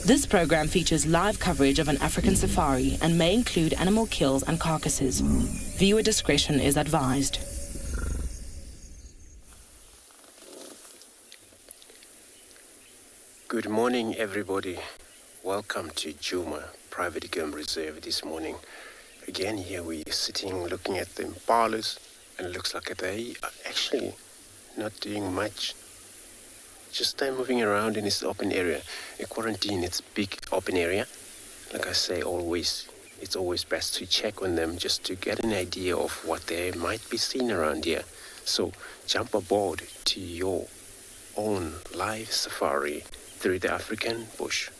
This program features live coverage of an African safari and may include animal kills and carcasses. Viewer discretion is advised. Good morning, everybody. Welcome to Juma Private Game Reserve this morning. Again, here we're sitting looking at the Impalas, and it looks like they are actually not doing much. Just moving around in this open area. In quarantine, it's a big open area. Like I say, it's always best to check on them just to get an idea of what they might be seen around here. So jump aboard to your own live safari through the African bush.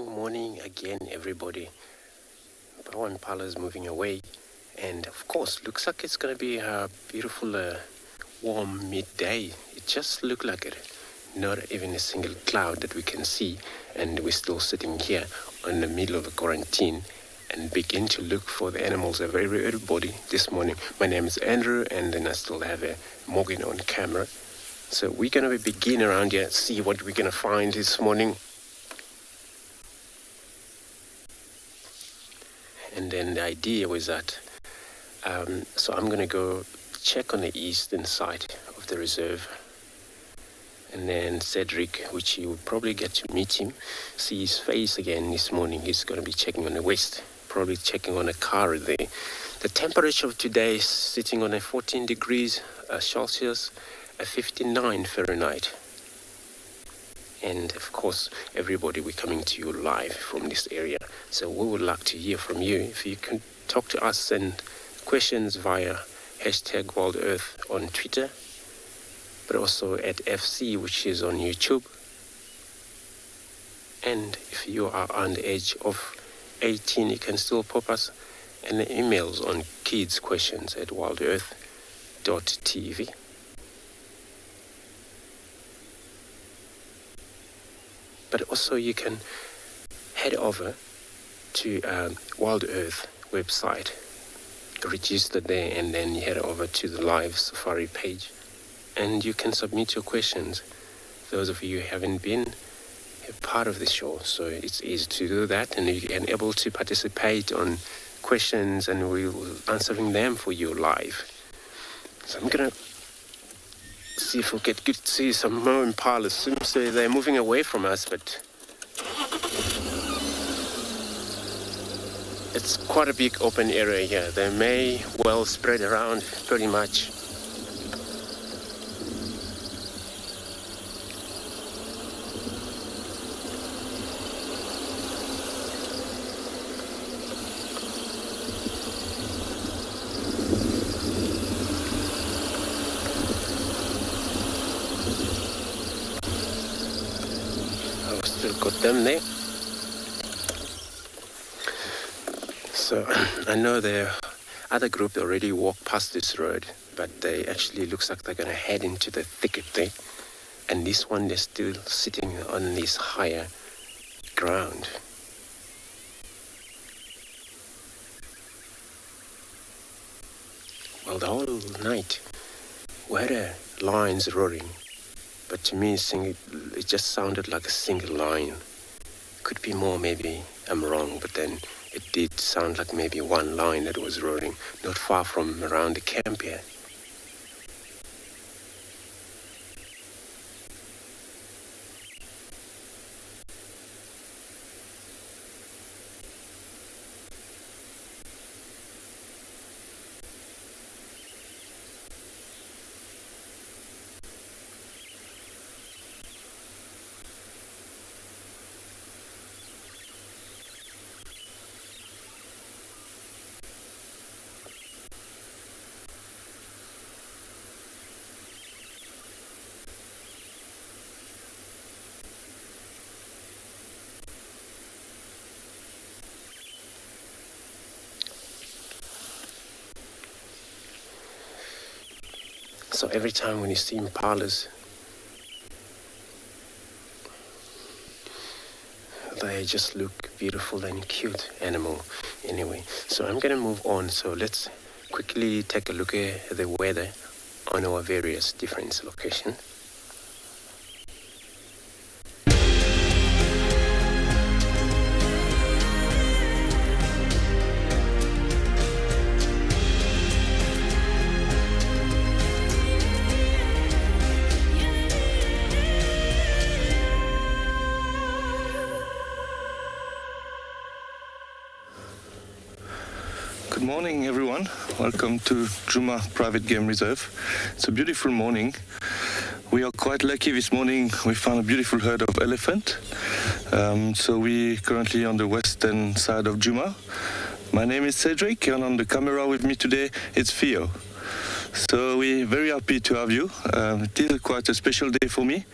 Morning again, everybody. Our Impala is moving away, and of course, looks like it's going to be a beautiful, warm midday. It just looked like it. Not even a single cloud that we can see, and we're still sitting here in the middle of a quarantine and begin to look for the animals. Everybody this morning. My name is Andrew, and then I still have Morgan on camera. So we're going to begin around here, see what we're going to find this morning. And then the idea was that, so I'm going to go check on the eastern side of the reserve. And then Cedric, which you will probably get to meet him, see his face again this morning. He's going to be checking on the west, probably checking on a car there. The temperature of today is sitting on a 14 degrees Celsius, a 59 Fahrenheit. And of course, everybody, we're coming to you live from this area. So we would like to hear from you. If you can talk to us and questions via hashtag WildEarth on Twitter, but also at FC, which is on YouTube. And if you are on the age of 18, you can still pop us an emails on kidsquestions@wildearth.tv. But also you can head over to WildEarth website, register there, and then you head over to the live safari page, and you can submit your questions. Those of you who haven't been a part of the show, so it's easy to do that, and you can able to participate on questions, and we will answering them for you live. So I'm gonna see if we get good to see some more Impalas. Seems they're moving away from us, but it's quite a big open area here. They may well spread around pretty much. Got them there. So I know the other group already walked past this road, but they actually looks like they're going to head into the thicket there. And this one, they're still sitting on this higher ground. Well, the whole night we had lions roaring. But to me, it just sounded like a single line. Could be more, maybe I'm wrong, but then it did sound like maybe one line that was roaring, not far from around the camp here. So every time when you see impalas, they just look beautiful and cute animal anyway. So I'm going to move on. So let's quickly take a look at the weather on our various different locations. Good morning, everyone. Welcome to Juma Private Game Reserve. It's a beautiful morning. We are quite lucky this morning. We found a beautiful herd of elephant. So we currently on the western side of Juma. My name is Cedric, and on the camera with me today it's Theo. So we're very happy to have you. It is quite a special day for me.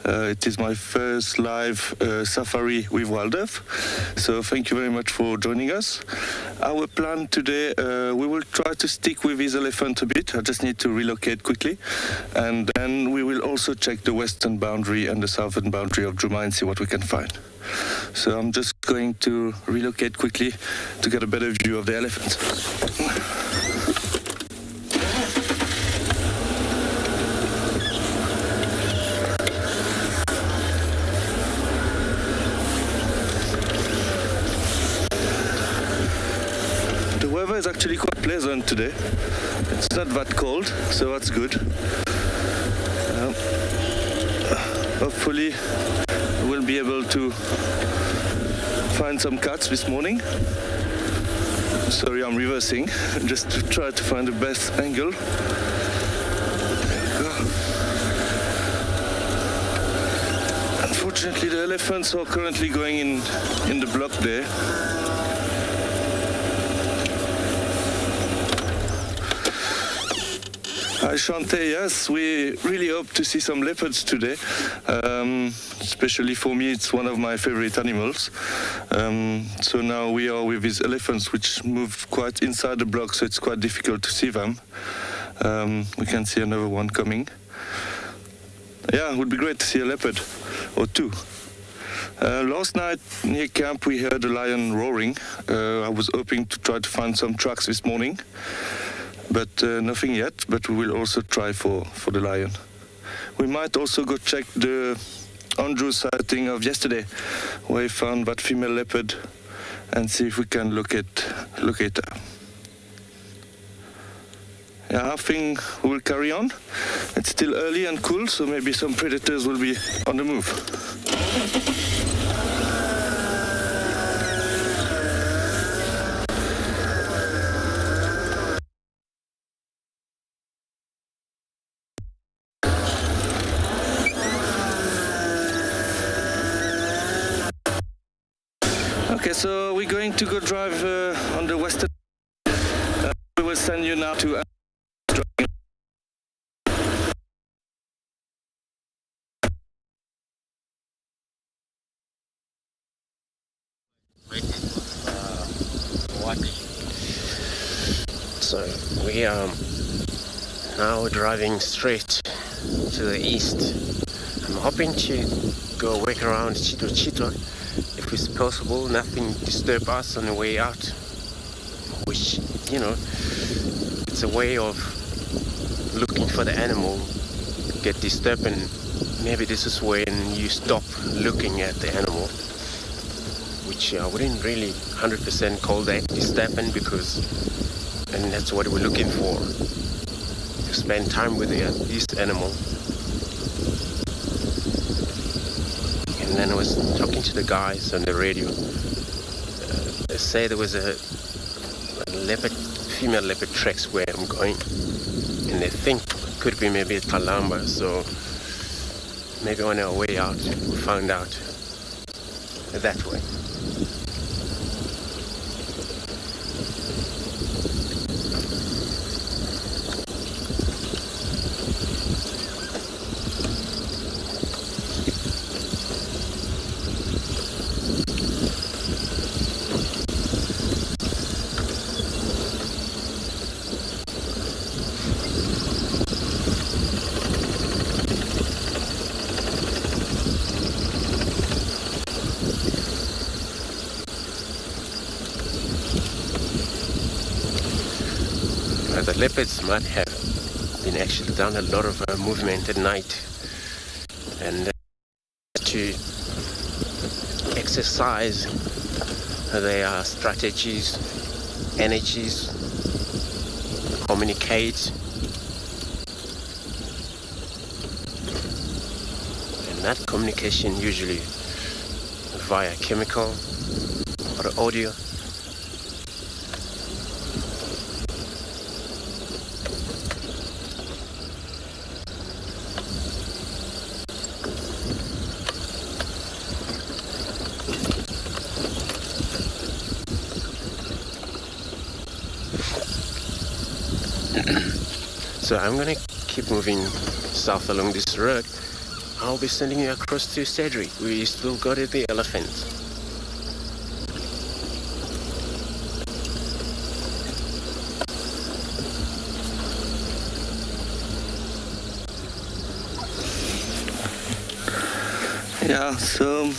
It is my first live safari with WildEarth. So thank you very much for joining us. Our plan today, we will try to stick with this elephant a bit. I just need to relocate quickly. And then we will also check the western boundary and the southern boundary of Juma and see what we can find. So I'm just going to relocate quickly to get a better view of the elephants. The weather is actually quite pleasant today. It's not that cold, so that's good. Hopefully we'll be able to find some cats this morning. Sorry, I'm reversing just to try to find the best angle. There we go. Unfortunately, the elephants are currently going in the block there. Hi Shante, yes, we really hope to see some leopards today. Especially for me, it's one of my favorite animals. So now we are with these elephants which move quite inside the block, so it's quite difficult to see them. We can see another one coming. Yeah, it would be great to see a leopard or two. Last night near camp we heard a lion roaring. I was hoping to try to find some tracks this morning. But nothing yet, but we will also try for the lion. We might also go check the Andrew sighting of yesterday, where we found that female leopard, and see if we can locate her. Yeah, I think we will carry on. It's still early and cool, so maybe some predators will be on the move. Okay, so we're going to go drive on the western. We will send you now to. So we are now driving straight to the east. I'm hoping to go work around Chitwa. If it's possible, nothing disturb us on the way out, which, you know, it's a way of looking for the animal, get disturbed, and maybe this is when you stop looking at the animal, which I wouldn't really 100% call that disturbing, because, and that's what we're looking for, to spend time with this animal. And then I was talking to the guys on the radio. They say there was a leopard, female leopard tracks where I'm going, and they think it could be maybe a Talamba. So maybe on our way out, we found out that way. the leopards might have been actually done a lot of movement at night, and to exercise their strategies, energies, communicate, and that communication usually via chemical or audio. So I'm going to keep moving south along this road. I'll be sending you across to Cedric. We still got it, the elephant. Yeah, so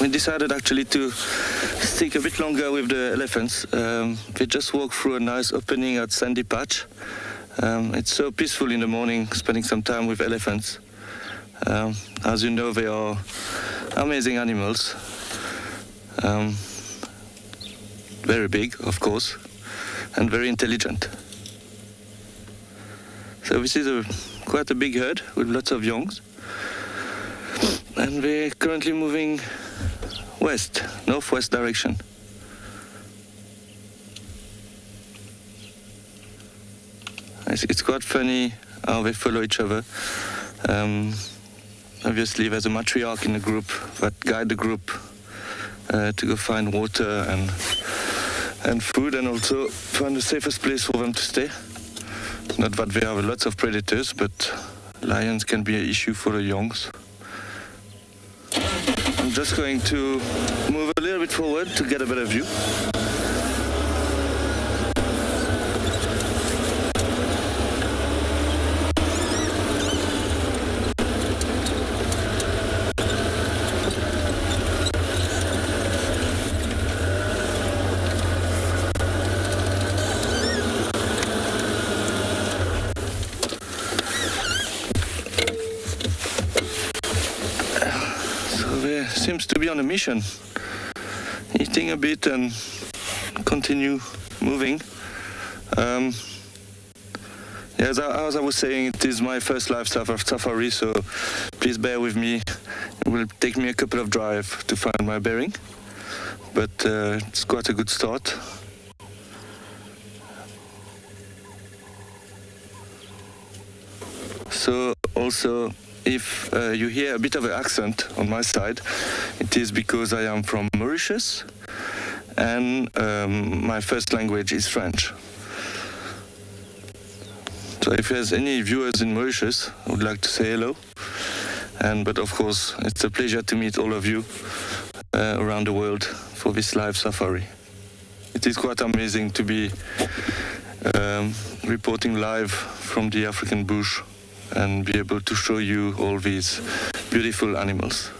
we decided actually to stick a bit longer with the elephants. We just walked through a nice opening at Sandy Patch. It's so peaceful in the morning, spending some time with elephants. As you know, they are amazing animals. Very big, of course, and very intelligent. So this is quite a big herd with lots of youngs. And we're currently moving west, northwest direction. It's quite funny how they follow each other. Obviously, there's a matriarch in the group that guide the group to go find water and food, and also find the safest place for them to stay. Not that they have lots of predators, but lions can be an issue for the youngs. I'm just going to move a little bit forward to get a better view. Seems to be on a mission, eating a bit and continue moving. As I was saying, it is my first live safari, so please bear with me. It will take me a couple of drives to find my bearing, but it's quite a good start. So also, if you hear a bit of an accent on my side, it is because I am from Mauritius and my first language is French. So if there's any viewers in Mauritius, I would like to say hello. But of course, it's a pleasure to meet all of you around the world for this live safari. It is quite amazing to be reporting live from the African bush and be able to show you all these beautiful animals.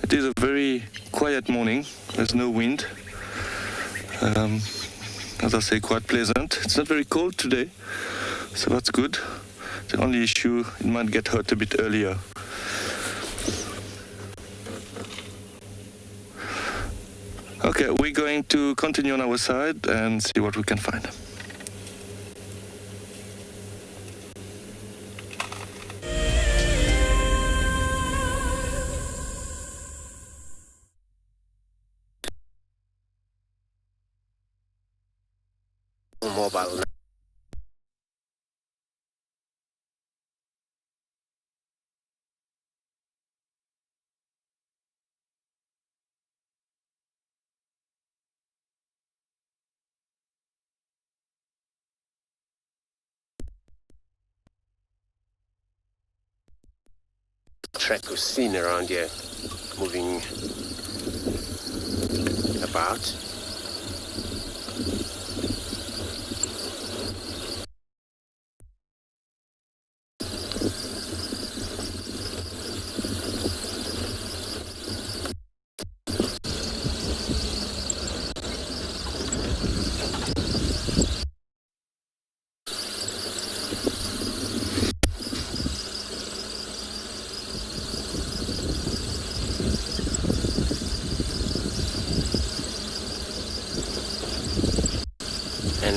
It is a very quiet morning, there's no wind. As I say, quite pleasant. It's not very cold today, so that's good. The only issue, it might get hot a bit earlier. Okay, we're going to continue on our side and see what we can find. Mobile. Track was seen around here, moving about.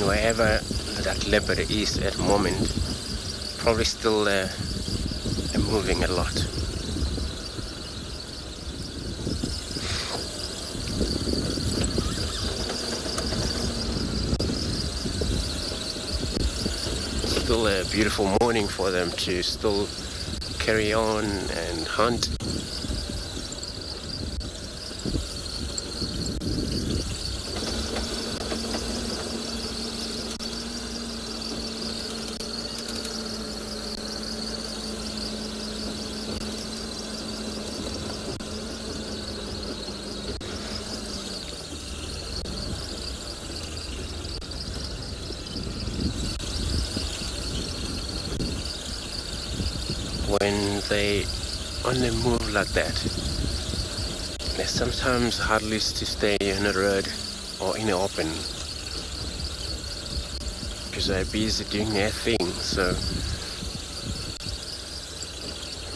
wherever that leopard is at the moment, probably still moving a lot. Still a beautiful morning for them to still carry on and hunt. When they on the move like that, they sometimes hardly to stay in a road or in the open because they're busy doing their thing. So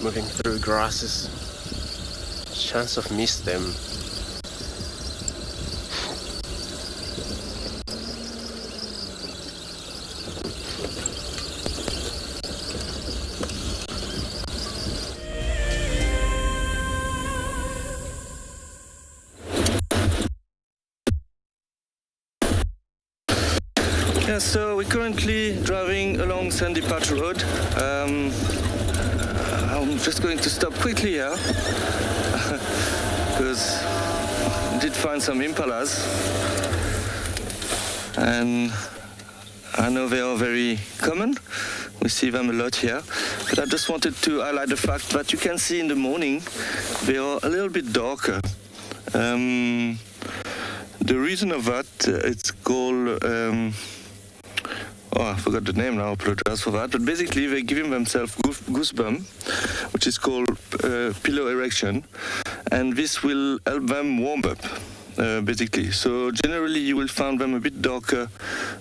moving through grasses, chance of miss them. Yeah, so we're currently driving along Sandy Patch Road. I'm just going to stop quickly here because I did find some Impalas, and I know they are very common. We see them a lot here, but I just wanted to highlight the fact that you can see in the morning they are a little bit darker. The reason of that, it's called I forgot the name now, I apologize for that. But basically, they're giving themselves goosebump, which is called pillow erection, and this will help them warm up, basically. So generally, you will find them a bit darker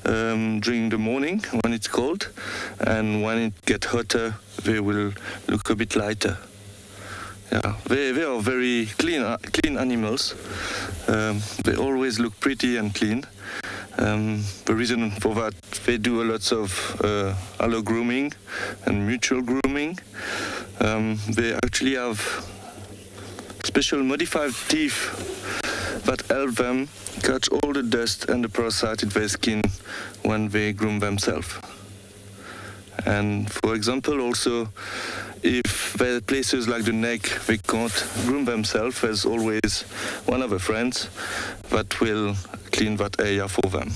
during the morning when it's cold, and when it gets hotter, they will look a bit lighter. Yeah, they are very clean animals. They always look pretty and clean. The reason for that, they do a lot of allo grooming and mutual grooming. They actually have special modified teeth that help them catch all the dust and the parasite in their skin when they groom themselves. And for example, also, if there are places like the neck they can't groom themselves, there's always one of the friends that will clean that area for them.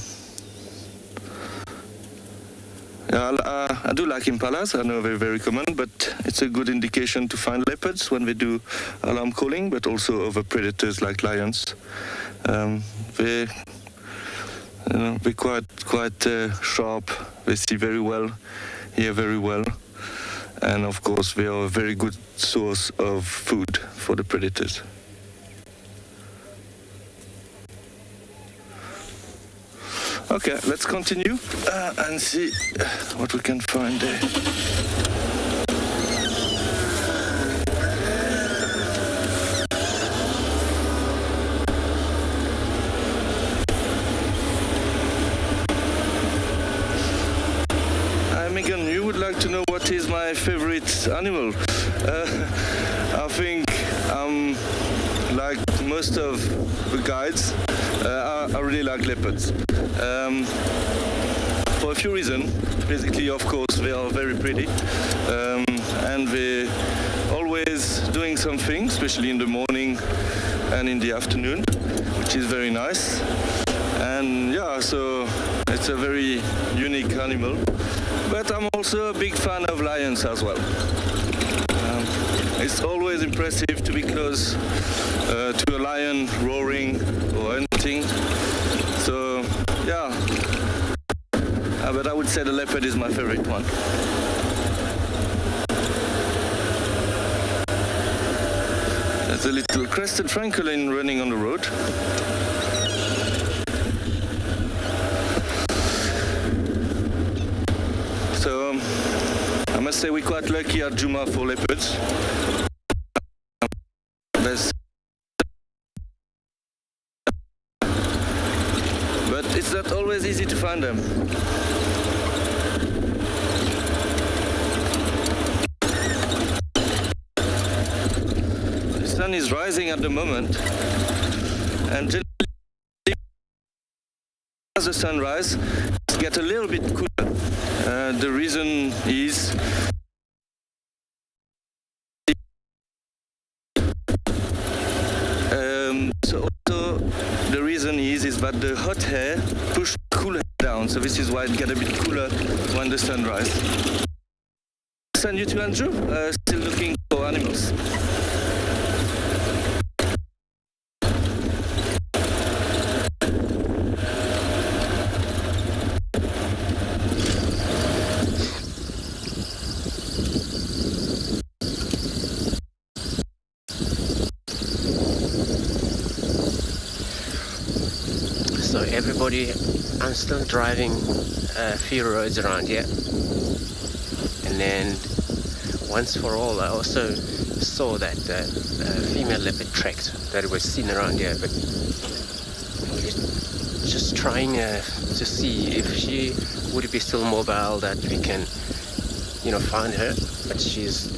Yeah, I do like Impalas. I know they're very common, but it's a good indication to find leopards when they do alarm calling, but also other predators like lions. They're quite sharp. They see very well, hear very well, and of course they are a very good source of food for the predators. Okay, let's continue and see what we can find there. Megan, you would like to know what is my favorite animal? I think like most of the guides, I really like leopards. For a few reasons. Basically, of course, they are very pretty, and they're always doing something, especially in the morning and in the afternoon, which is very nice. And yeah, so it's a very unique animal. But I'm also a big fan of lions as well. It's always impressive to be close to a lion roaring or hunting. So yeah, but I would say the leopard is my favorite one. There's a little crested francolin running on the road. So I must say we're quite lucky at Juma for leopards. but it's not always easy to find them. The sun is rising at the moment, and generally as the sun rises, it gets a little bit cooler. The reason is that the hot air pushes the cool air down, so this is why it gets a bit cooler when the sun rises. Send you to Andrew, still looking for animals. So everybody, I'm still driving a few roads around here, and then once for all I also saw that female leopard tracks that was seen around here, but just trying to see if she would be still mobile, that we can find her, but she's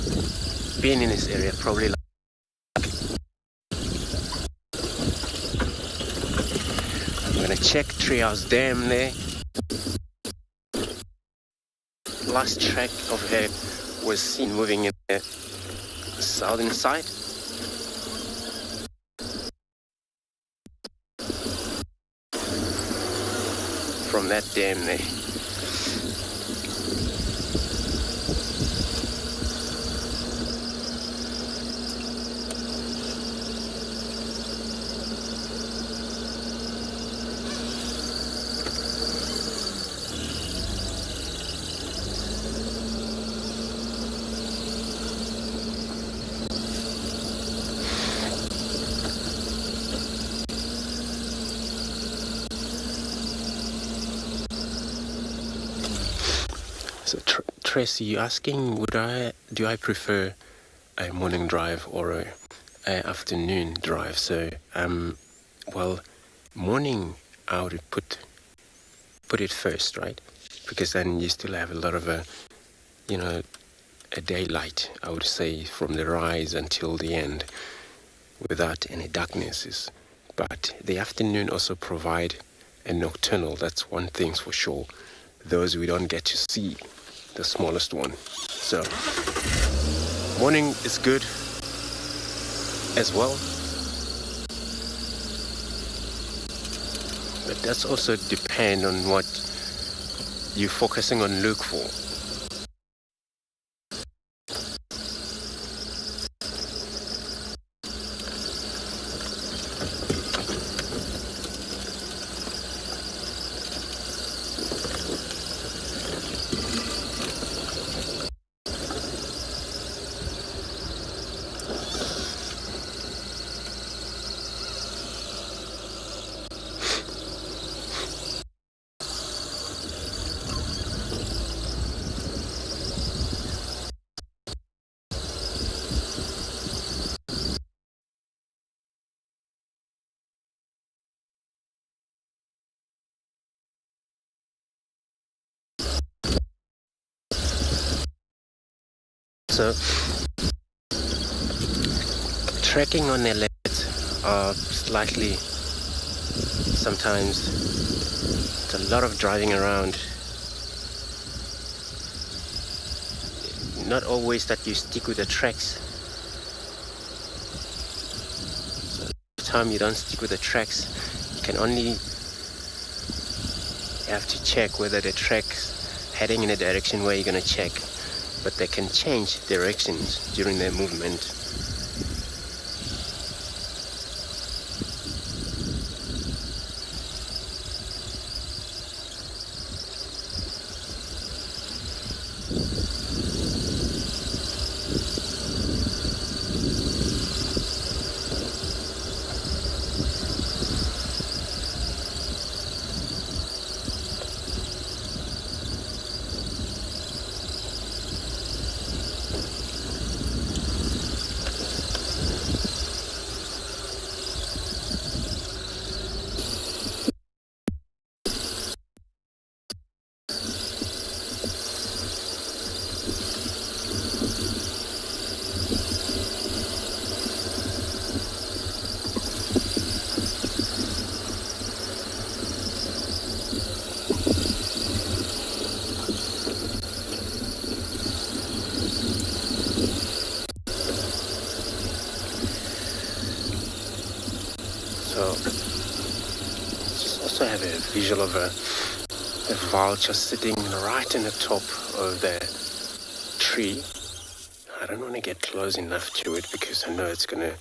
been in this area probably check Treehouse Dam there. Last track of her was seen moving in the southern side. From that dam there. So Tracy, you're asking, do I prefer a morning drive or a afternoon drive? So, well, morning I would put it first, right? Because then you still have a lot of a daylight, I would say, from the rise until the end, without any darknesses. But the afternoon also provide a nocturnal. That's one thing for sure. Those we don't get to see, the smallest one. So morning is good as well, but that's also depend on what you're focusing on look for. So, trekking on the leopards are slightly, sometimes it's a lot of driving around. Not always that you stick with the tracks. So the time you don't stick with the tracks, you can only have to check whether the track's heading in a direction where you're going to check. But they can change directions during their movement. So just also have a visual of a vulture sitting right in the top of the tree. I don't want to get close enough to it because I know it's going to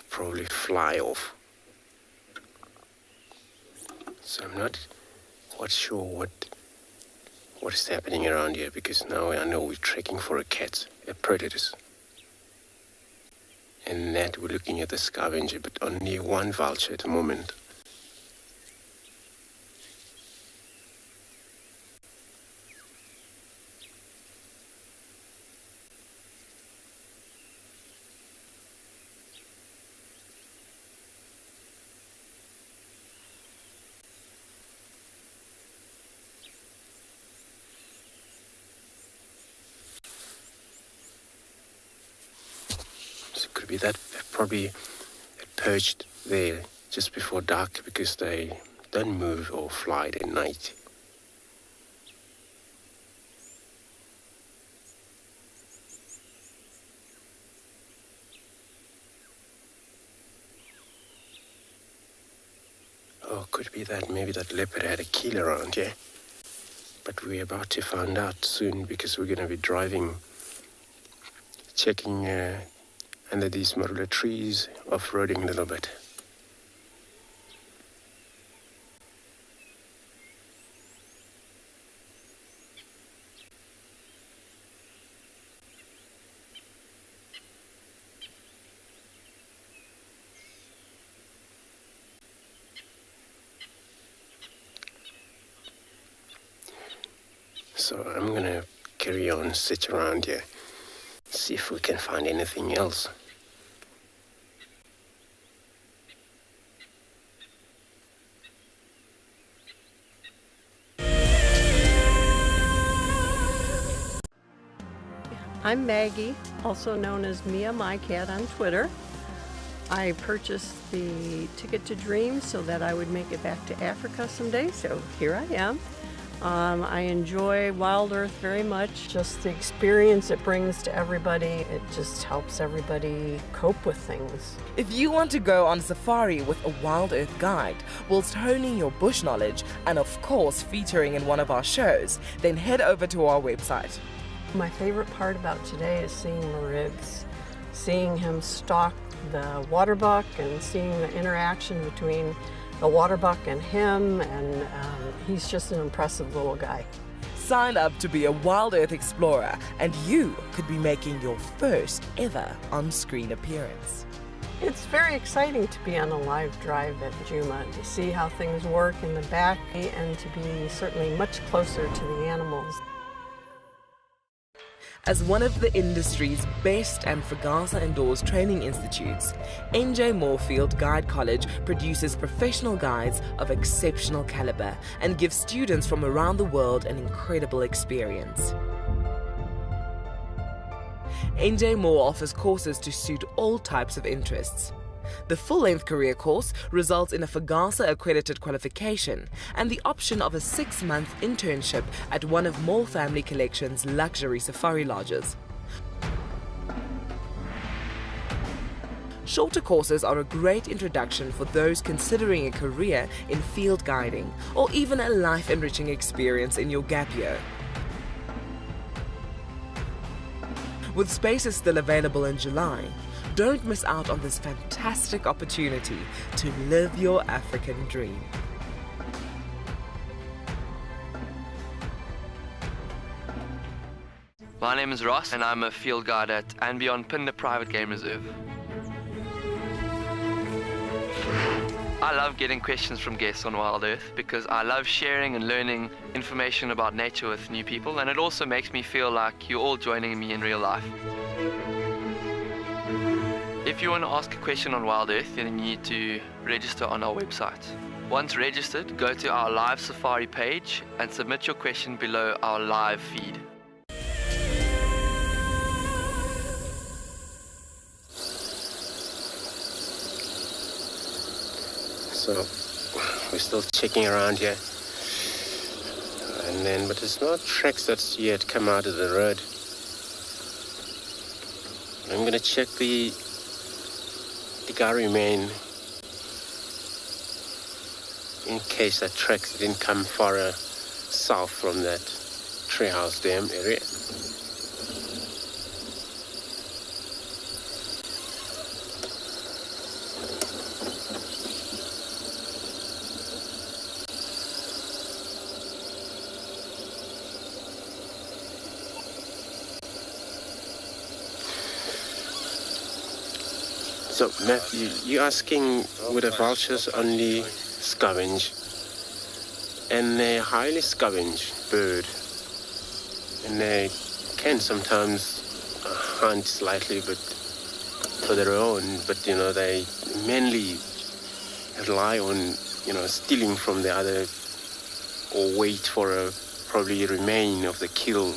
probably fly off. So I'm not quite sure what is happening around here, because now I know we're trekking for a predator. And that we're looking at the scavenger, but only one vulture at the moment. Could be that probably perched there just before dark, because they don't move or fly at night. Oh, could be that maybe that leopard had a kill around here. But we're about to find out soon, because we're going to be driving, checking under these marula trees, off-roading a little bit. So I'm going to carry on, sit around here, see if we can find anything else. I'm Maggie, also known as Mia My Cat on Twitter. I purchased the Ticket to Dream so that I would make it back to Africa someday, so here I am. I enjoy WildEarth very much. Just the experience it brings to everybody, it just helps everybody cope with things. If you want to go on safari with a WildEarth guide, whilst honing your bush knowledge and of course featuring in one of our shows, then head over to our website. My favorite part about today is seeing Maribs, seeing him stalk the waterbuck and seeing the interaction between the waterbuck and him, and he's just an impressive little guy. Sign up to be a WildEarth explorer and you could be making your first ever on-screen appearance. It's very exciting to be on a live drive at Juma, to see how things work in the back and to be certainly much closer to the animals. As one of the industry's best and Fagasa endorsed training institutes, NJ Moorfield Guide College produces professional guides of exceptional caliber and gives students from around the world an incredible experience. NJ Moore offers courses to suit all types of interests. The full-length career course results in a Fagasa accredited qualification and the option of a 6-month internship at one of Moore Family Collection's luxury safari lodges. Shorter courses are a great introduction for those considering a career in field guiding or even a life-enriching experience in your gap year. With spaces still available in July, don't miss out on this fantastic opportunity to live your African dream. My name is Ross and I'm a field guide at andBeyond Phinda Private Game Reserve. I love getting questions from guests on WildEarth because I love sharing and learning information about nature with new people, and it also makes me feel like you're all joining me in real life. If you want to ask a question on WildEarth, then you need to register on our website. Once registered, go to our live safari page and submit your question below our live feed. So we're still checking around here, but there's no tracks that's yet come out of the road. I'm gonna check the Gari main in case that tracks didn't come far south from that treehouse dam area. So Matthew, you're asking would the vultures only scavenge? And they highly scavenge bird. And they can sometimes hunt slightly, but for their own. But they mainly rely on stealing from the other, or wait for a probably remain of the kill.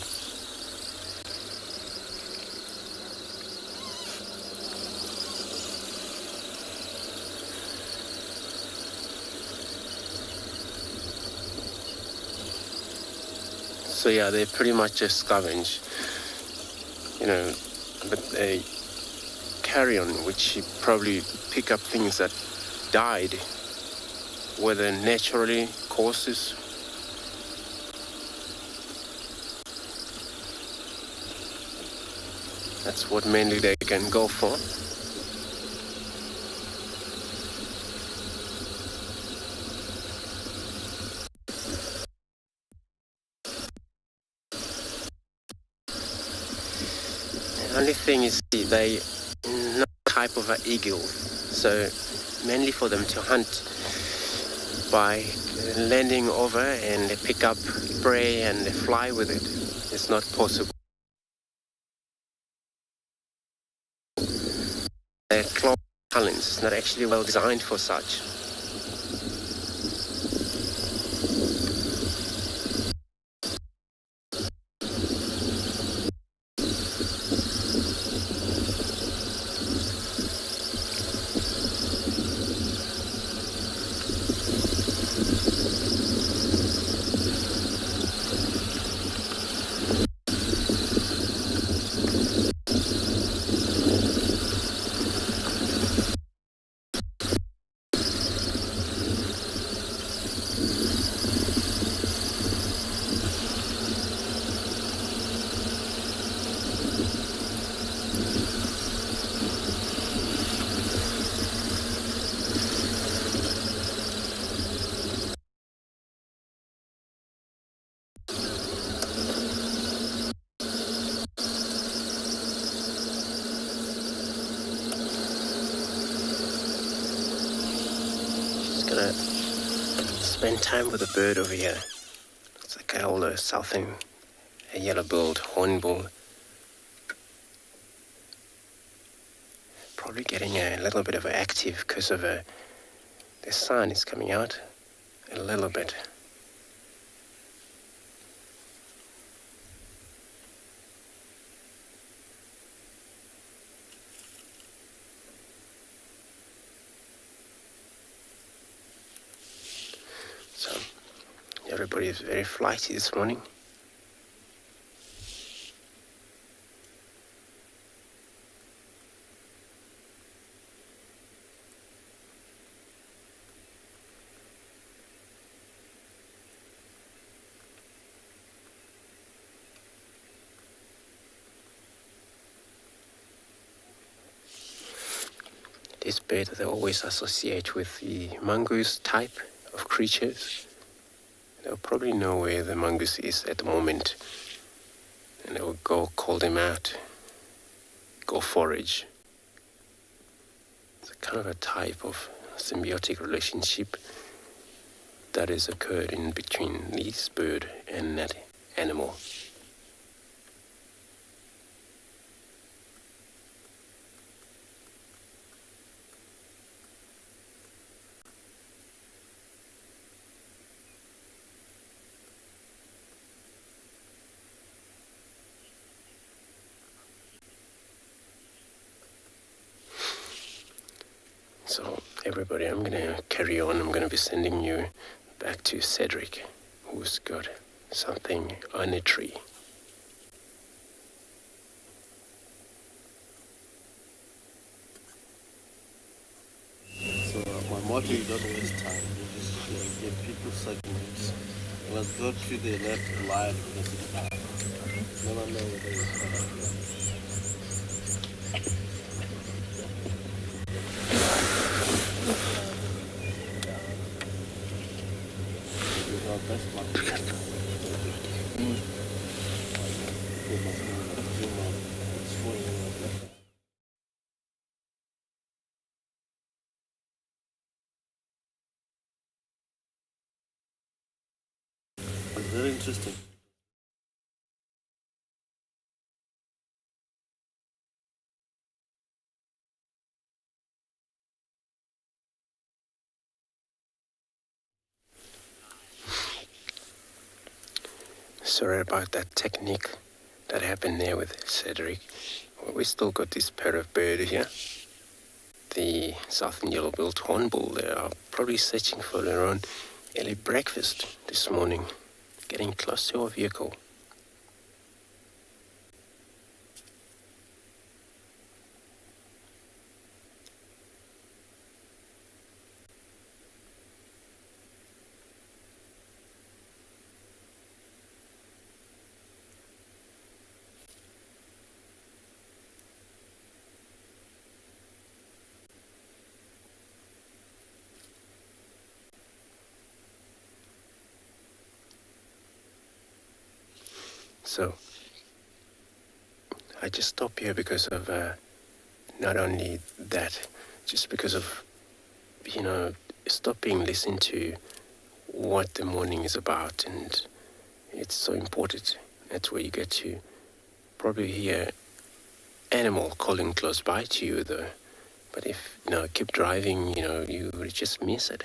So yeah, they pretty much just scavenge, but they carry on, which you probably pick up things that died, whether naturally causes. That's what mainly they can go for. The only thing is they not type of an eagle, so mainly for them to hunt by landing over and they pick up prey and they fly with it. It's not possible. Their claw talons is not actually well designed for such. Gonna spend time with a bird over here. It's like an older southern, a yellow-billed hornbill. Probably getting a little bit of active because of the sun is coming out a little bit. So everybody is very flighty this morning. This bird they always associate with the mongoose type of creatures. They'll probably know where the mongoose is at the moment, and they will go call them out, go forage. It's a kind of a type of symbiotic relationship that has occurred in between this bird and that animal. So everybody, I'm going to carry on. I'm going to be sending you back to Cedric, who's got something on a tree. So motto, you don't waste time. You just give people segments. Let's go to the left line because it's never know whether it's our best one. It's very interesting. Sorry about that technique that happened there with Cedric. Well, we still got this pair of bird here. The southern yellow-billed hornbill. They are probably searching for their own early breakfast this morning, getting close to our vehicle. So, I just stopped here because of not only that, just because of, stopping, listen to what the morning is about, and it's so important. That's where you get to probably hear animal calling close by to you, though. But if, keep driving, you will just miss it.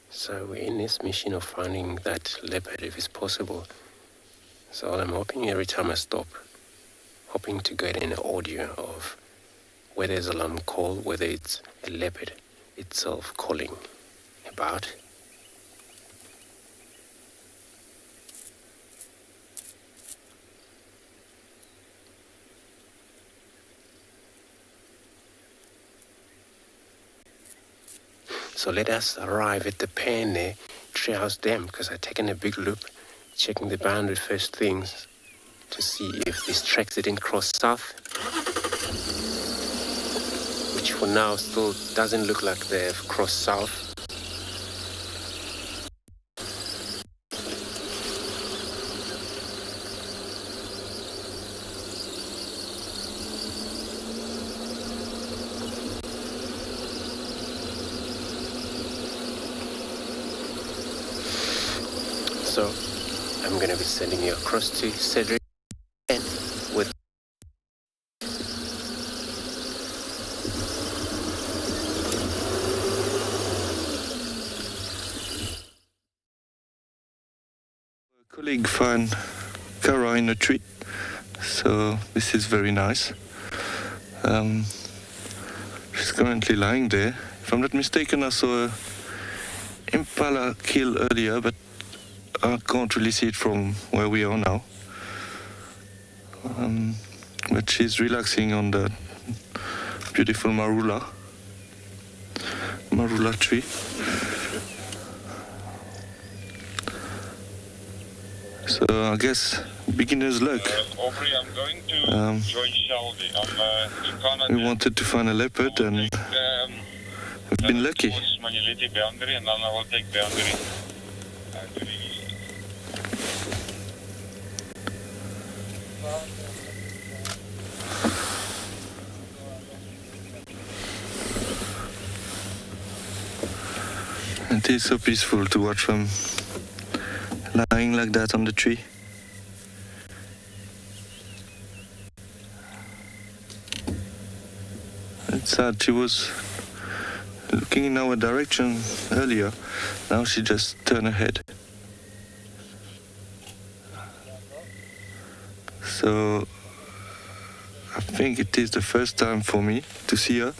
So we're in this mission of finding that leopard if it's possible. So I'm hoping every time I stop, hoping to get an audio of whether it's an alarm call, whether it's a leopard itself calling about. So let us arrive at the pen there, Treehouse Dam, because I've taken a big loop, checking the boundary first things to see if these tracks didn't cross south, which for now still doesn't look like they've crossed south. So I'm going to be sending you across to Cedric and with a colleague found Kara in a tree, so this is very nice. She's currently lying there. If I'm not mistaken, I saw a Impala kill earlier, but I can't really see it from where we are now. But she's relaxing on the beautiful marula tree. So I guess beginner's luck. Aubrey, I'm going to join Shelby. I'm in Canada. We wanted to find a leopard and we've been lucky. Manuleti boundary, and then I will take boundary to the It is so peaceful to watch them lying like that on the tree. It's sad, she was looking in our direction earlier. Now she just turned her head. So I think it is the first time for me to see her.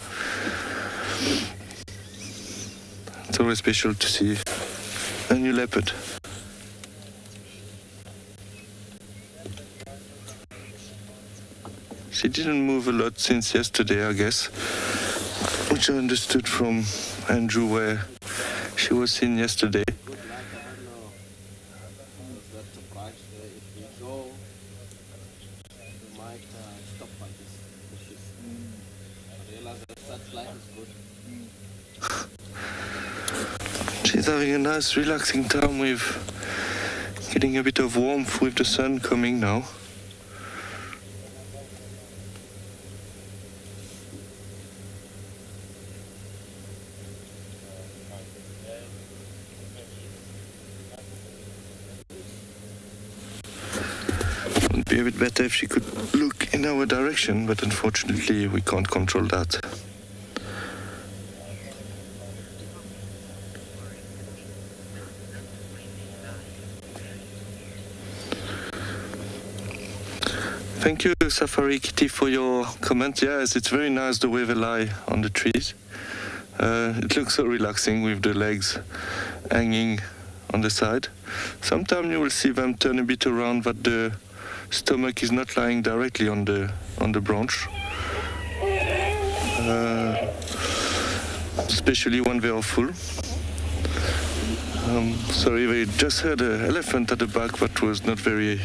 It's always special to see a new leopard. She didn't move a lot since yesterday, I guess, which I understood from Andrew where she was seen yesterday. Good luck, I don't know. That's a price. If we go, we might stop by this bushes. I realize that such light is good. She's having a nice relaxing time with getting a bit of warmth with the sun coming now. It would be a bit better if she could look in our direction, but unfortunately we can't control that. Thank you, Safari Kitty, for your comment. Yes, it's very nice the way they lie on the trees. It looks so relaxing with the legs hanging on the side. Sometimes you will see them turn a bit around, but the stomach is not lying directly on the branch. Especially when they are full. Sorry, we just heard an elephant at the back that was not very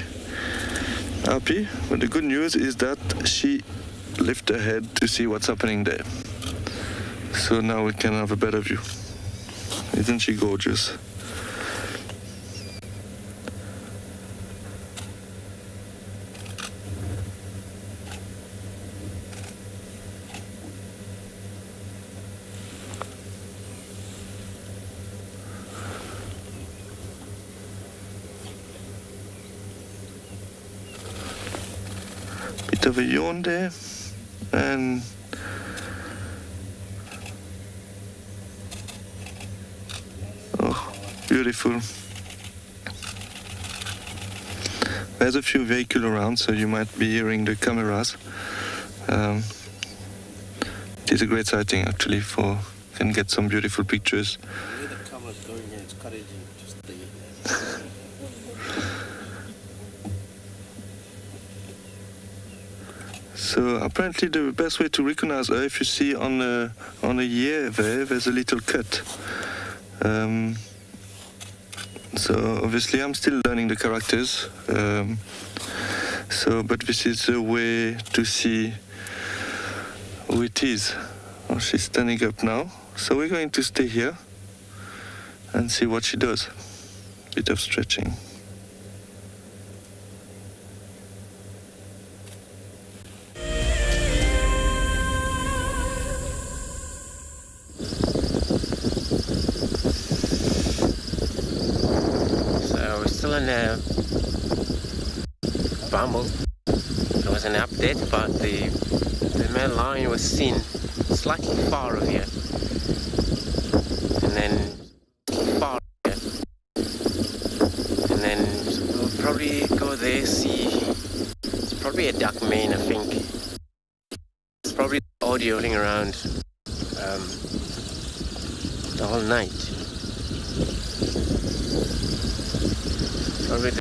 happy, but the good news is that she lifted her head to see what's happening there. So now we can have a better view. Isn't she gorgeous? Bit of a yawn there, and oh, beautiful. There's a few vehicles around, so you might be hearing the cameras. It is a great sighting actually. Can get some beautiful pictures. The way the camera's going here, it's encouraging to stay here. So apparently the best way to recognize her, if you see on a ear there's a little cut. So obviously I'm still learning the characters. But this is a way to see who it is. Oh, she's standing up now. So we're going to stay here and see what she does. Bit of stretching. Still in Bumble. There was an update about the male lion was seen slightly far of here, and then far here, and then we'll probably go there, see. It's probably a duck mane, I think. It's probably audioing around the whole night. Probably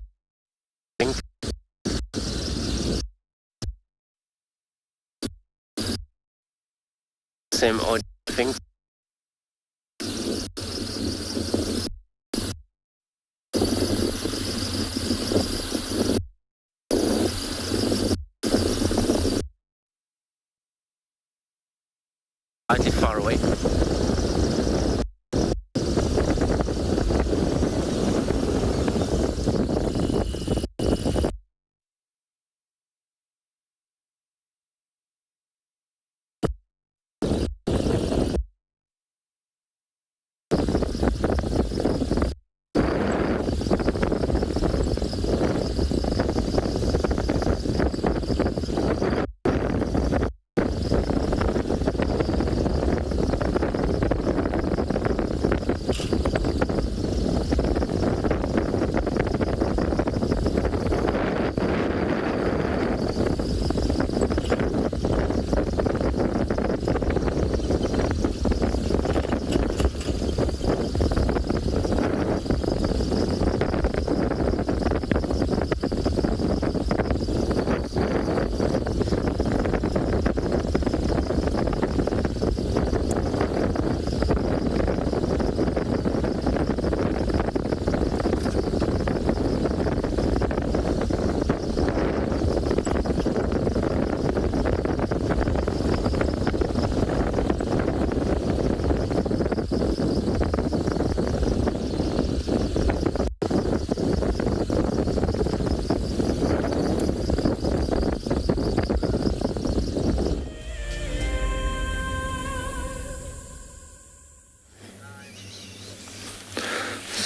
same audio thing. Slightly far away.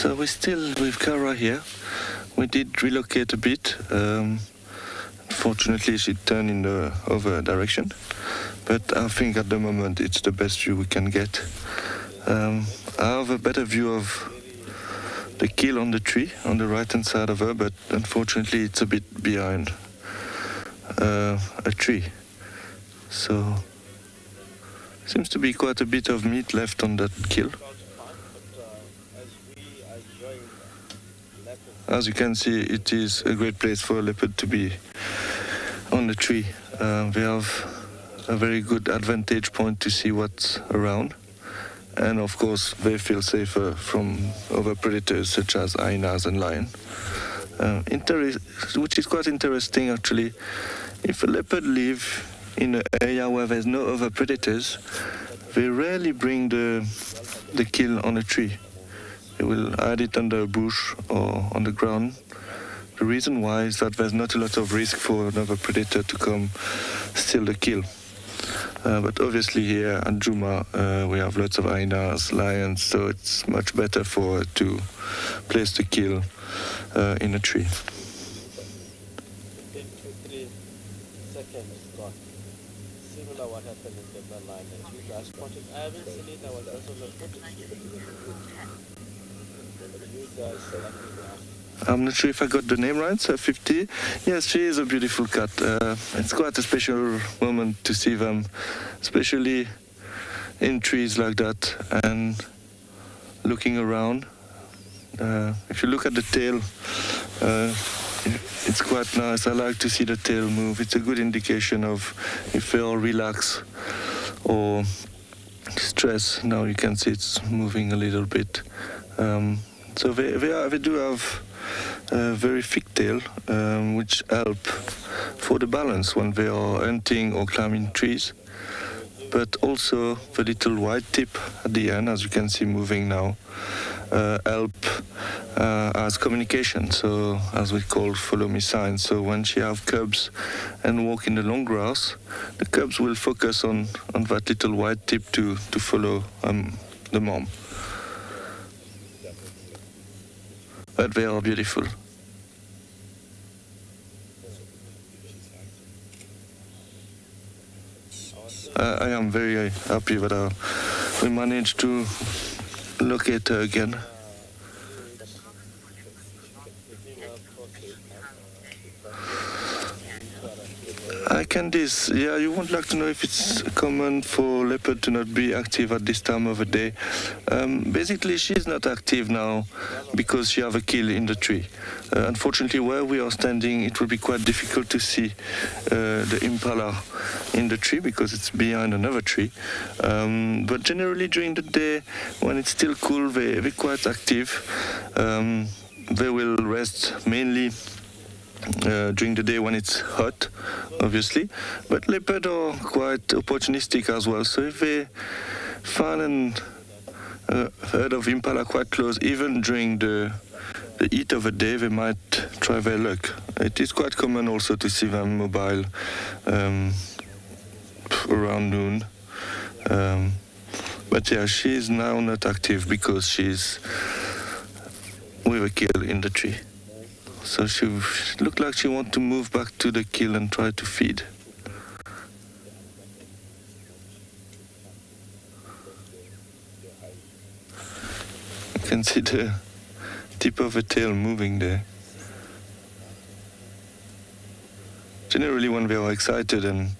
So we're still with Kara here. We did relocate a bit. Fortunately, she turned in the other direction. But I think at the moment it's the best view we can get. I have a better view of the kill on the tree on the right hand side of her, but unfortunately it's a bit behind a tree. So seems to be quite a bit of meat left on that kill. As you can see, it is a great place for a leopard to be on the tree. They have a very good advantage point to see what's around. And of course, they feel safer from other predators such as hyenas and lion. Which is quite interesting actually. If a leopard lives in an area where there's no other predators, they rarely bring the kill on a tree. They will hide it under a bush or on the ground. The reason why is that there's not a lot of risk for another predator to come steal the kill. But obviously here at Juma we have lots of hyenas, lions, so it's much better for her to place the kill in a tree. In 2-3 seconds, got similar what happened in the line that you guys spotted. I haven't seen it, I was also not footage. You guys selected that. I'm not sure if I got the name right, so 50. Yes, she is a beautiful cat. It's quite a special moment to see them, especially in trees like that and looking around. If you look at the tail, it's quite nice. I like to see the tail move. It's a good indication of if they are relaxed or stressed. Now you can see it's moving a little bit. So they do have a very thick tail, which help for the balance when they are hunting or climbing trees. But also the little white tip at the end, as you can see moving now, help as communication. So as we call follow me signs. So when she have cubs and walk in the long grass, the cubs will focus on that little white tip to follow the mom. But they are beautiful. I am very happy that we managed to locate her again. Candice, yeah, you would like to know if it's common for leopard to not be active at this time of the day. Basically, she's not active now because she have a kill in the tree. Unfortunately, where we are standing, it will be quite difficult to see the Impala in the tree because it's behind another tree. But generally, during the day, when it's still cool, they're quite active. They will rest mainly during the day when it's hot, obviously, but leopards are quite opportunistic as well. So if they find a herd of impala quite close, even during the heat of the day, they might try their luck. It is quite common also to see them mobile around noon. But yeah, she is now not active because she's with a kill in the tree. So she looked like she wants to move back to the kill and try to feed. You can see the tip of the tail moving there. Generally, when they are excited and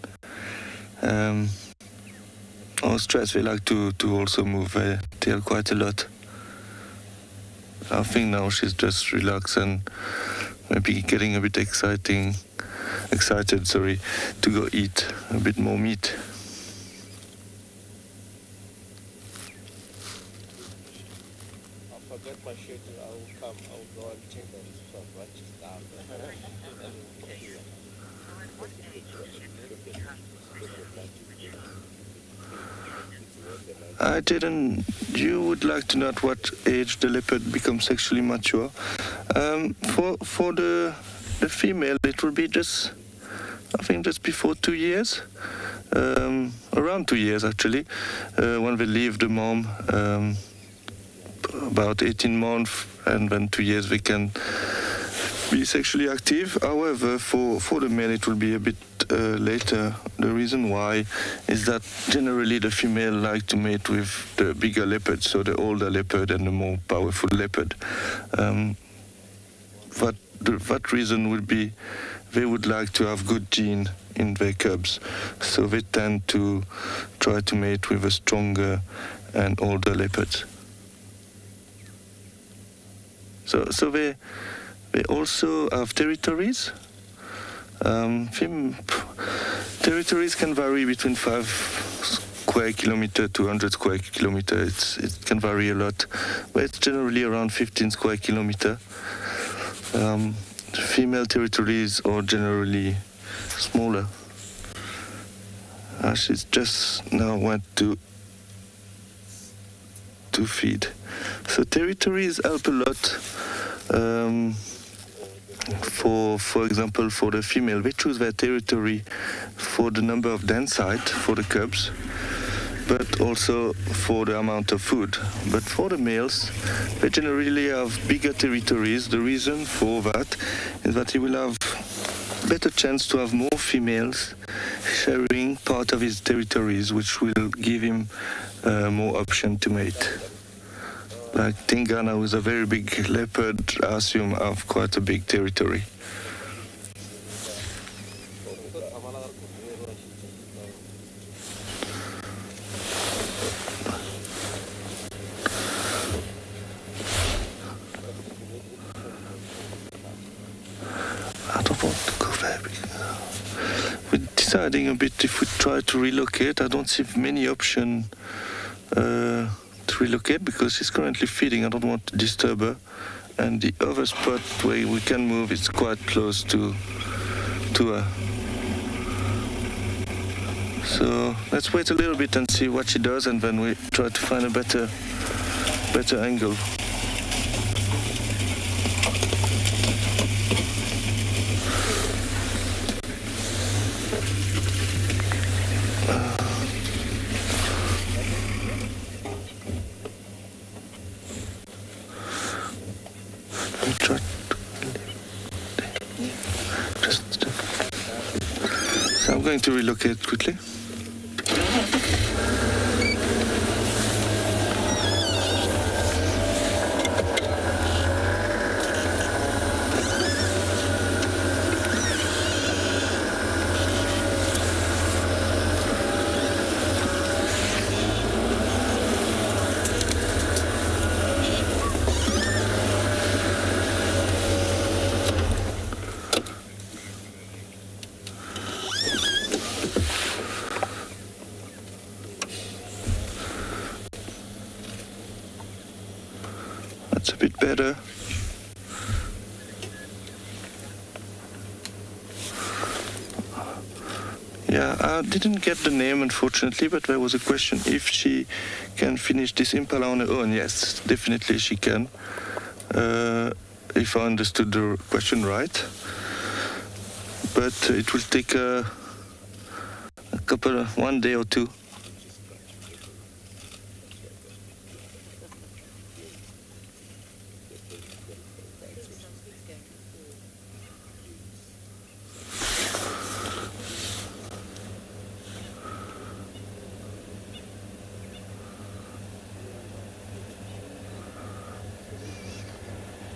or stressed, they like to also move their tail quite a lot. I think now she's just relaxed and maybe getting a bit excited, to go eat a bit more meat. I'll forget my shirt, I will come, I will go and check on this stuff, right, just down. I didn't. You would like to know at what age the leopard becomes sexually mature? For the female, it will be just, I think, just before 2 years, around 2 years actually, when they leave the mom. about 18 months, and then 2 years they can be sexually active. However, for the male it will be a bit later. The reason why is that generally the female like to mate with the bigger leopard, so the older leopard and the more powerful leopard. That reason would be they would like to have good gene in their cubs, so they tend to try to mate with a stronger and older leopards. So they also have territories. Territories can vary between 5 square kilometer to 100 square kilometer. It can vary a lot, but it's generally around 15 square kilometer. Female territories are generally smaller. She's just now went to feed. So territories help a lot. For example, for the female, they choose their territory for the number of den sites for the cubs, but also for the amount of food. But for the males, they generally have bigger territories. The reason for that is that he will have better chance to have more females sharing part of his territories, which will give him more option to mate. Like Tingana, who is a very big leopard, I assume have quite a big territory. I don't want to go very big. We're deciding a bit if we try to relocate. I don't see many options to relocate because she's currently feeding. I don't want to disturb her. And the other spot where we can move is quite close to her. So let's wait a little bit and see what she does, and then we try to find a better angle. So I'm going to relocate quickly. That's a bit better. Yeah, I didn't get the name, unfortunately, but there was a question if she can finish this Impala on her own. Yes, definitely she can. If I understood the question right. But it will take one day or two.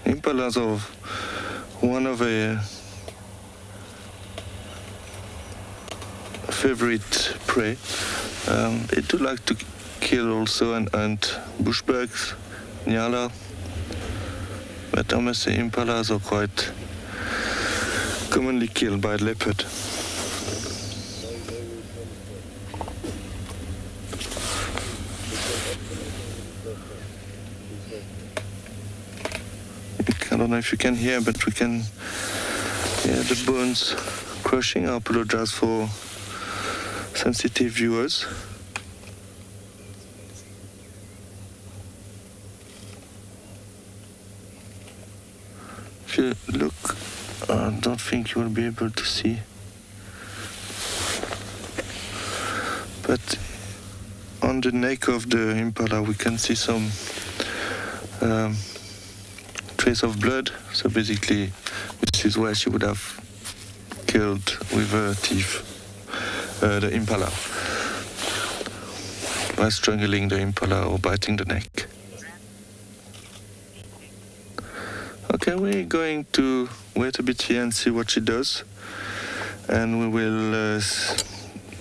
Impalas are one of a favorite prey. They do like to kill also and bushbugs, Ngala. But I must say impalas are quite commonly killed by leopard. I don't know if you can hear, but we can hear the bones crushing. I apologize for sensitive viewers. If you look, I don't think you will be able to see. But on the neck of the impala we can see some trace of blood. So basically, this is where she would have killed with her teeth the Impala, by strangling the Impala or biting the neck. Okay, we're going to wait a bit here and see what she does, and we will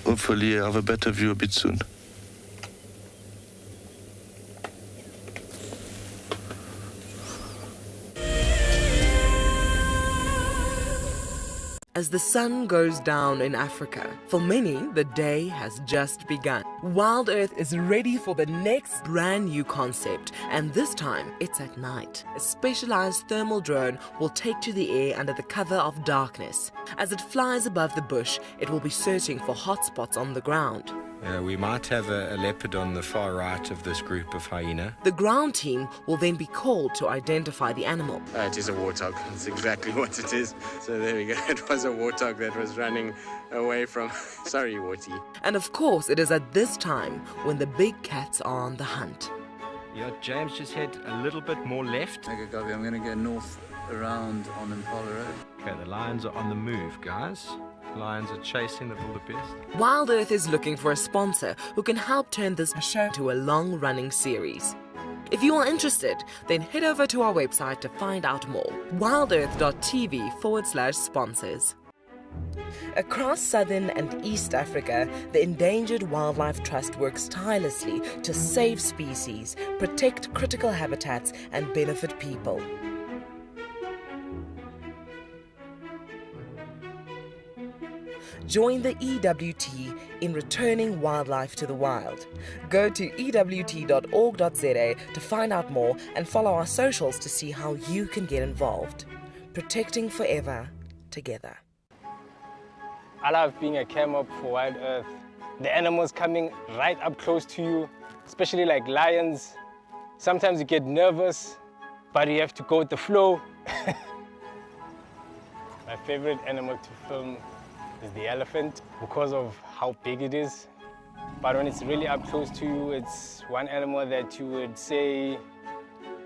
hopefully have a better view a bit soon. As the sun goes down in Africa, for many, the day has just begun. WildEarth is ready for the next brand new concept, and this time it's at night. A specialized thermal drone will take to the air under the cover of darkness. As it flies above the bush, it will be searching for hotspots on the ground. We might have a leopard on the far right of this group of hyena. The ground team will then be called to identify the animal. It is a warthog. That's exactly what it is. So there we go. It was a warthog that was running away from... Sorry, Warty. And of course, it is at this time when the big cats are on the hunt. Yeah, James, just head a little bit more left. Okay, copy. I'm going to go north around on Impala Road. Okay, the lions are on the move, guys. Lions are chasing the wildebeest. WildEarth is looking for a sponsor who can help turn this show to a long-running series. If you are interested, then head over to our website to find out more. wildearth.tv/sponsors. Across southern and East Africa, the Endangered Wildlife Trust works tirelessly to save species, protect critical habitats, and benefit people. Join the EWT in returning wildlife to the wild. Go to ewt.org.za to find out more and follow our socials to see how you can get involved. Protecting forever, together. I love being a cam up for WildEarth. The animals coming right up close to you, especially like lions. Sometimes you get nervous, but you have to go with the flow. My favorite animal to film is the elephant because of how big it is. But when it's really up close to you, it's one animal that you would say,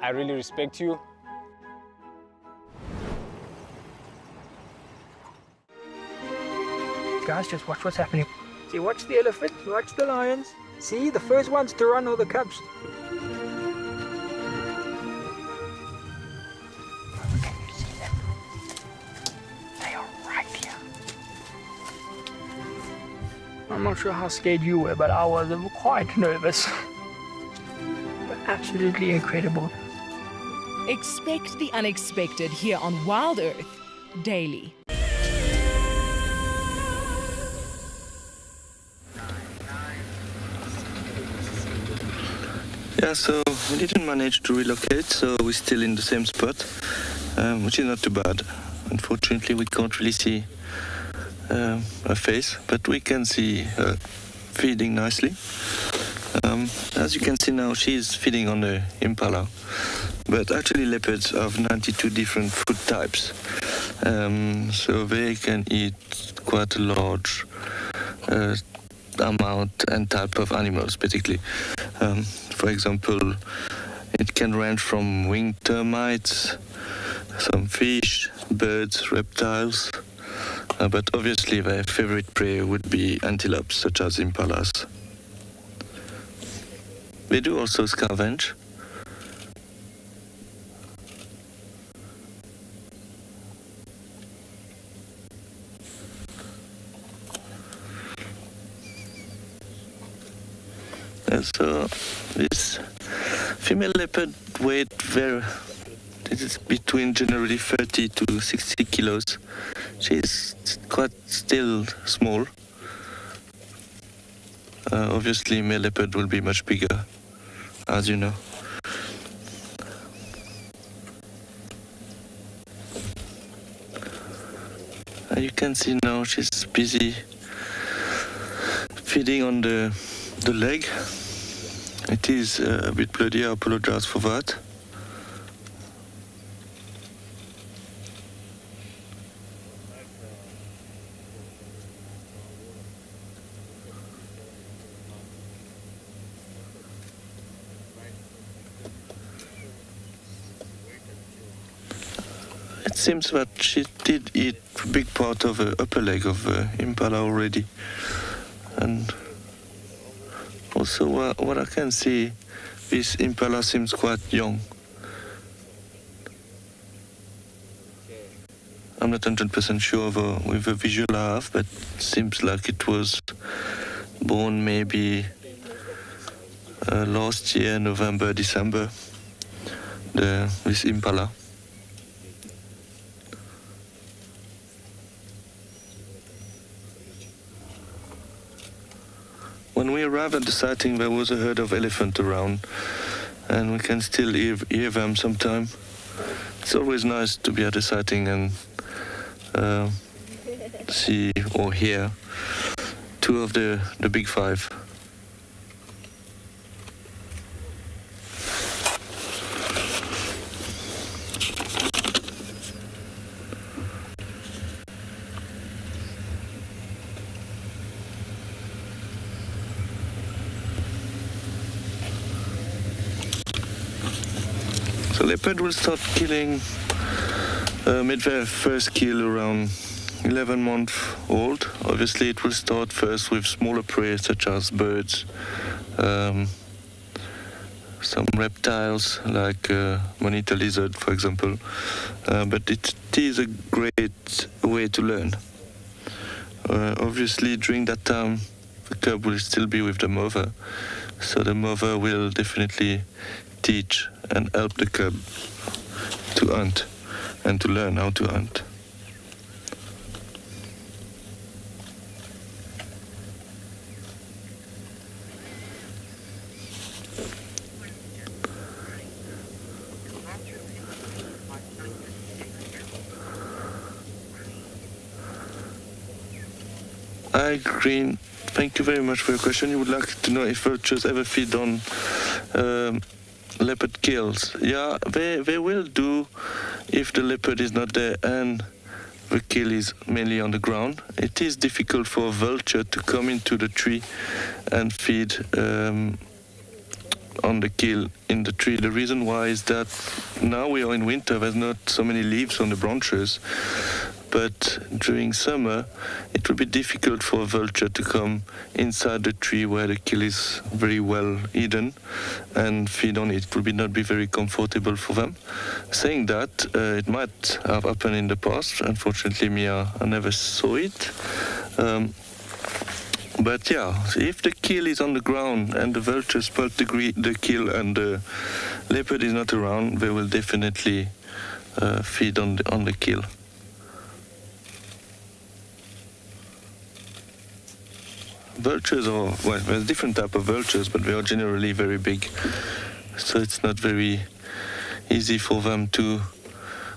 I really respect you. Guys, just watch what's happening. See, watch the elephant, watch the lions. See, the first ones to run are the cubs. Can you see them? They are right here. I'm not sure how scared you were, but I was quite nervous. But absolutely incredible. Expect the unexpected here on WildEarth daily. Yeah, so we didn't manage to relocate, so we're still in the same spot, which is not too bad. Unfortunately, we can't really see her face, but we can see her feeding nicely. As you can see now, she's feeding on the Impala, but actually leopards have 92 different food types, so they can eat quite a large amount and type of animals, basically. For example, it can range from winged termites, some fish, birds, reptiles, but obviously their favorite prey would be antelopes, such as impalas. They do also scavenge. So this female leopard weight this is between generally 30 to 60 kilos. She's quite still small. Obviously, male leopard will be much bigger, as you know. You can see now she's busy feeding on the leg. It is a bit bloody, I apologize for that. It seems that she did eat a big part of the upper leg of the Impala already. And also what I can see, this Impala seems quite young. I'm not 100% sure with the visual I have, but it seems like it was born maybe last year, November, December, this Impala. When we arrived at the sighting, there was a herd of elephant around, and we can still hear them sometime. It's always nice to be at a sighting and see or hear two of the big five. So leopard will start killing, made their first kill around 11 months old. Obviously it will start first with smaller prey such as birds, some reptiles like monitor lizard, for example, but it is a great way to learn. Obviously during that time the cub will still be with the mother, so the mother will definitely teach and help the cub to hunt and to learn how to hunt. Hi, Green. Thank you very much for your question. You would like to know if vultures ever feed on leopard kills. Yeah, they will do if the leopard is not there and the kill is mainly on the ground. It is difficult for a vulture to come into the tree and feed on the kill in the tree. The reason why is that now we are in winter, there's not so many leaves on the branches, but during summer it will be difficult for a vulture to come inside the tree where the kill is very well hidden and feed on it. It will not be very comfortable for them. Saying that, it might have happened in the past. Unfortunately, I never saw it. But yeah, if the kill is on the ground and the vulture spot the kill and the leopard is not around, they will definitely feed on the kill. Vultures are, well, there's different type of vultures, but they are generally very big. So it's not very easy for them to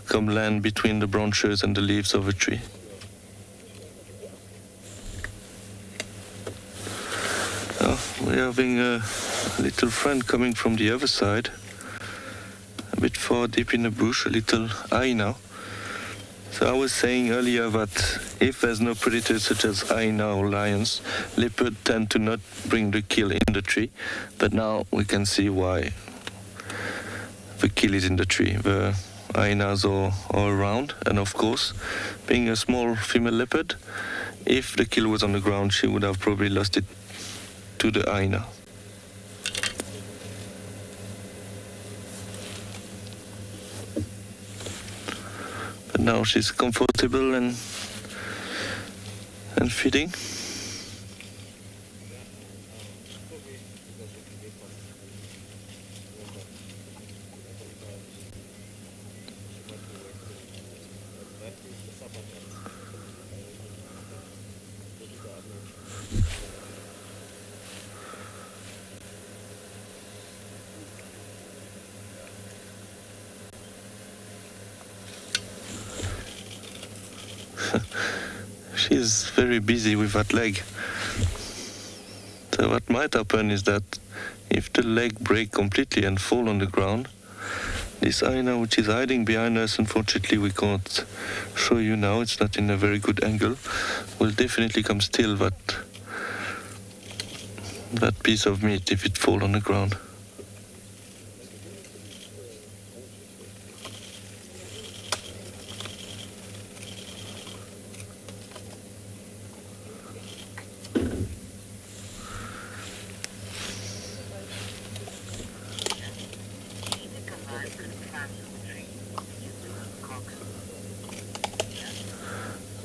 come land between the branches and the leaves of a tree. We're having a little friend coming from the other side, a bit far deep in the bush, a little hyena. So I was saying earlier that if there's no predators such as hyena or lions, leopards tend to not bring the kill in the tree. But now we can see why the kill is in the tree. The hyenas are around, and of course, being a small female leopard, if the kill was on the ground, she would have probably lost it to the hyena. But now she's comfortable and feeding. She's very busy with that leg. So what might happen is that if the leg breaks completely and fall on the ground, this hyena which is hiding behind us, unfortunately we can't show you now, it's not in a very good angle, will definitely come steal that piece of meat if it falls on the ground.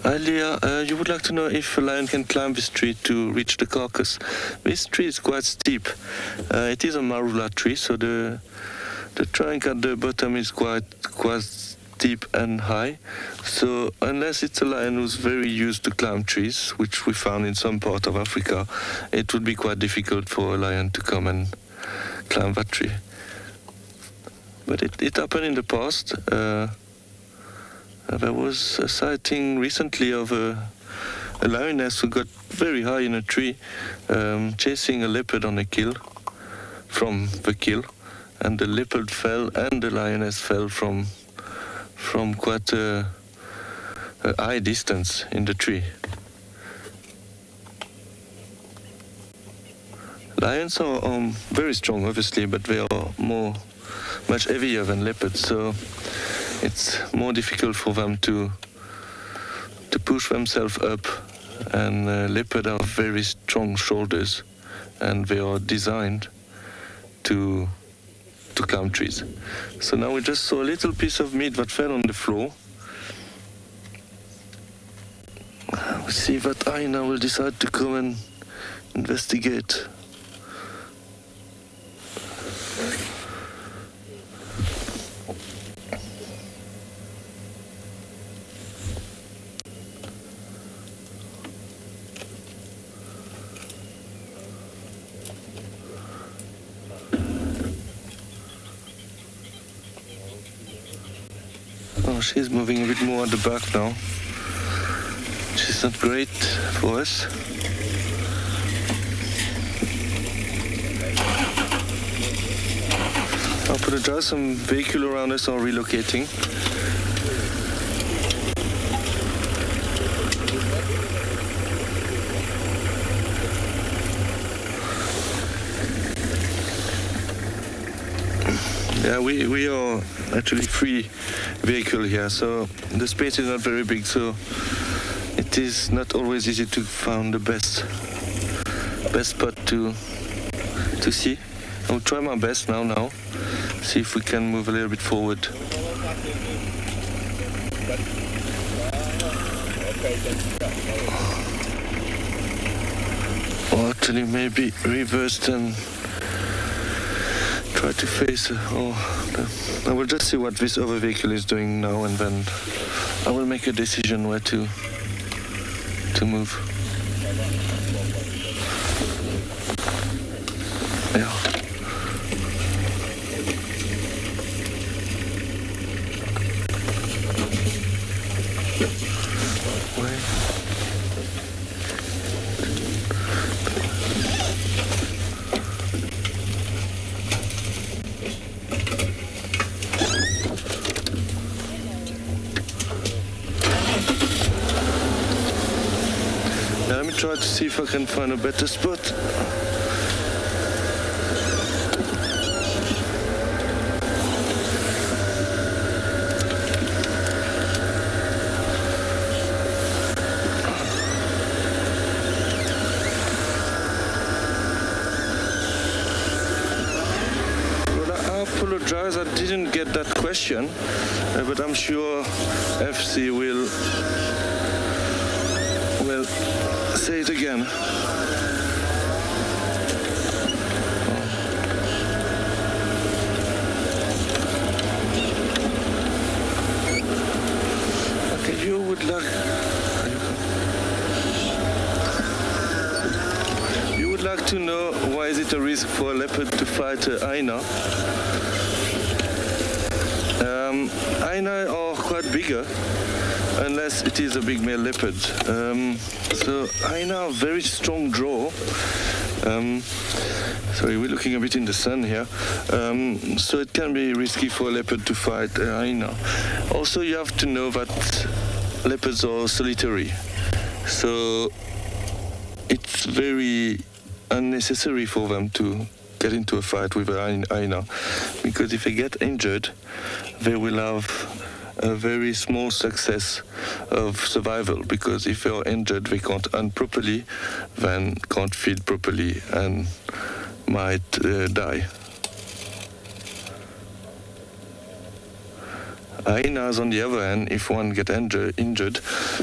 Earlier, you would like to know if a lion can climb this tree to reach the carcass. This tree is quite steep. It is a marula tree, so the trunk at the bottom is quite steep and high. So unless it's a lion who's very used to climb trees, which we found in some part of Africa, it would be quite difficult for a lion to come and climb that tree. But it happened in the past. There was a sighting recently of a lioness who got very high in a tree, chasing a leopard on a kill from the kill, and the leopard fell and the lioness fell from quite a high distance in the tree. Lions are very strong, obviously, but they are much heavier than leopards, so it's more difficult for them to push themselves up. And leopards have very strong shoulders, and they are designed to climb trees. So now we just saw a little piece of meat that fell on the floor. We see that Hyena will decide to come and investigate. Oh, she's moving a bit more at the back now. She's not great for us. I apologize, some vehicle around us are relocating. Yeah, we are actually free vehicle here, so the space is not very big, so it is not always easy to find the best spot to see. I'll try my best now, see if we can move a little bit forward. Or actually maybe reverse and try to face I will just see what this other vehicle is doing now, and then I will make a decision where to move. Yeah. Let me try to see if I can find a better spot. Well, I apologize, I didn't get that question, but I'm sure FC will say it again. Okay, you would like to know why is it a risk for a leopard to fight a hyena? Hyena are quite bigger, unless it is a big male leopard. So hyena have very strong jaw. Sorry, we're looking a bit in the sun here. So it can be risky for a leopard to fight a hyena. Also, you have to know that leopards are solitary. So it's very unnecessary for them to get into a fight with a hyena, because if they get injured, they will have a very small success of survival, because if they are injured, they can't hunt properly, then can't feed properly, and might die. hyenas on the other hand, if one get injured,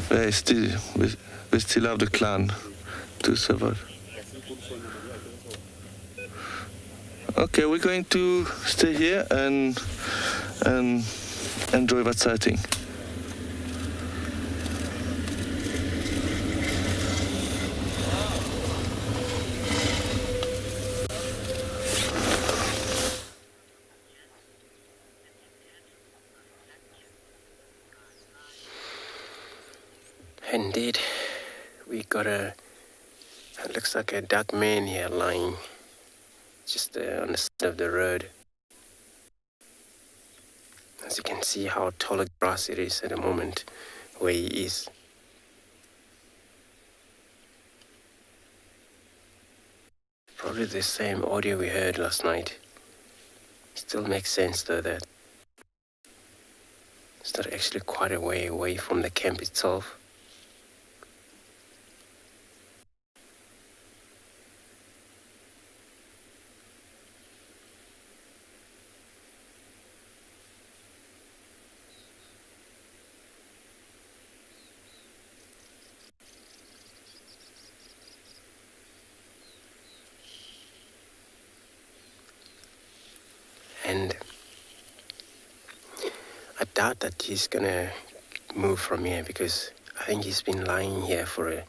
they still have the clan to survive. Okay, we're going to stay here and enjoy that sighting. Indeed, we got it looks like a dark man here lying just on the side of the road. As you can see how tall the grass it is at the moment where he is. Probably the same audio we heard last night. Still makes sense though that it's not actually quite a way away from the camp itself. And I doubt that he's gonna move from here because I think he's been lying here for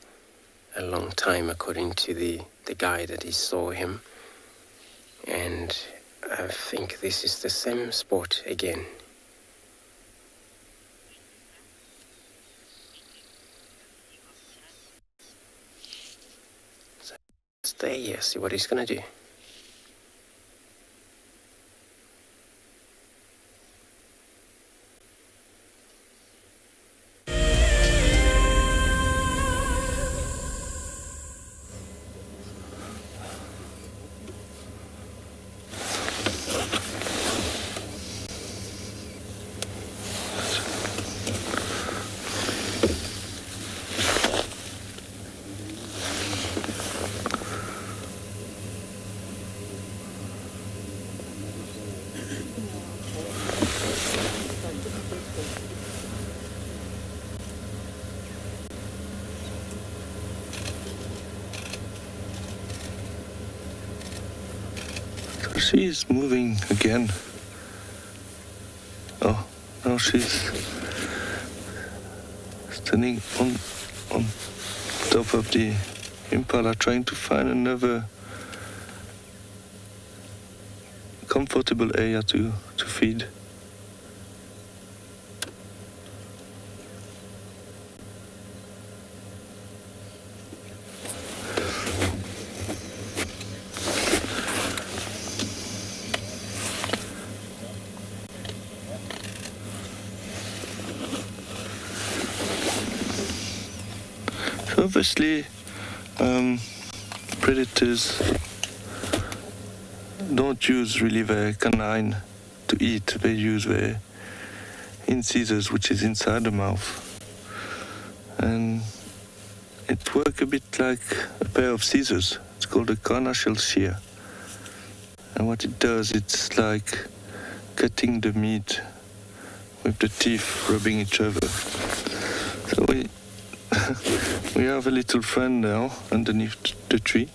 a long time according to the guy that he saw him. And I think this is the same spot again. So stay here, see what he's gonna do. She's moving again. Oh, now she's standing on top of the Impala, trying to find another comfortable area to feed. Obviously, predators don't use really their canine to eat. They use their incisors, which is inside the mouth. And it works a bit like a pair of scissors. It's called a carnassial shear. And what it does, it's like cutting the meat with the teeth rubbing each other. So we have a little friend now underneath the tree.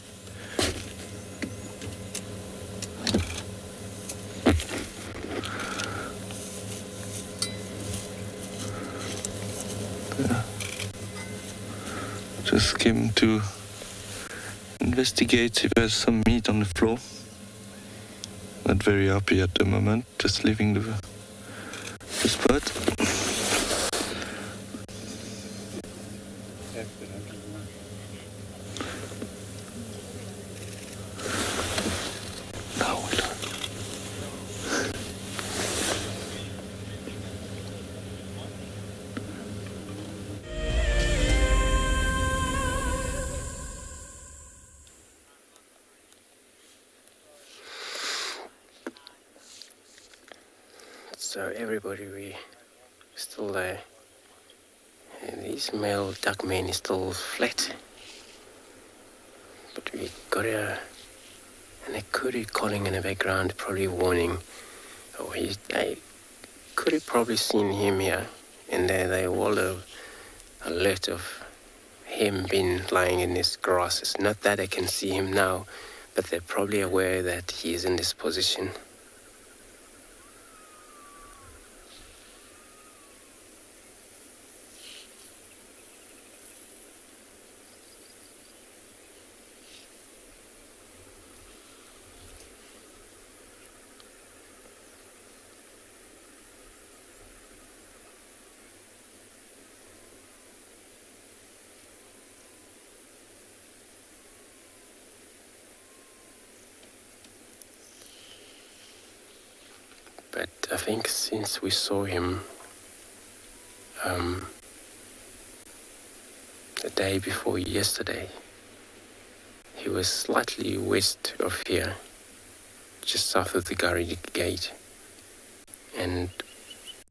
Just came to investigate if there's some meat on the floor. Not very happy at the moment, just leaving the spot. So everybody, we still there. And this male duck man is still flat. But we got an Akuri calling in the background, probably warning. Oh, could have probably seen him here, and they all alert of him being lying in his grasses. Not that I can see him now, but they're probably aware that he is in this position. But I think since we saw him the day before yesterday, he was slightly west of here, just south of the Gari gate. And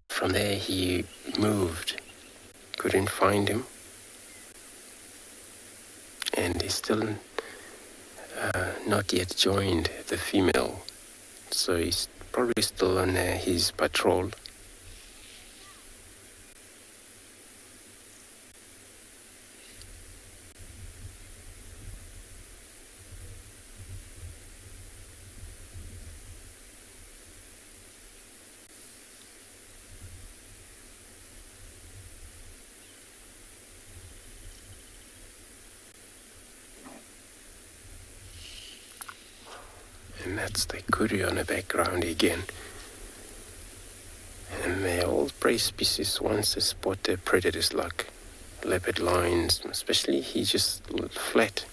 from there he moved, couldn't find him. And he's still not yet joined the female, so he's probably still on his patrol. And that's the Kuri on the background again. And they're all prey species once they spot their predators like leopard lions, especially he just flat.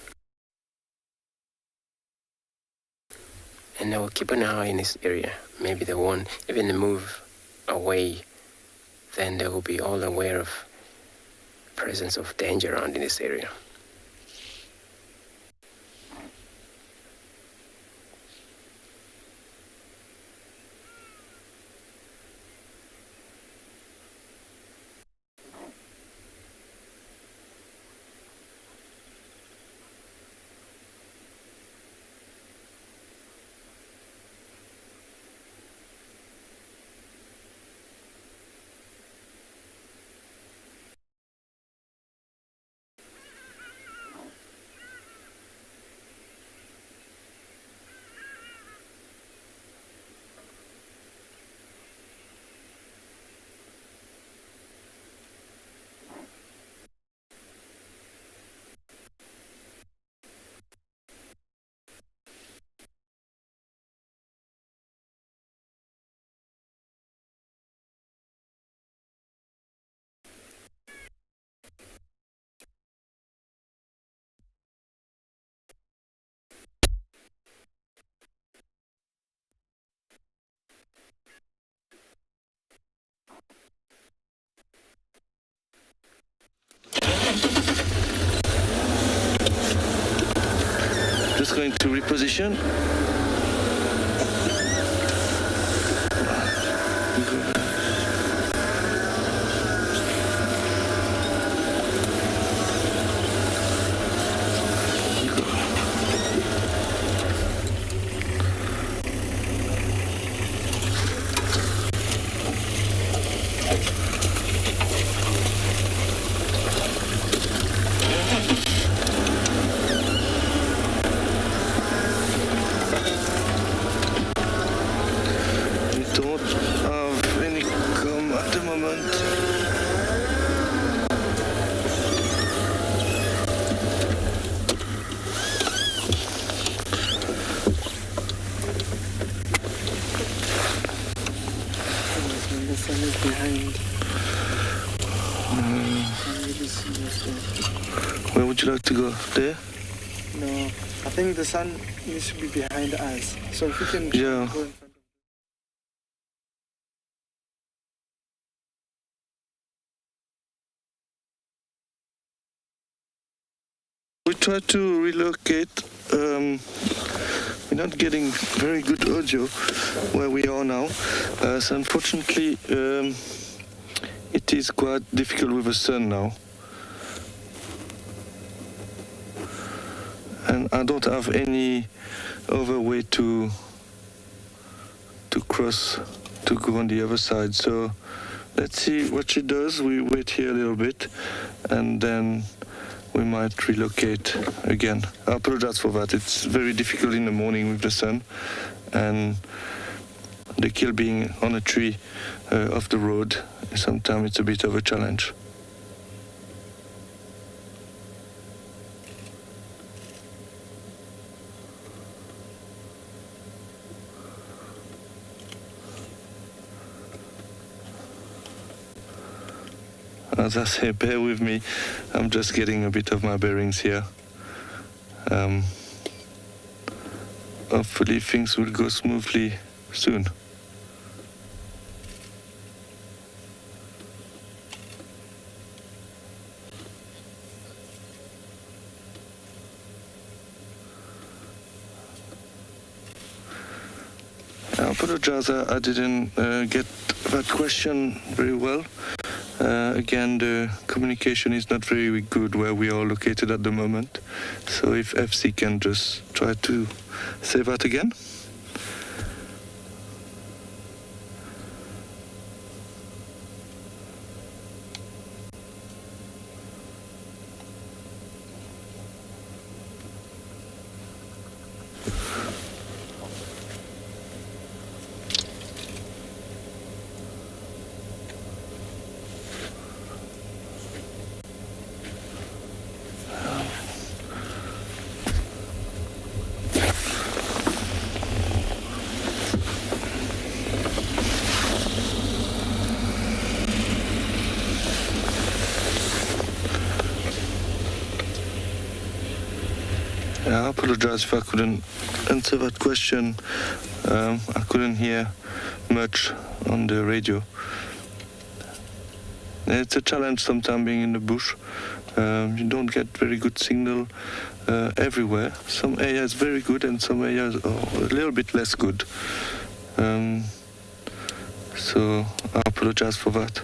And they will keep an eye in this area. Maybe they won't even move away, then they will be all aware of the presence of danger around in this area. Just going to reposition. Where would you like to go? There? No, I think the sun needs to be behind us. So if we can go in front of. We try to relocate. We're not getting very good audio where we are now. So unfortunately, it is quite difficult with the sun now. And I don't have any other way to cross to go on the other side. So let's see what she does. We wait here a little bit, and then we might relocate again. I apologize for that. It's very difficult in the morning with the sun, and the kill being on a tree off the road, sometimes it's a bit of a challenge. As I say, bear with me. I'm just getting a bit of my bearings here. Hopefully things will go smoothly soon. I apologize, I didn't get that question very well. Again, the communication is not very good where we are located at the moment. So if FC can just try to say that again. I apologize if I couldn't answer that question. I couldn't hear much on the radio. It's a challenge sometimes being in the bush. You don't get very good signal everywhere. Some areas very good and some areas are a little bit less good. So I apologize for that.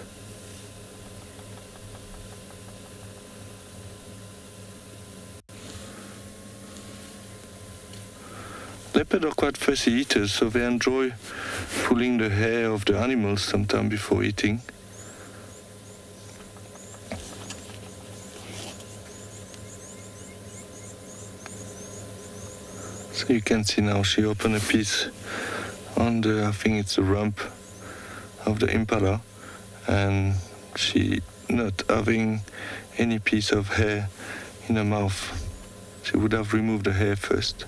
Leopards are quite fussy eaters, so they enjoy pulling the hair of the animals sometime before eating. So you can see now she opened a piece on the, I think it's the rump of the Impala, and she not having any piece of hair in her mouth. She would have removed the hair first.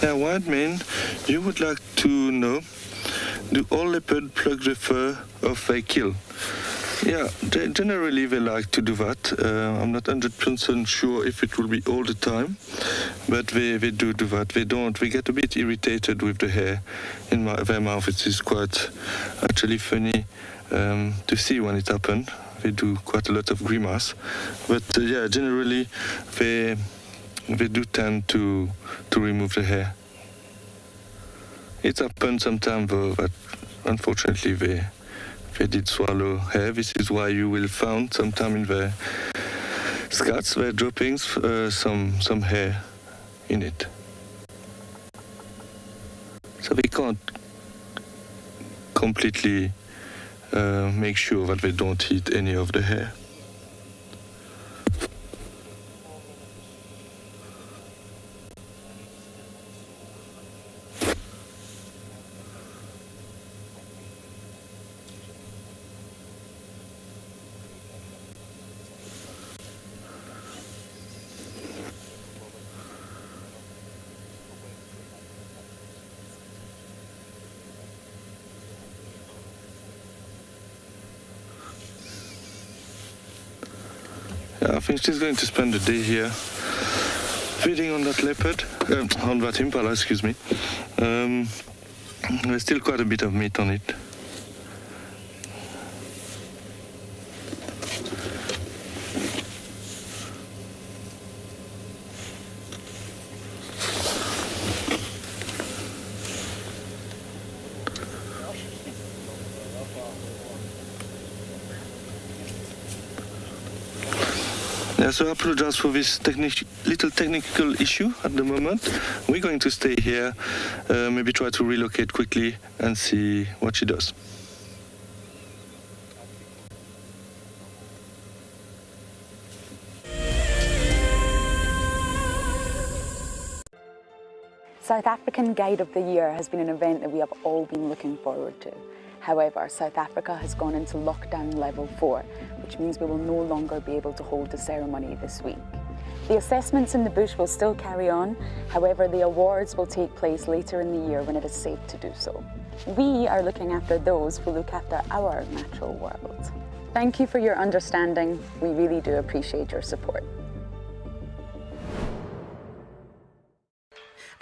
Yeah, white man, you would like to know, do all leopards plug the fur of their kill? Yeah, generally they like to do that. I'm not 100% sure if it will be all the time, but they do that. They get a bit irritated with the hair in their mouth. It is quite actually funny to see when it happens. They do quite a lot of grimace, but yeah, generally they do tend to remove the hair. It happens sometimes though that unfortunately they did swallow hair. This is why you will find sometimes in the scats, their droppings, some hair in it. So we can't completely make sure that they don't eat any of the hair. Yeah, I think she's going to spend the day here feeding on that leopard, on that Impala, excuse me. There's still quite a bit of meat on it. Yeah, so I apologize for this little technical issue at the moment. We're going to stay here, maybe try to relocate quickly and see what she does. South African Guide of the Year has been an event that we have all been looking forward to. However, South Africa has gone into lockdown level 4, which means we will no longer be able to hold the ceremony this week. The assessments in the bush will still carry on, however the awards will take place later in the year when it is safe to do so. We are looking after those who look after our natural world. Thank you for your understanding. We really do appreciate your support.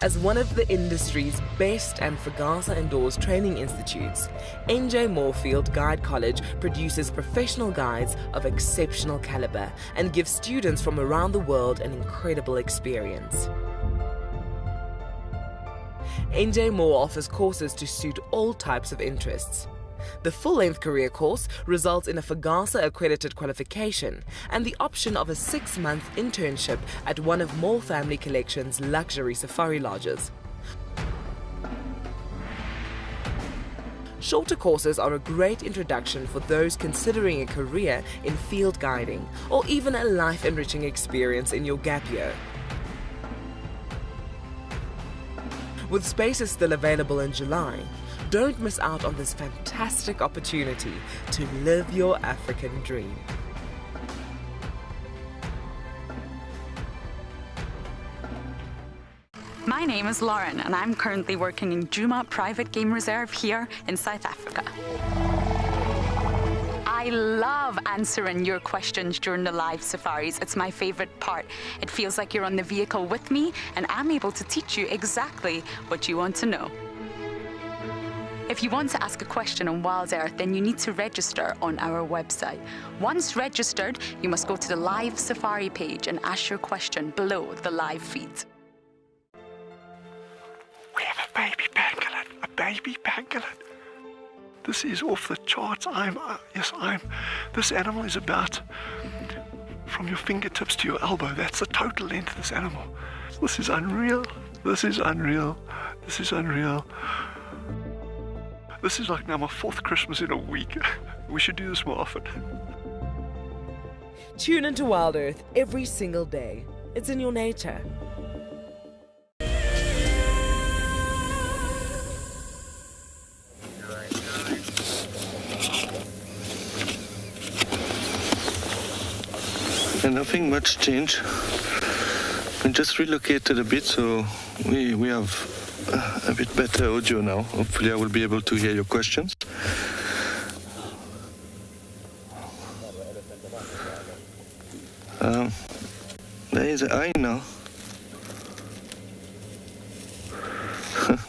As one of the industry's best and Fagasa endorsed training institutes, NJ Moorfield Guide College produces professional guides of exceptional caliber and gives students from around the world an incredible experience. NJ Moore offers courses to suit all types of interests. The full-length career course results in a Fagasa accredited qualification and the option of a 6-month internship at one of Moore Family Collection's luxury safari lodges. Shorter courses are a great introduction for those considering a career in field guiding or even a life-enriching experience in your gap year. With spaces still available in July, don't miss out on this fantastic opportunity to live your African dream. My name is Lauren and I'm currently working in Djuma Private Game Reserve here in South Africa. I love answering your questions during the live safaris. It's my favorite part. It feels like you're on the vehicle with me and I'm able to teach you exactly what you want to know. If you want to ask a question on WildEarth, then you need to register on our website. Once registered, you must go to the live safari page and ask your question below the live feed. We have a baby pangolin, This is off the charts. This animal is about from your fingertips to your elbow. That's the total length of this animal. This is unreal. This is unreal. This is like now my 4th Christmas in a week. We should do this more often. Tune into WildEarth every single day. It's in your nature. And nothing much changed. We just relocated a bit, so we have a bit better audio now. Hopefully I will be able to hear your questions. There is a Hyena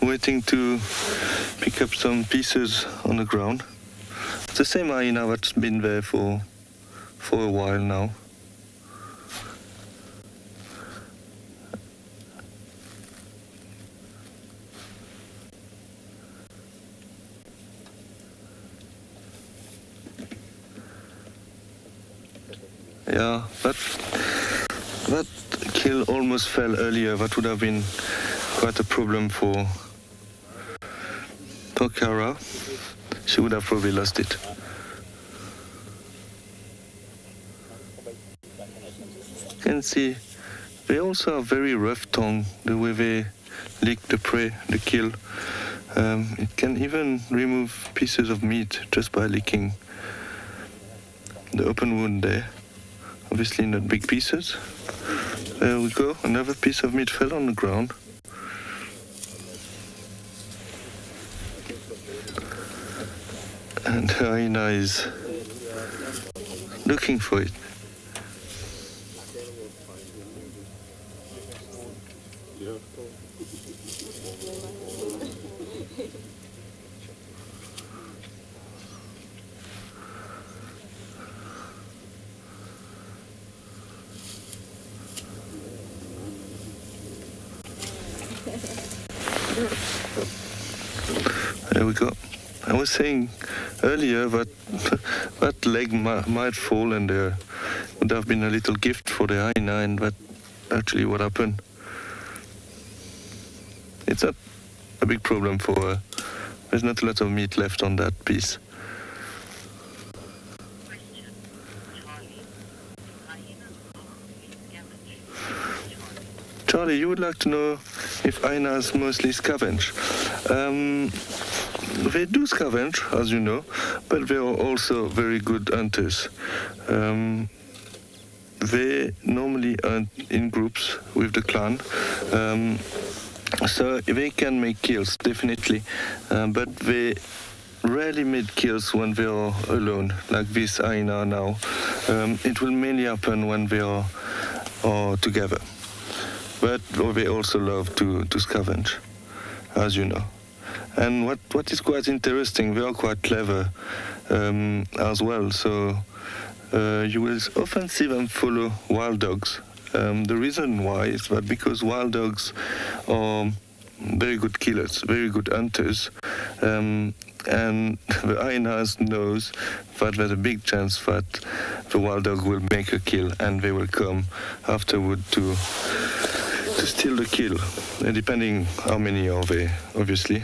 waiting to pick up some pieces on the ground. It's the same Hyena that's been there for a while now. Yeah, that kill almost fell earlier. That would have been quite a problem for Kara. She would have probably lost it. You can see they also are very rough tongue, the way they lick the prey, the kill. It can even remove pieces of meat just by licking the open wound there. Obviously not big pieces. There we go, another piece of meat fell on the ground. And the hyena is looking for it. There we go. I was saying earlier that that leg might fall and would have been a little gift for the hyena, and that actually what happened. It's not a big problem for her. There's not a lot of meat left on that piece. Charlie, you would like to know if hyenas mostly scavenge. They do scavenge, as you know, but they are also very good hunters. They normally hunt in groups with the clan, so they can make kills, definitely, but they rarely make kills when they are alone, like this hyena now. It will mainly happen when they are together. But they also love to scavenge, as you know. And what is quite interesting, they are quite clever as well. So you will often see them follow wild dogs. The reason why is that because wild dogs are very good killers, very good hunters, and the hyenas knows that there's a big chance that the wild dog will make a kill, and they will come afterward to steal the kill, and depending how many are there, obviously.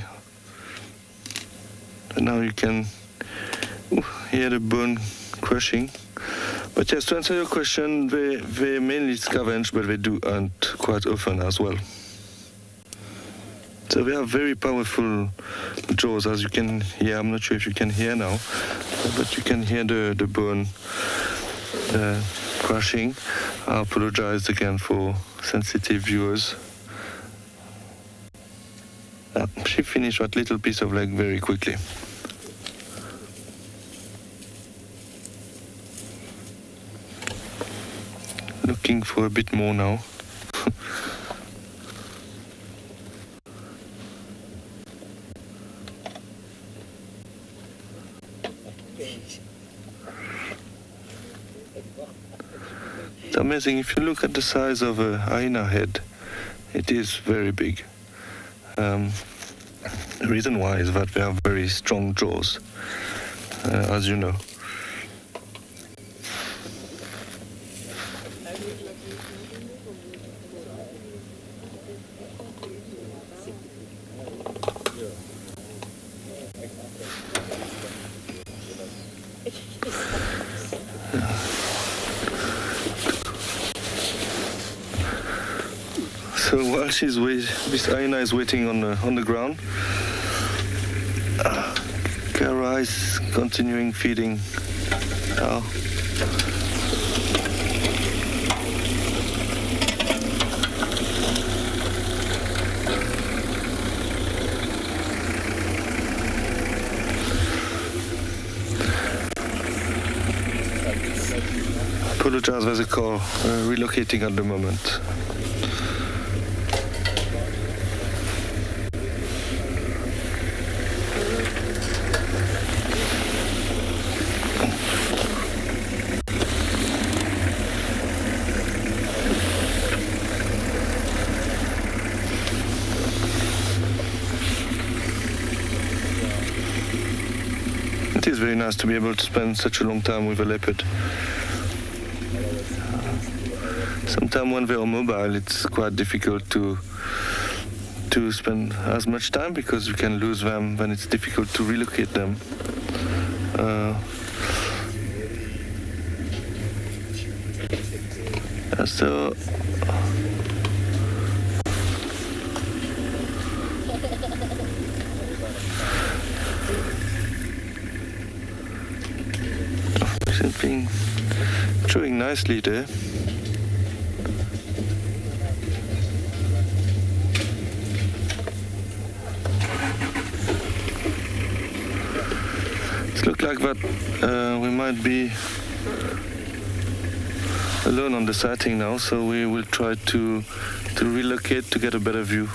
And now you can hear the bone crushing. But yes, to answer your question, they mainly scavenge, but they do hunt quite often as well. So they have very powerful jaws, as you can hear. I'm not sure if you can hear now, but you can hear the bone crushing. I apologize again for sensitive viewers. She finished that little piece of leg very quickly. Looking for a bit more now. It's amazing. If you look at the size of a hyena head, it is very big. The reason why is that they have very strong jaws, as you know. So while this hyena is waiting on the ground, Kara is continuing feeding. Apologize, there's a car relocating at the moment. It is very nice to be able to spend such a long time with a leopard. Sometimes when they are mobile, it's quite difficult to spend as much time because you can lose them, then it's difficult to relocate them. So something chewing nicely there. It looks like that we might be alone on the sighting now, so we will try to relocate to get a better view,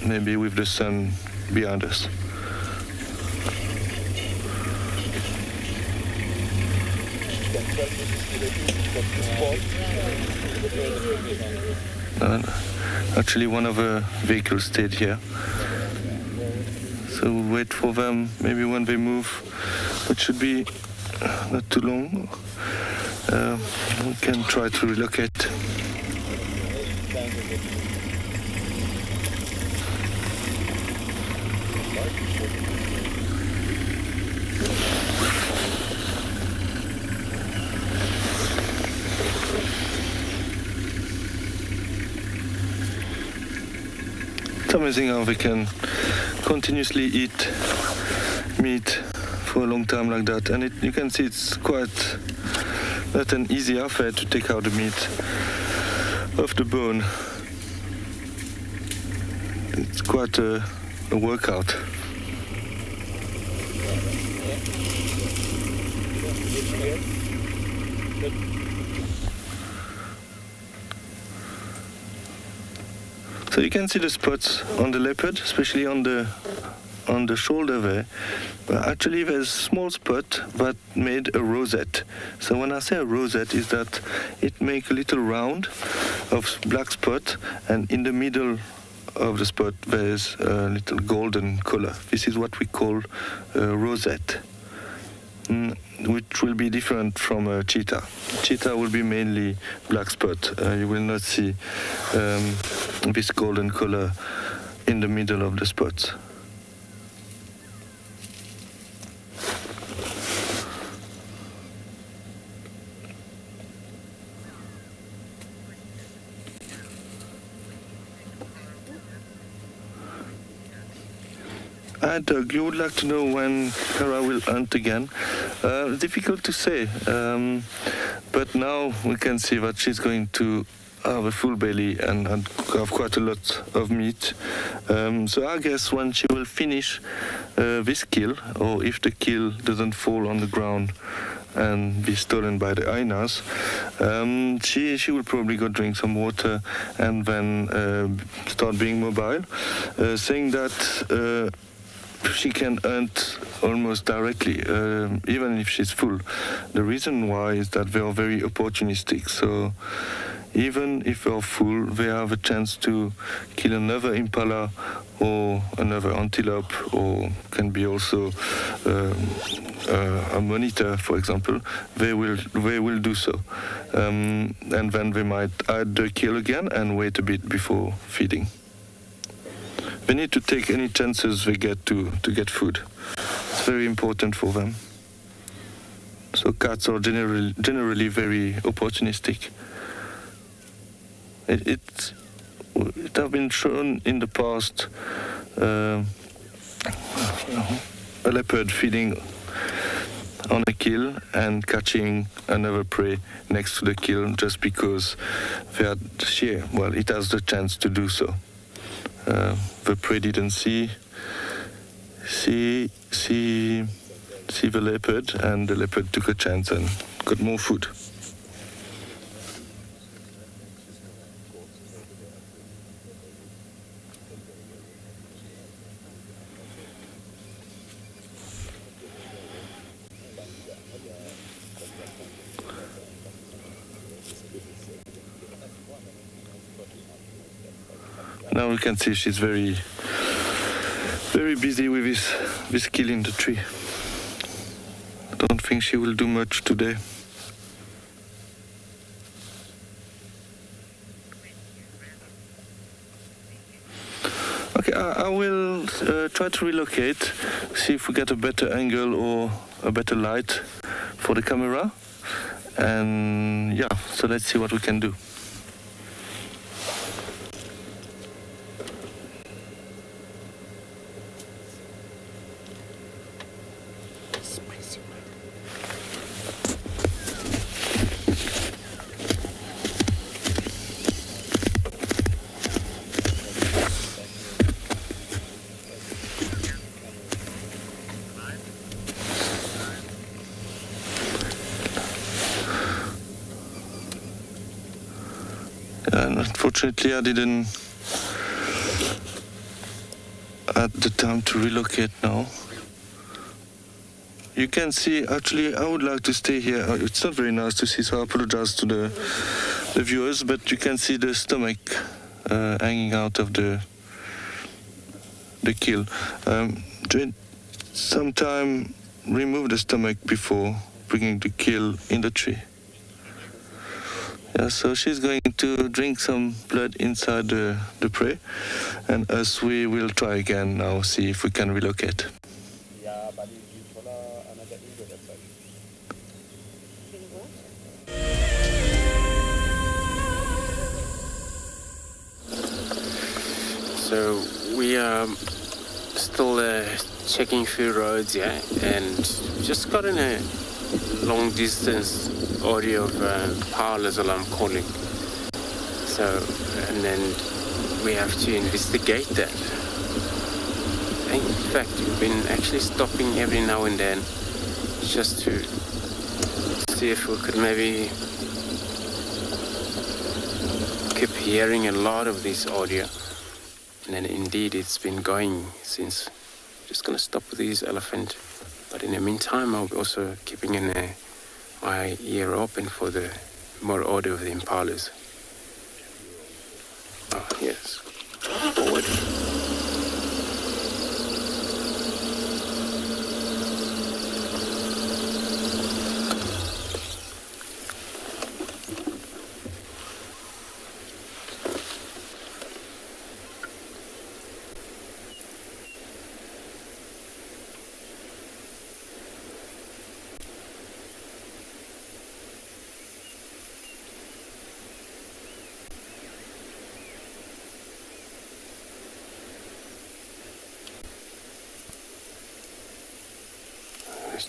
maybe with the sun behind us. Actually, one of the vehicles stayed here, so we'll wait for them. Maybe when they move, it should be not too long. We can try to relocate. It's amazing how we can continuously eat meat for a long time like that, and you can see it's quite not an easy affair to take out the meat off the bone. It's quite a workout. So you can see the spots on the leopard, especially on the shoulder there. But actually there's a small spot that made a rosette. So when I say a rosette, is that it makes a little round of black spot, and in the middle of the spot there's a little golden color. This is what we call a rosette, which will be different from a cheetah. Cheetah will be mainly black spot. You will not see this golden color in the middle of the spots. Doug, you would like to know when Kara will hunt again? Difficult to say, but now we can see that she's going to have a full belly and have quite a lot of meat. So I guess when she will finish this kill, or if the kill doesn't fall on the ground and be stolen by the hyenas, she will probably go drink some water and then start being mobile, saying that she can hunt almost directly, even if she's full. The reason why is that they are very opportunistic. So even if they are full, they have a chance to kill another impala or another antelope, or can be also a monitor, for example. They will do so, and then they might add the kill again and wait a bit before feeding. They need to take any chances they get to get food. It's very important for them. So cats are generally very opportunistic. It has been shown in the past a leopard feeding on a kill and catching another prey next to the kill just because it has the chance to do so. The prey didn't see the leopard, and the leopard took a chance and got more food. Now we can see she's very busy with this kill in the tree. I don't think she will do much today. Okay, I will try to relocate, see if we get a better angle or a better light for the camera. And yeah, so let's see what we can do. And unfortunately, I didn't have the time to relocate now. You can see, actually, I would like to stay here. It's not very nice to see, so I apologize to the viewers, but you can see the stomach hanging out of the kill. Sometime remove the stomach before bringing the kill in the tree. Yeah, so she's going to drink some blood inside the prey, and us, we will try again now, see if we can relocate. Yeah, but you follow another Indo that side. So we are still checking through roads, yeah, and just got in a long distance audio of powerless alarm calling. So, and then we have to investigate that. In fact, we've been actually stopping every now and then just to see if we could maybe keep hearing a lot of this audio. And then indeed it's been going since. Just going to stop with these elephant. But in the meantime, I'll be also keeping my ear open for the more audio of the impalas. Oh, yes. Forward.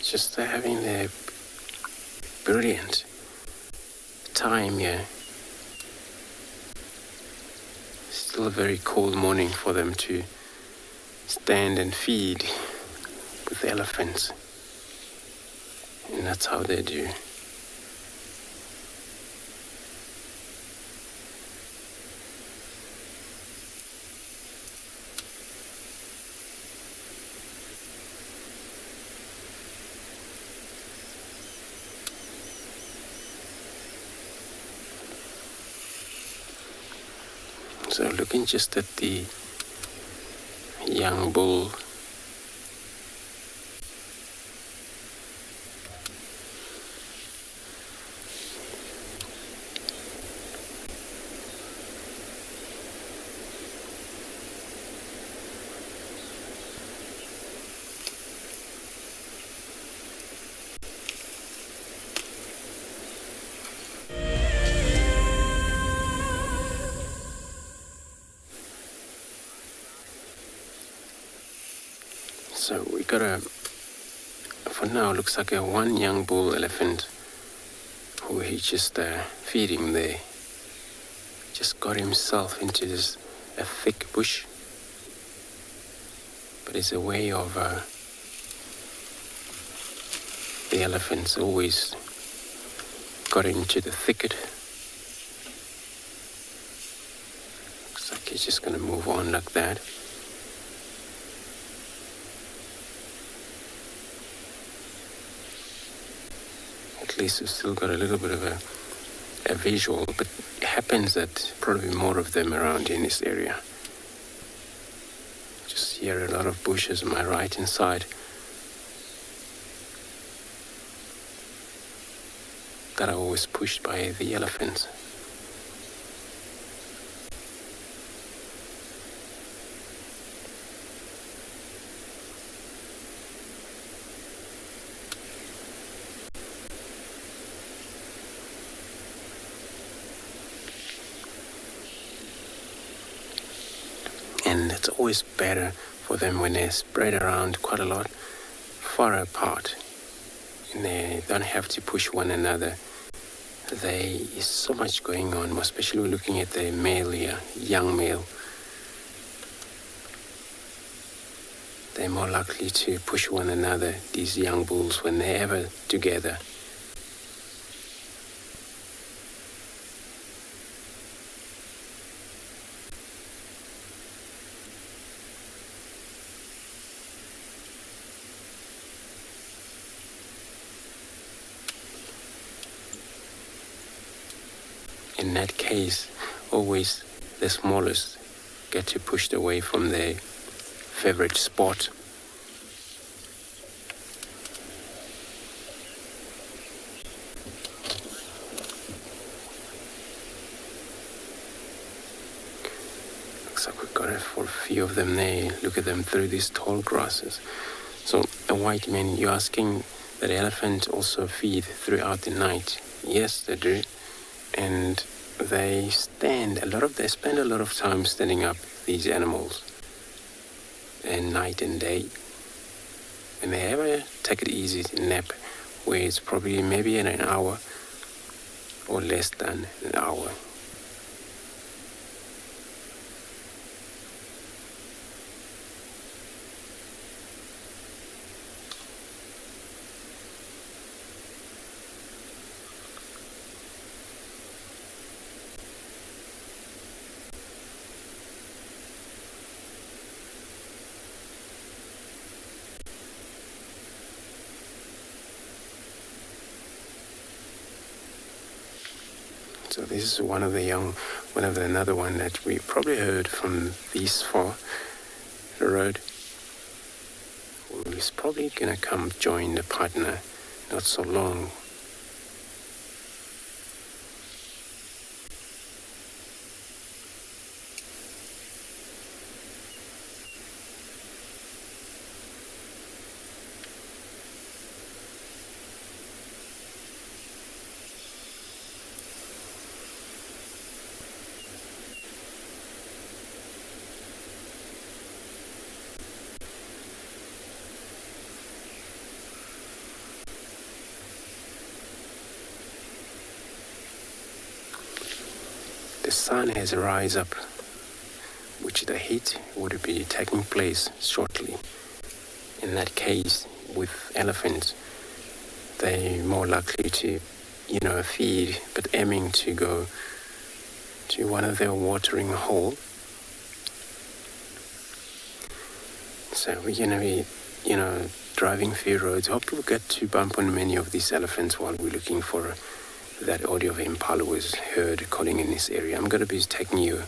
Just having the brilliant time here. Still a very cold morning for them to stand and feed with the elephants. And that's how they do. So looking just at the young bull. So we got for now, looks like one young bull elephant who he's just feeding there. Just got himself into a thick bush. But it's a way of the elephants always got into the thicket. Looks like he's just going to move on like that. At least we've still got a little bit of a visual, but it happens that probably more of them around in this area. Just hear a lot of bushes on my right hand side that are always pushed by the elephants. And it's always better for them when they're spread around quite a lot, far apart, and they don't have to push one another. There is so much going on, especially looking at the male here, young male. They're more likely to push one another, these young bulls, when they're ever together. In that case, always the smallest get to pushed away from their favorite spot. looks like we've got it for a few of them there. Look at them through these tall grasses. So, a white man, you're asking that elephant also feed throughout the night? Yes, they do. And they spend a lot of time standing up, these animals, and night and day. And they ever take it easy nap, where it's probably maybe in an hour or less than an hour. So this is another one that we probably heard from this far the road. He's probably gonna come join the partner not so long. The sun has rise up, which the heat would be taking place shortly. In that case, with elephants, they're more likely to, feed, but aiming to go to one of their watering hole. So we're going to be, driving through roads. Hope we'll get to bump on many of these elephants while we're looking for that audio of Impala was heard calling in this area. I'm going to be taking you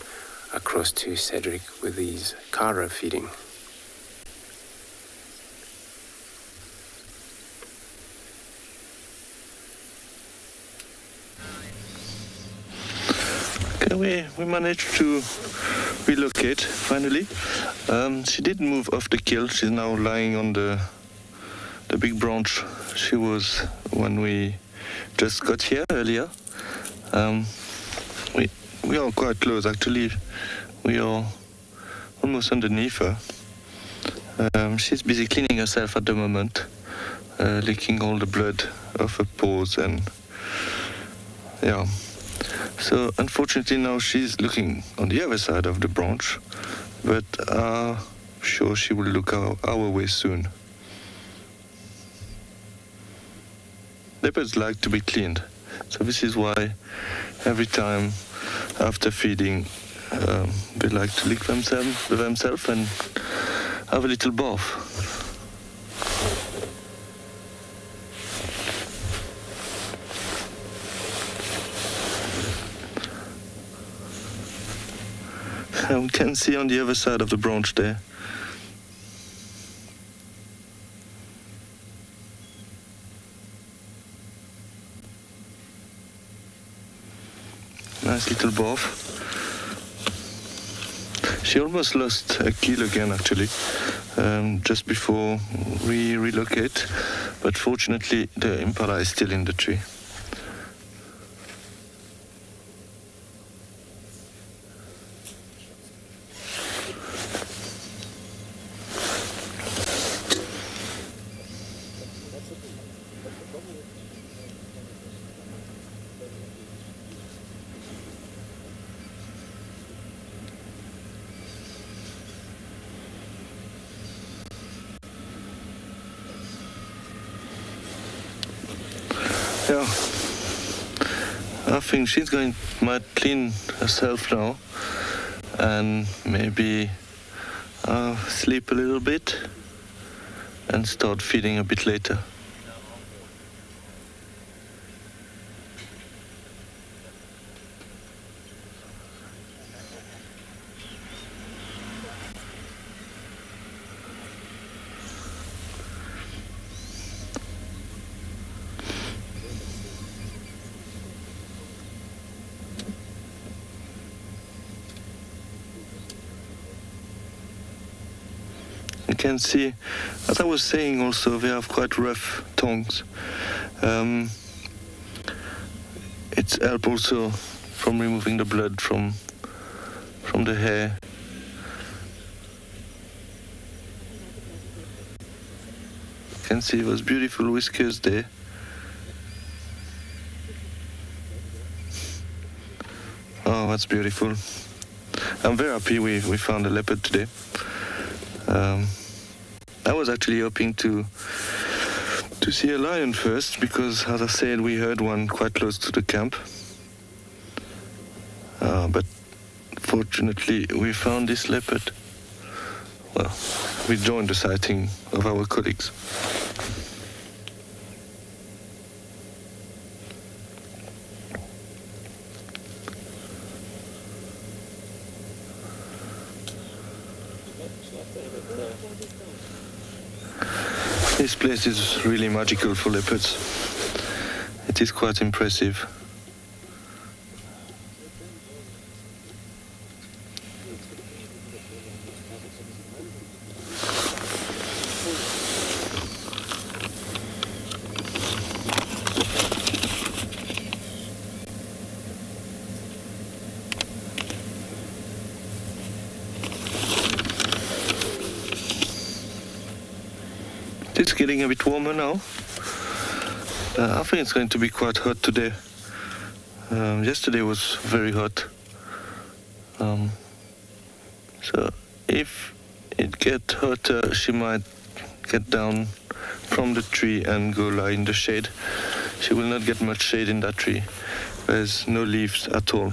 across to Cedric with these Kara feeding. Okay, we managed to relocate finally. She did move off the kill. She's now lying on the big branch she was when we just got here earlier. We are quite close actually. We are almost underneath her. She's busy cleaning herself at the moment, licking all the blood off her paws and yeah. So unfortunately now she's looking on the other side of the branch, but sure she will look our way soon. Leopards like to be cleaned, so this is why every time after feeding they like to lick themselves and have a little bath. And we can see on the other side of the branch there. Nice little bath. She almost lost a kill again actually, just before we relocate, but fortunately the Impala is still in the tree. Yeah, I think she's might clean herself now and maybe sleep a little bit and start feeding a bit later. can see, as I was saying also, they have quite rough tongues. It's help also from removing the blood from the hair. You can see those beautiful whiskers there. Oh, that's beautiful. I'm very happy we found a leopard today. I was actually hoping to see a lion first, because, as I said, we heard one quite close to the camp. But fortunately, we found this leopard. Well, we joined the sighting of our colleagues. This place is really magical for leopards. It is quite impressive. It's getting a bit warmer now. I think it's going to be quite hot today. Yesterday was very hot. So if it gets hotter, she might get down from the tree and go lie in the shade. She will not get much shade in that tree. There's no leaves at all.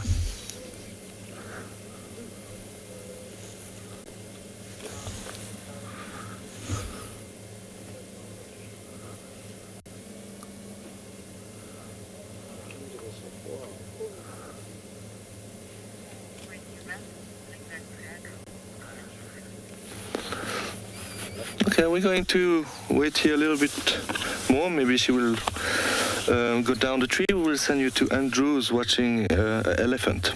Okay, we're going to wait here a little bit more. Maybe she will go down the tree. We will send you to Andrew, who's watching an elephant.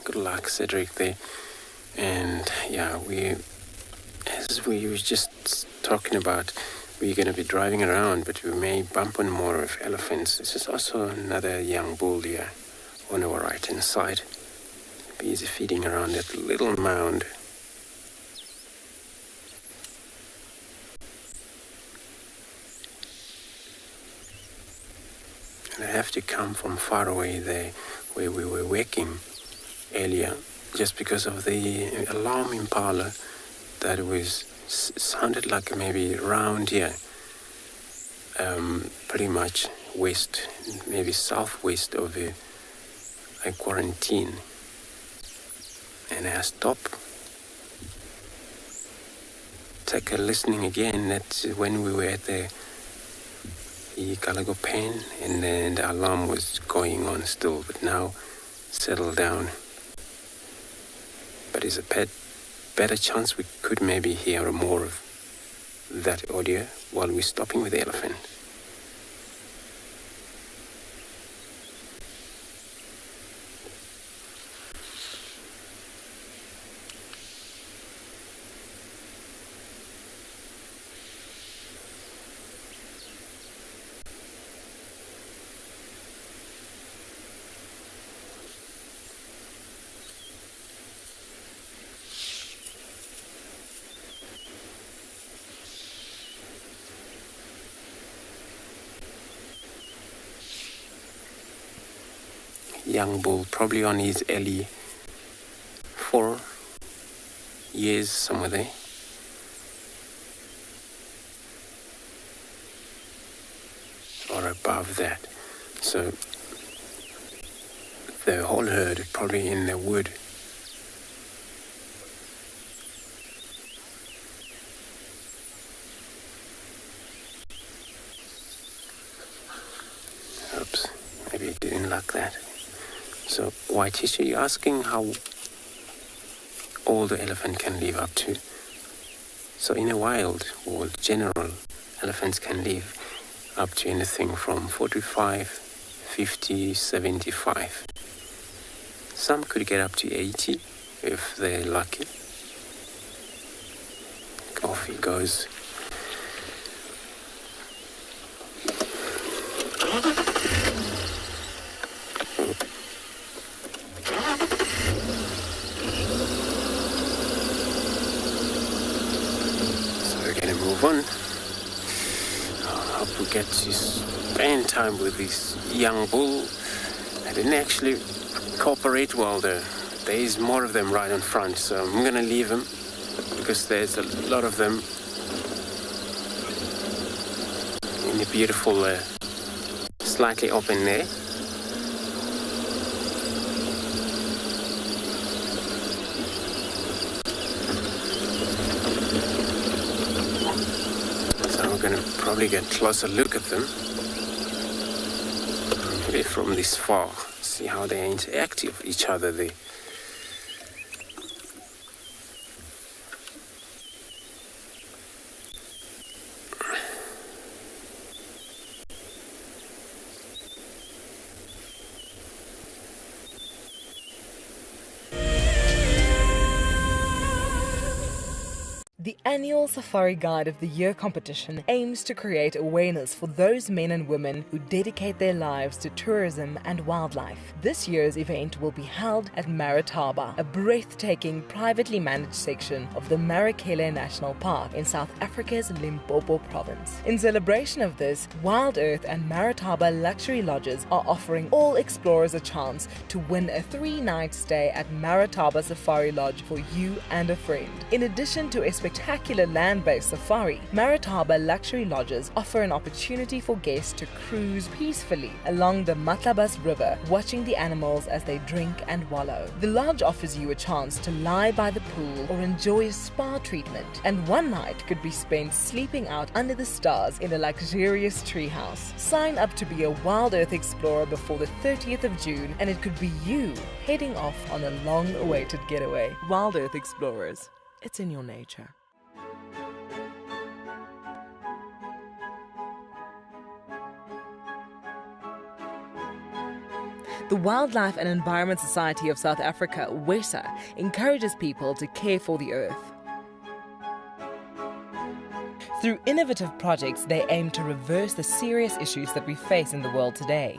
Good luck, Cedric, there. And yeah, as we were just talking about, we're going to be driving around, but we may bump on more of elephants. This is also another young bull here on our right-hand side. Busy feeding around that little mound. And I have to come from far away there where we were working earlier, just because of the alarm Impala that was sounded like maybe around here, pretty much west, maybe southwest of a quarantine. And I stopped, take a listening again. That's when we were at the Galago pen, and then the alarm was going on still, but now settled down. But it's a better chance we could maybe hear more of that audio while we're stopping with the elephant. Young bull, probably on his early 4 years, somewhere there. Or above that. So the whole herd probably in the wood. Oops, maybe it didn't like that. So, White Tissue, you're asking how old the elephant can live up to. So, in a wild world, general, elephants can live up to anything from 4 to 5, 50, 75. Some could get up to 80 if they're lucky. Off he goes. So we're gonna move on. I hope we get to spend time with this young bull. I didn't actually cooperate well there. There is more of them right in front, so I'm gonna leave them because there's a lot of them in the beautiful, slightly open there. So we're gonna probably get a closer look at them, maybe from this far, see how they interact with each other there. The annual Safari Guide of the Year competition aims to create awareness for those men and women who dedicate their lives to tourism and wildlife. This year's event will be held at Marataba, a breathtaking privately managed section of the Marakele National Park in South Africa's Limpopo province. In celebration of this, WildEarth and Marataba Luxury Lodges are offering all explorers a chance to win a 3-night stay at Marataba Safari Lodge for you and a friend. In addition to a spectacular land-based safari, Marataba Luxury Lodges offer an opportunity for guests to cruise peacefully along the Matlabas River, watching the animals as they drink and wallow. The lodge offers you a chance to lie by the pool or enjoy a spa treatment, and one night could be spent sleeping out under the stars in a luxurious treehouse. Sign up to be a WildEarth explorer before the 30th of June, and it could be you heading off on a long-awaited getaway. WildEarth Explorers. It's in your nature. The Wildlife and Environment Society of South Africa, WESA, encourages people to care for the earth. Through innovative projects, they aim to reverse the serious issues that we face in the world today.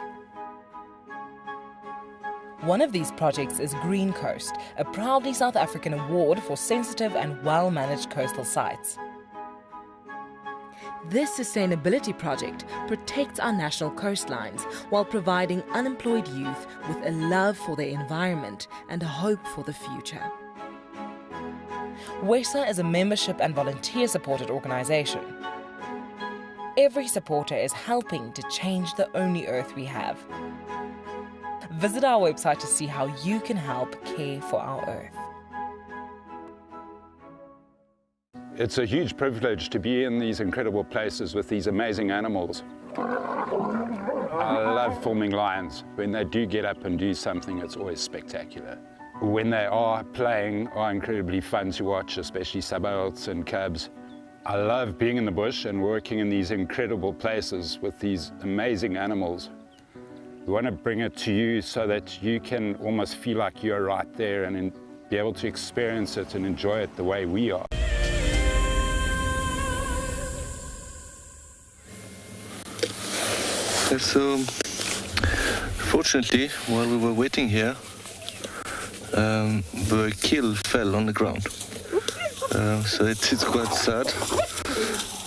One of these projects is Green Coast, a proudly South African award for sensitive and well-managed coastal sites. This sustainability project protects our national coastlines while providing unemployed youth with a love for their environment and a hope for the future. WESA is a membership and volunteer-supported organisation. Every supporter is helping to change the only earth we have. Visit our website to see how you can help care for our earth. It's a huge privilege to be in these incredible places with these amazing animals. I love filming lions. When they do get up and do something, it's always spectacular. When they are playing, are incredibly fun to watch, especially subalterns and cubs. I love being in the bush and working in these incredible places with these amazing animals. We want to bring it to you so that you can almost feel like you're right there and be able to experience it and enjoy it the way we are. So, fortunately, while we were waiting here, the kill fell on the ground. So it's quite sad.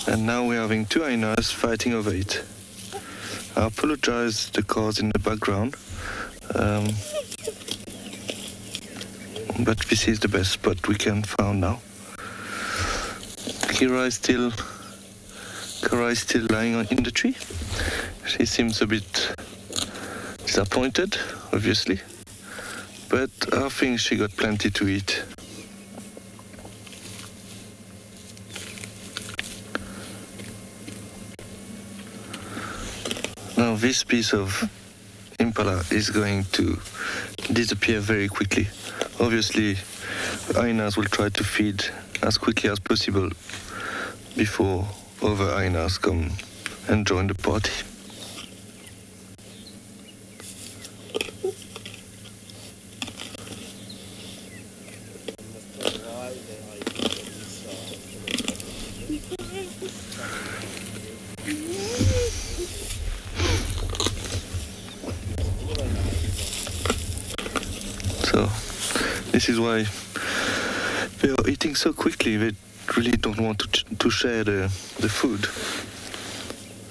And now we're having two hyenas fighting over it. I apologize the cars in the background. But this is the best spot we can find now. Kira is still lying in the tree. She seems a bit disappointed, obviously, but I think she got plenty to eat. Now this piece of Impala is going to disappear very quickly. Obviously, hyenas will try to feed as quickly as possible before other hyenas come and join the party. So this is why they are eating so quickly. They really don't want to share the food.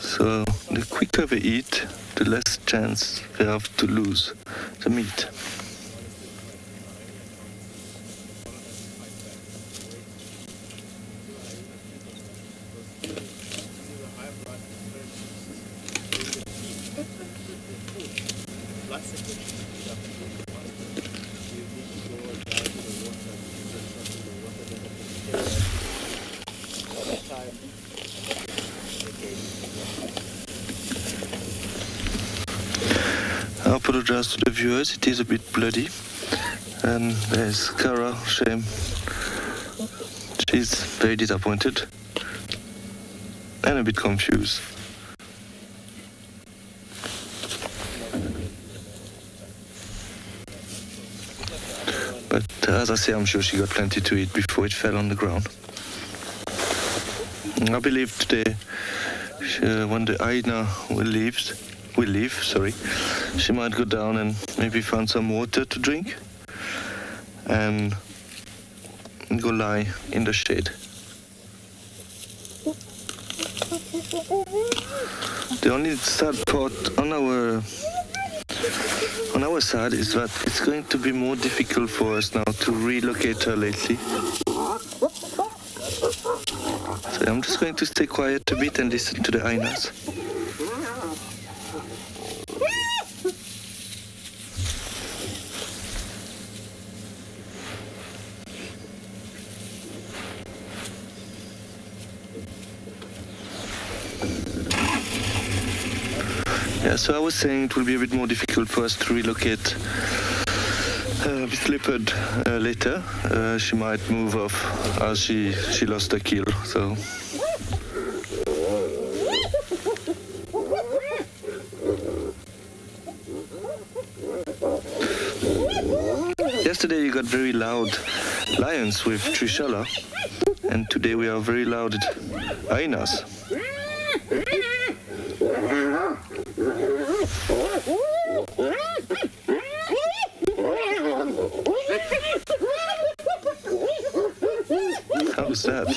So the quicker they eat, the less chance they have to lose the meat. I apologize to the viewers, it is a bit bloody. And there's Cara, shame. She's very disappointed and a bit confused. But as I say, I'm sure she got plenty to eat before it fell on the ground. I believe today, when the Hyena will leave, she might go down and maybe find some water to drink and go lie in the shade. The only sad part on our side is that it's going to be more difficult for us now to relocate her lately. So I'm just going to stay quiet a bit and listen to the hyenas. Yeah, so I was saying it will be a bit more difficult for us to relocate this leopard later. She might move off as she lost her kill, so. Yesterday you got very loud lions with Trishala, and today we are very loud hyenas. How's that?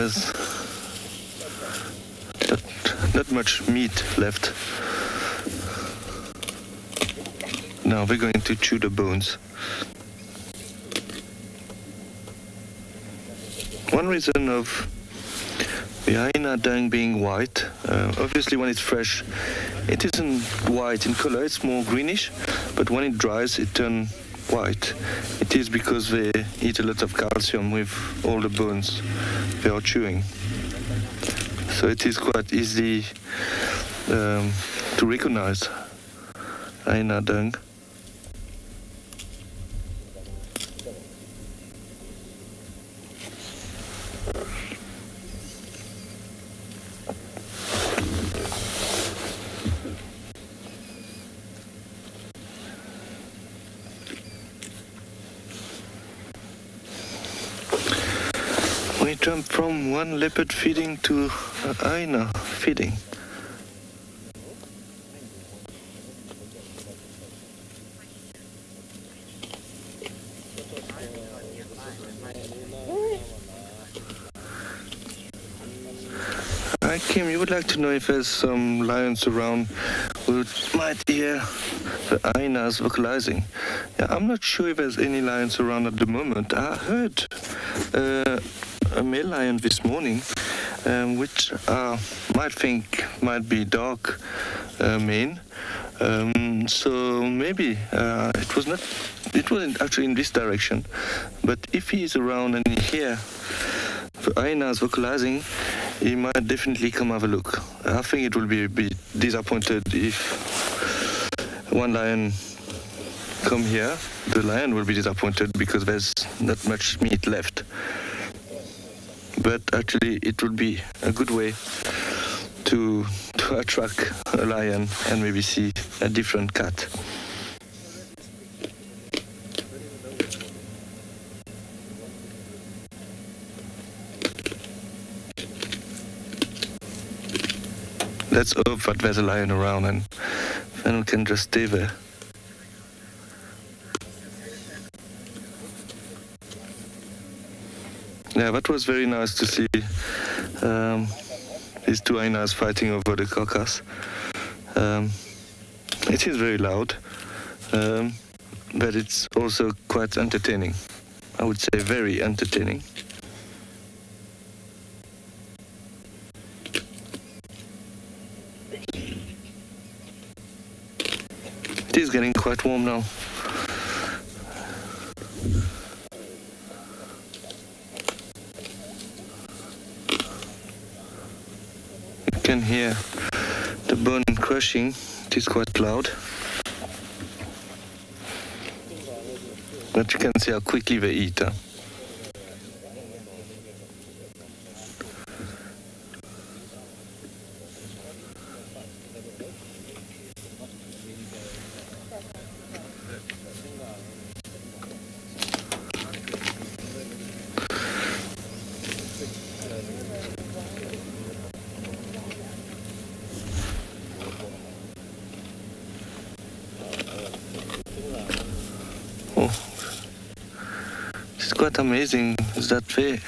There's not much meat left. Now we're going to chew the bones. One reason of the hyena dung being white, obviously when it's fresh, it isn't white in color, it's more greenish, but when it dries, it turns white. It is because they eat a lot of calcium with all the bones they are chewing. So it is quite easy to recognize hyena dung. We jump from one leopard feeding to a hyena feeding. I Kim, you would like to know if there's some lions around who might hear the hyenas vocalizing. Yeah, I'm not sure if there's any lions around at the moment. I heard a male lion this morning, which I might think might be dark mane. So maybe it wasn't actually in this direction. But if he is around and he hear the hyenas vocalizing, he might definitely come have a look. I think it will be a bit disappointed if one lion come here. The lion will be disappointed because there's not much meat left. But actually it would be a good way to attract a lion and maybe see a different cat. Let's hope that there's a lion around and then we can just stay there. Yeah, that was very nice to see these two hyenas fighting over the carcass. It is very loud, but it's also quite entertaining. I would say very entertaining. It is getting quite warm now. You can hear the bone crushing. It is quite loud. But you can see how quickly they eat. It's quite amazing is that they're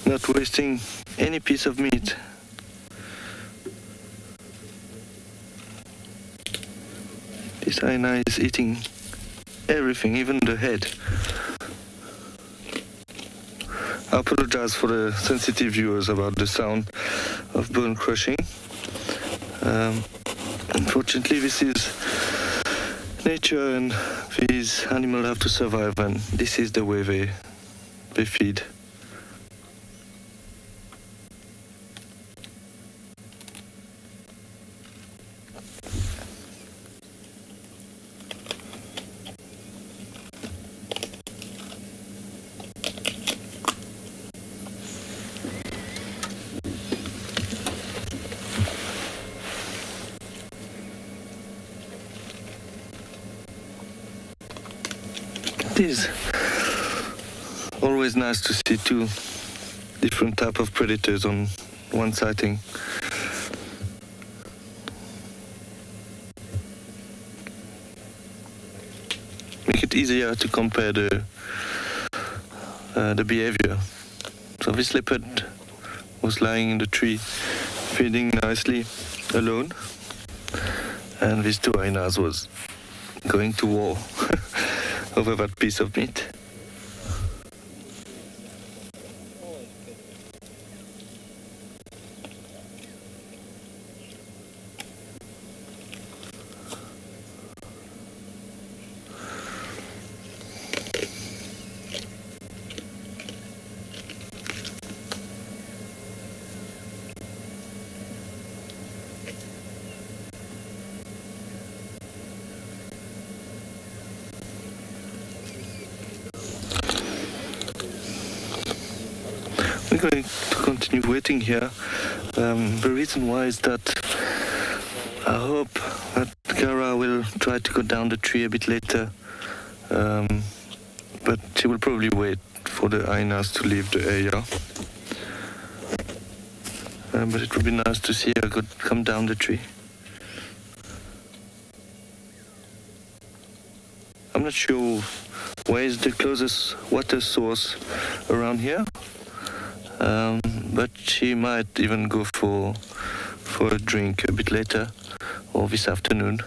not wasting any piece of meat. This hyena is eating everything, even the head. I apologize for the sensitive viewers about the sound of bone crushing. Unfortunately, this is nature and these animals have to survive, and this is the way they feed. It is always nice to see two different type of predators on one sighting. Make it easier to compare the behavior. So this leopard was lying in the tree, feeding nicely alone, and these two hyenas was going to war over that piece of meat. We're going to continue waiting here. The reason why is that I hope that Gara will try to go down the tree a bit later, but she will probably wait for the hyenas to leave the area. But it would be nice to see her come down the tree. I'm not sure where is the closest water source around here. but she might even go for a drink a bit later or this afternoon.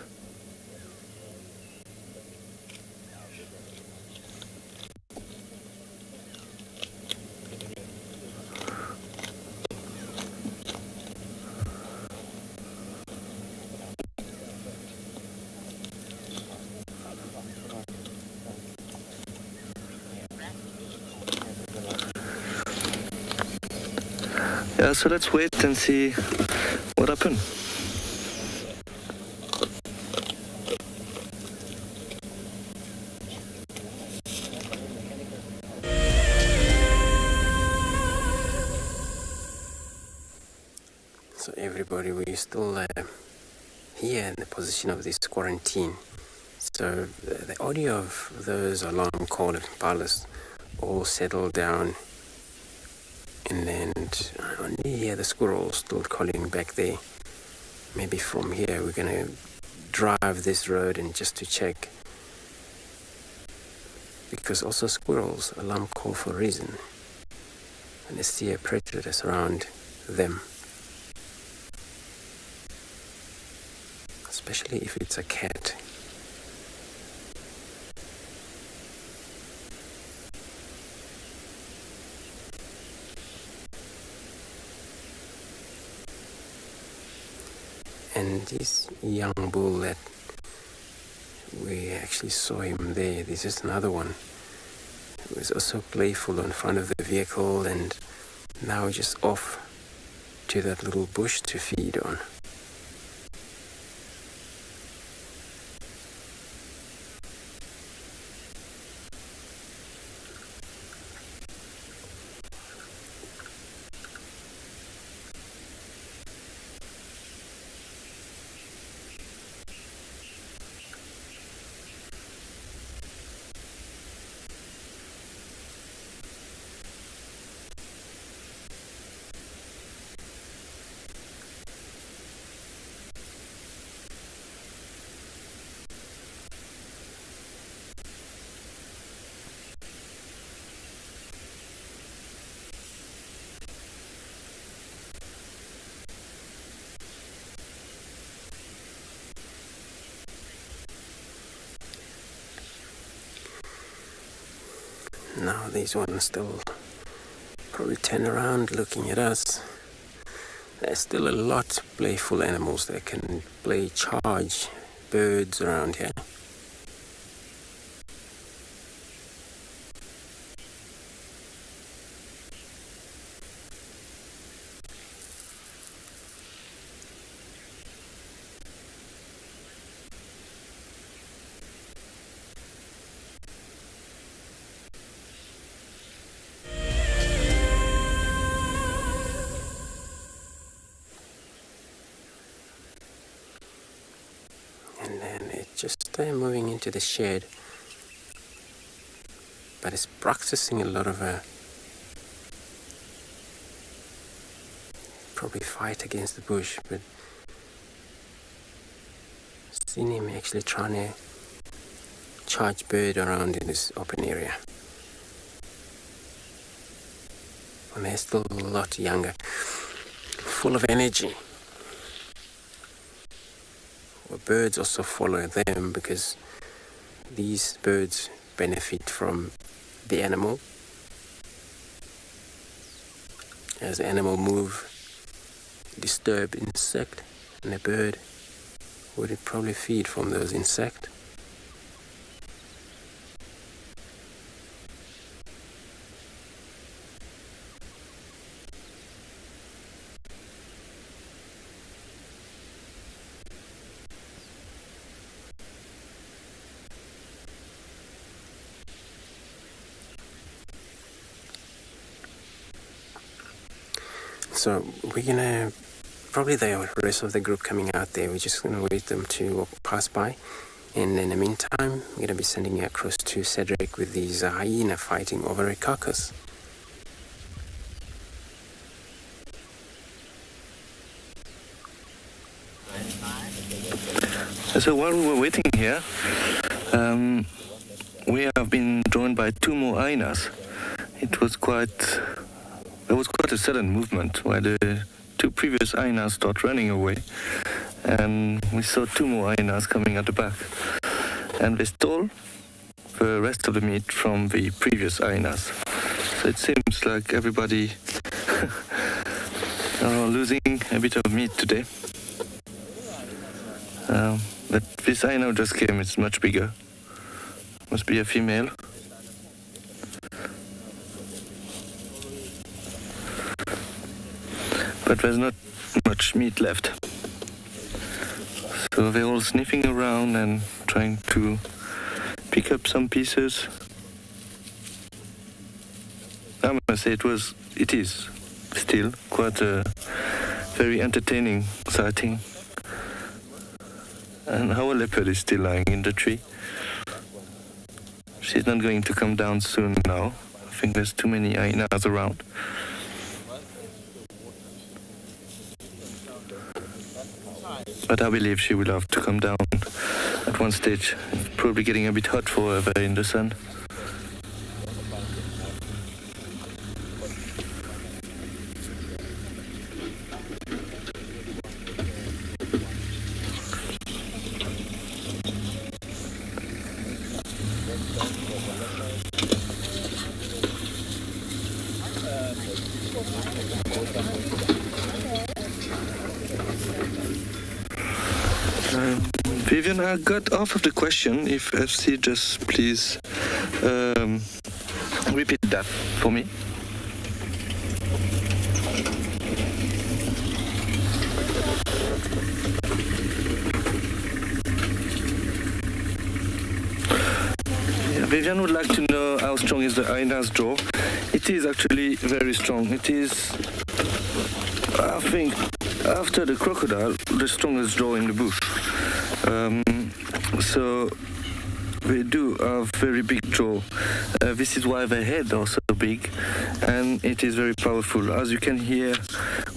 Yeah, so let's wait and see what happens. So everybody, we're still here in the position of this quarantine. So the audio of those alarm call Impalas all settled down, and then I only hear the squirrels still calling back there. Maybe from here we're gonna drive this road and just to check, because also squirrels alarm call for a reason, and they see a predator that's around them, especially if it's a cat. And this young bull that we actually saw him there, this is another one. He was also playful in front of the vehicle and now just off to that little bush to feed on. Now these ones still probably turn around looking at us. There's still a lot of playful animals that can play charge birds around here. Just moving into the shed, but it's practicing a lot of probably fight against the bush, but seen him actually trying to charge bird around in this open area. And they're still a lot younger, full of energy. Birds also follow them because these birds benefit from the animal. As the animal move, disturb insect, and the bird would probably feed from those insects. So we're gonna, probably the rest of the group coming out there, we're just gonna wait them to pass by. And in the meantime, we're gonna be sending you across to Cedric with these hyena fighting over a carcass. So while we were waiting here, we have been joined by two more hyenas. It was quite there was quite a sudden movement where the two previous hyenas start running away, and we saw two more hyenas coming at the back, and they stole the rest of the meat from the previous hyenas. So it seems like everybody are losing a bit of meat today. But this hyena just came, it's much bigger. Must be a female. But there's not much meat left. So they're all sniffing around and trying to pick up some pieces. I must say it is still quite a very entertaining sighting. And our leopard is still lying in the tree. She's not going to come down soon now. I think there's too many hyenas around. But I believe she will have to come down at one stage. It's probably getting a bit hot for her there in the sun. Vivian, I got off of the question. If FC just please repeat that for me. Vivian would like to know how strong is the hyena's jaw. It is actually very strong. It is, I think, after the crocodile, the strongest jaw in the bush. So they do have very big jaw. This is why their head are so big, and it is very powerful. As you can hear,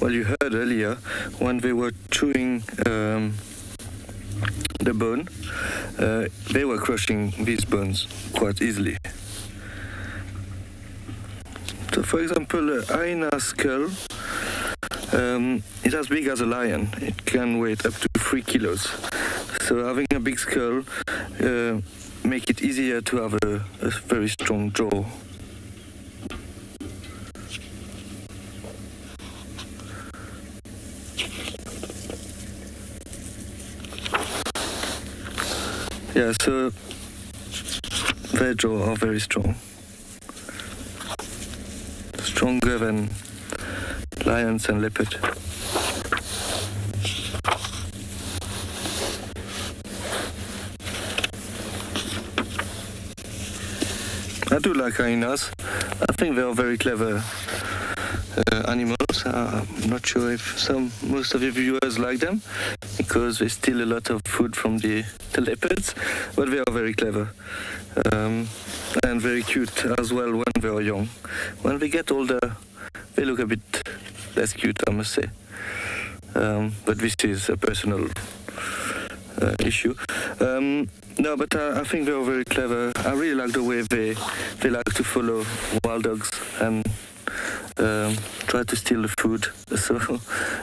well, you heard earlier, when they were chewing the bone, they were crushing these bones quite easily. So, for example, a hyena skull, it's as big as a lion. It can weigh up to 3 kilos. So having a big skull make it easier to have a very strong jaw. Yeah, so their jaw are very strong. Stronger than lions and leopard. I do like hyenas. I think they are very clever animals. I'm not sure if most of your viewers like them, because they steal a lot of food from the leopards, but they are very clever and very cute as well when they are young. When they get older, they look a bit less cute, I must say. But this is a personal issue. No, but I think they are very clever. I really like the way they like to follow wild dogs and try to steal the food. So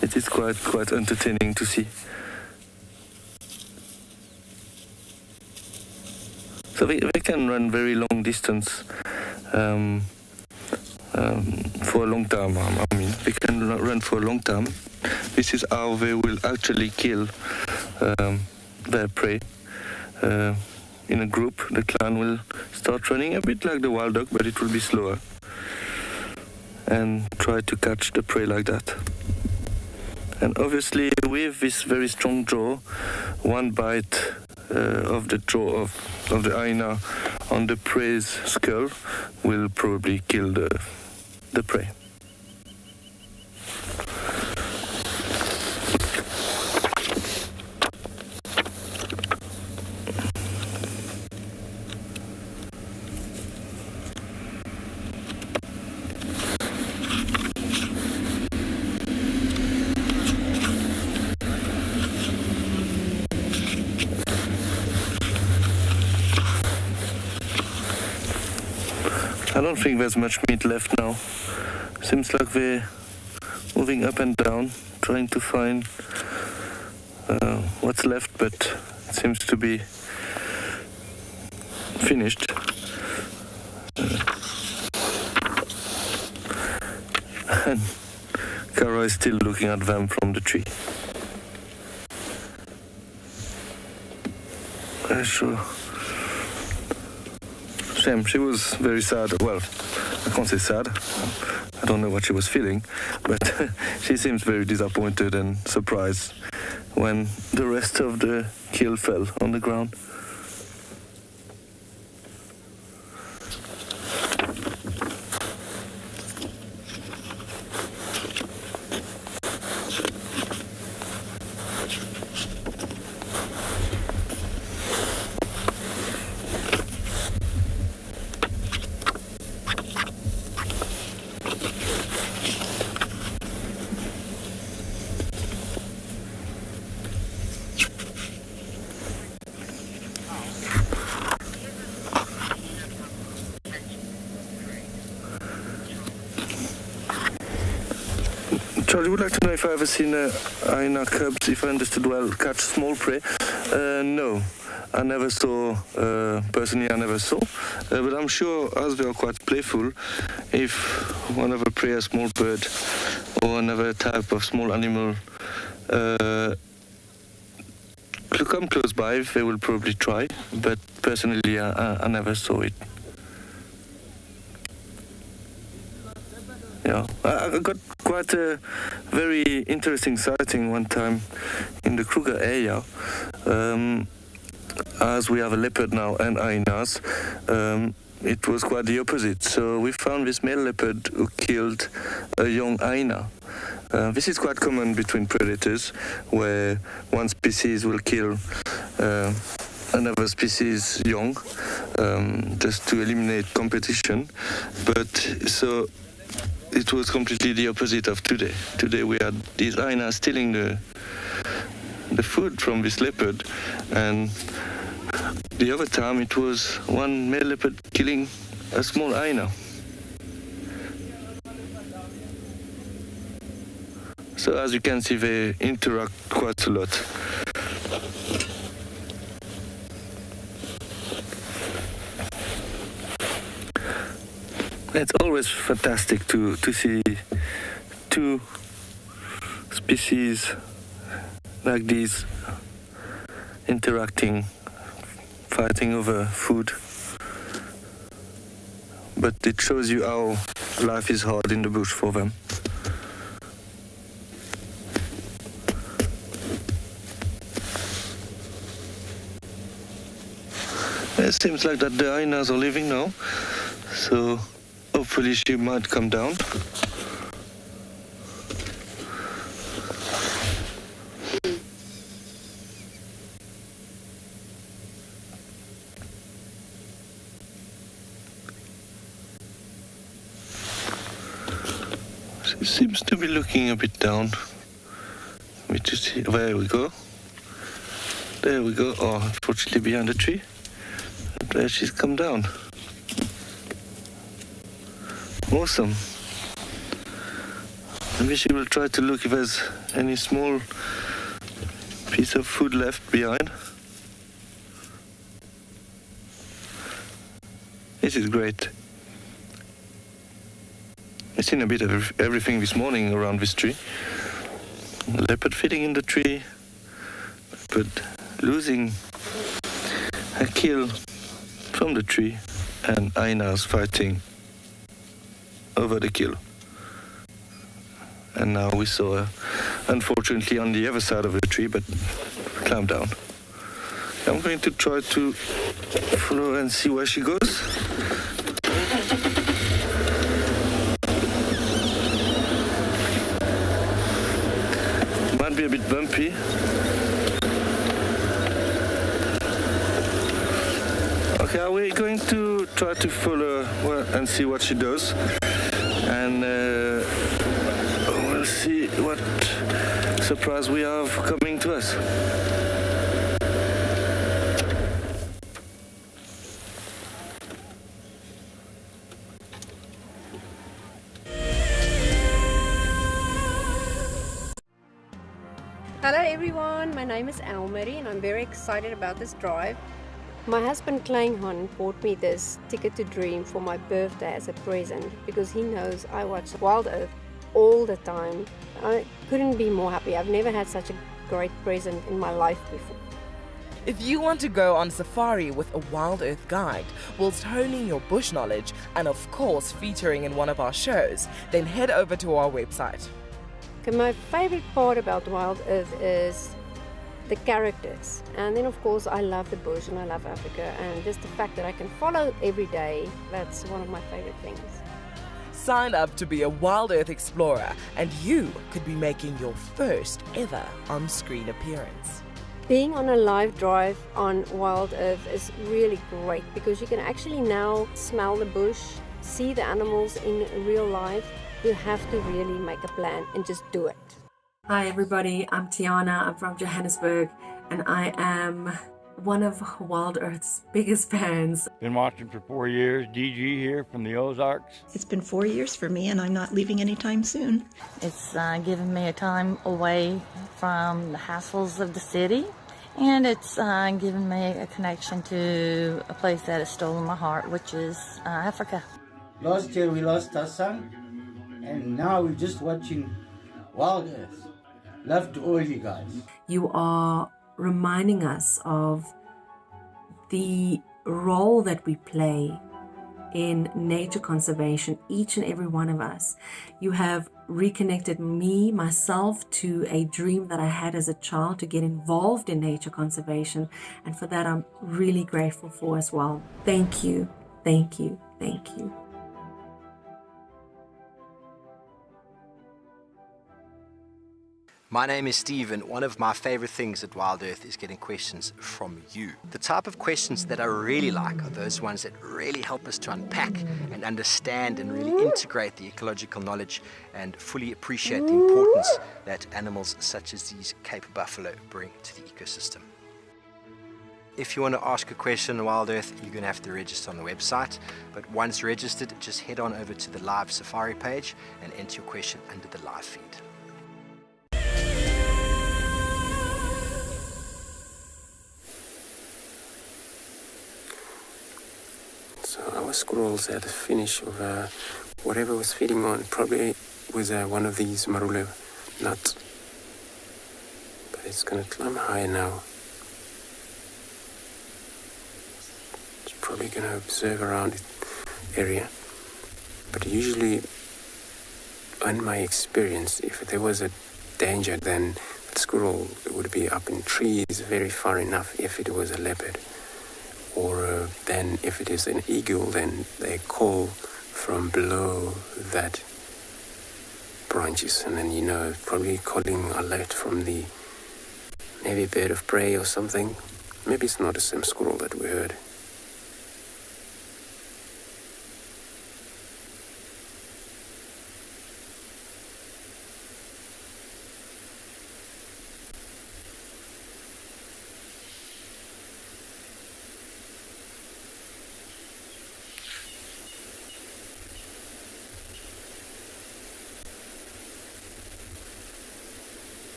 it is quite entertaining to see. So they can run very long distance for a long time. I mean, they can run for a long time. This is how they will actually kill their prey. In a group, the clan will start running a bit like the wild dog, but it will be slower, and try to catch the prey like that. And obviously, with this very strong jaw, one bite of the jaw of the hyena on the prey's skull will probably kill the prey. I don't think there's much meat left now, Seems like they're moving up and down, trying to find what's left, but it seems to be finished. And Kara is still looking at them from the tree. Sure. Shame, she was very sad. Well, I can't say sad. I don't know what she was feeling, but she seems very disappointed and surprised when the rest of the kill fell on the ground. Charlie would like to know if I ever seen hyena cubs, if I understood well, catch small prey. No, I never saw, personally I never saw, but I'm sure as they are quite playful, if one of a prey, a small bird or another type of small animal to come close by, they will probably try, but personally I never saw it. Yeah, I got quite a very interesting sighting one time in the Kruger area. As we have a leopard now and hyenas, it was quite the opposite. So we found this male leopard who killed a young hyena. This is quite common between predators, where one species will kill another species young, just to eliminate competition. But so it was completely the opposite of today. Today we had these hyenas stealing the food from this leopard, and the other time it was one male leopard killing a small hyena. So as you can see, they interact quite a lot. It's always fantastic to see two species like these interacting, fighting over food. But it shows you how life is hard in the bush for them. It seems like that the hyenas are leaving now, so hopefully she might come down. She seems to be looking a bit down. Let me just see. There we go. There we go. Oh, unfortunately behind the tree. And there she's come down. Awesome. Maybe she will try to look if there's any small piece of food left behind. This is great. I've seen a bit of everything this morning around this tree. Leopard feeding in the tree, but losing a kill from the tree, and hyenas fighting over the kill. And now we saw her, unfortunately, on the other side of the tree, but climb down. I'm going to try to follow her and see where she goes. Might be a bit bumpy. Okay, are we going to try to follow her and see what she does? And we'll see what surprise we have coming to us. Hi everyone, my name is Elmarie and I'm very excited about this drive. My husband Kleinhan bought me this Ticket to Dream for my birthday as a present because he knows I watch WildEarth all the time. I couldn't be more happy. I've never had such a great present in my life before. If you want to go on safari with a WildEarth guide whilst honing your bush knowledge and of course featuring in one of our shows, then head over to our website. Okay, my favorite part about WildEarth is the characters, and then of course I love the bush and I love Africa, and just the fact that I can follow every day, that's one of my favorite things. Sign up to be a WildEarth explorer and you could be making your first ever on-screen appearance. Being on a live drive on WildEarth is really great because you can actually now smell the bush, see the animals in real life. You have to really make a plan and just do it. Hi everybody, I'm Tiana, I'm from Johannesburg, and I am one of WildEarth's biggest fans. Been watching for 4 years, DG here from the Ozarks. It's been 4 years for me and I'm not leaving anytime soon. It's given me a time away from the hassles of the city, and it's given me a connection to a place that has stolen my heart, which is Africa. Last year we lost our son, and now we're just watching WildEarth. Love to all you guys. You are reminding us of the role that we play in nature conservation, each and every one of us. You have reconnected myself to a dream that I had as a child to get involved in nature conservation, and for that I'm really grateful for as well. Thank you, thank you, thank you. My name is Steve, and one of my favorite things at WildEarth is getting questions from you. The type of questions that I really like are those ones that really help us to unpack and understand and really integrate the ecological knowledge and fully appreciate the importance that animals such as these Cape buffalo bring to the ecosystem. If you want to ask a question on WildEarth, you're going to have to register on the website, but once registered, just head on over to the live safari page and enter your question under the live feed. So our squirrels at the finish of whatever was feeding on probably was one of these marula nuts. But it's going to climb higher now. It's probably going to observe around the area. But usually, in my experience, if there was a danger, then the squirrel would be up in trees very far enough if it was a leopard. Or then if it is an eagle, then they call from below that branches, and then probably calling alert from the maybe bird of prey or something. Maybe it's not the same squirrel that we heard.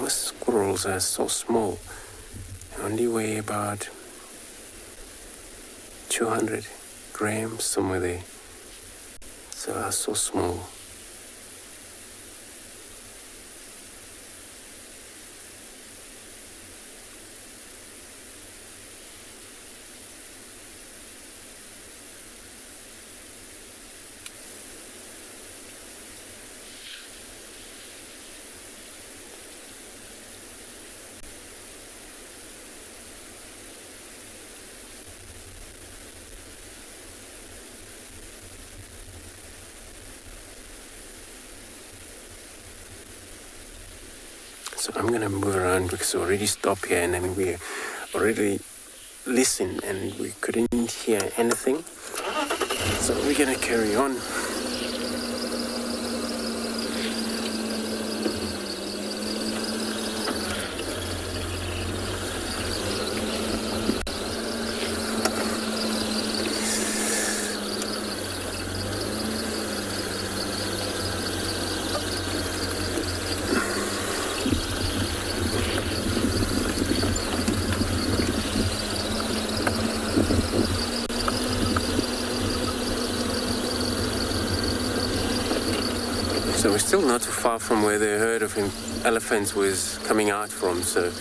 Squirrels are so small, only weigh about 200 grams, somewhere there. So are so small. So I'm going to move around because we already stopped here and then we already listened and we couldn't hear anything. So we're going to carry on. So we're still not too far from where the herd of elephants was coming out from. So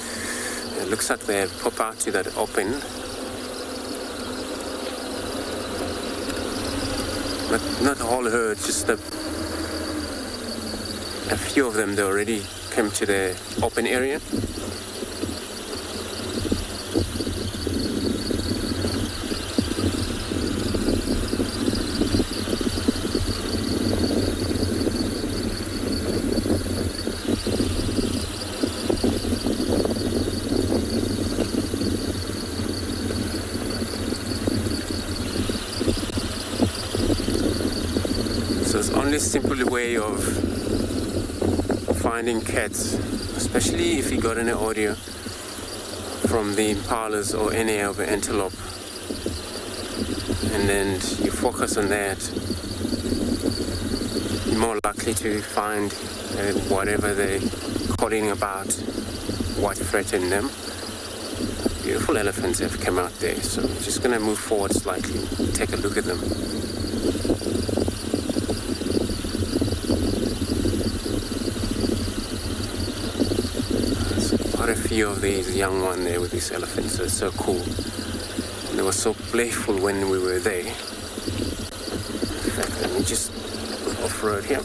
it looks like they pop out to that open. But not the whole herd, just a few of them. They already came to the open area. Simple way of finding cats, especially if you got any audio from the impalas or any other antelope, and then you focus on that, you're more likely to find whatever they're calling about, what threatened them. Beautiful elephants have come out there, so I'm just going to move forward slightly, take a look at them. Quite a few of these young ones there with these elephants. Are so cool. And they were so playful when we were there. In fact, let me just off-road here.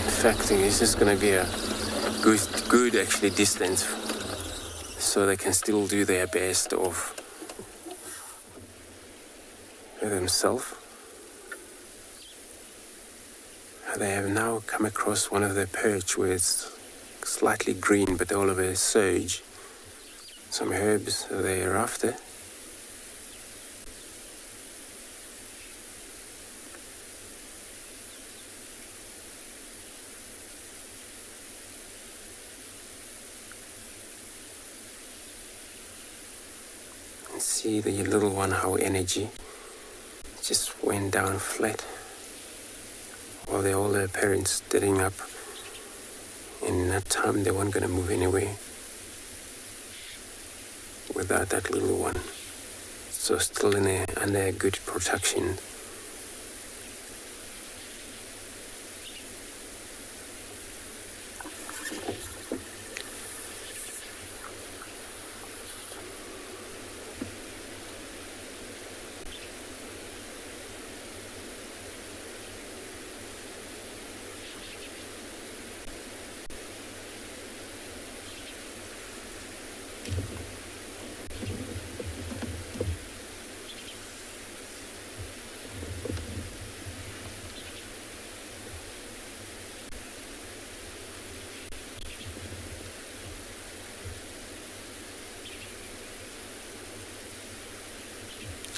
In fact, this is going to be a good actually distance, so they can still do their best of themselves. They have now come across one of the perch where it's slightly green, but all of it is surge. Some herbs they are after. And see the little one, how energy just went down flat while all their parents standing up. In that time they weren't going to move anywhere without that little one. So still under good protection.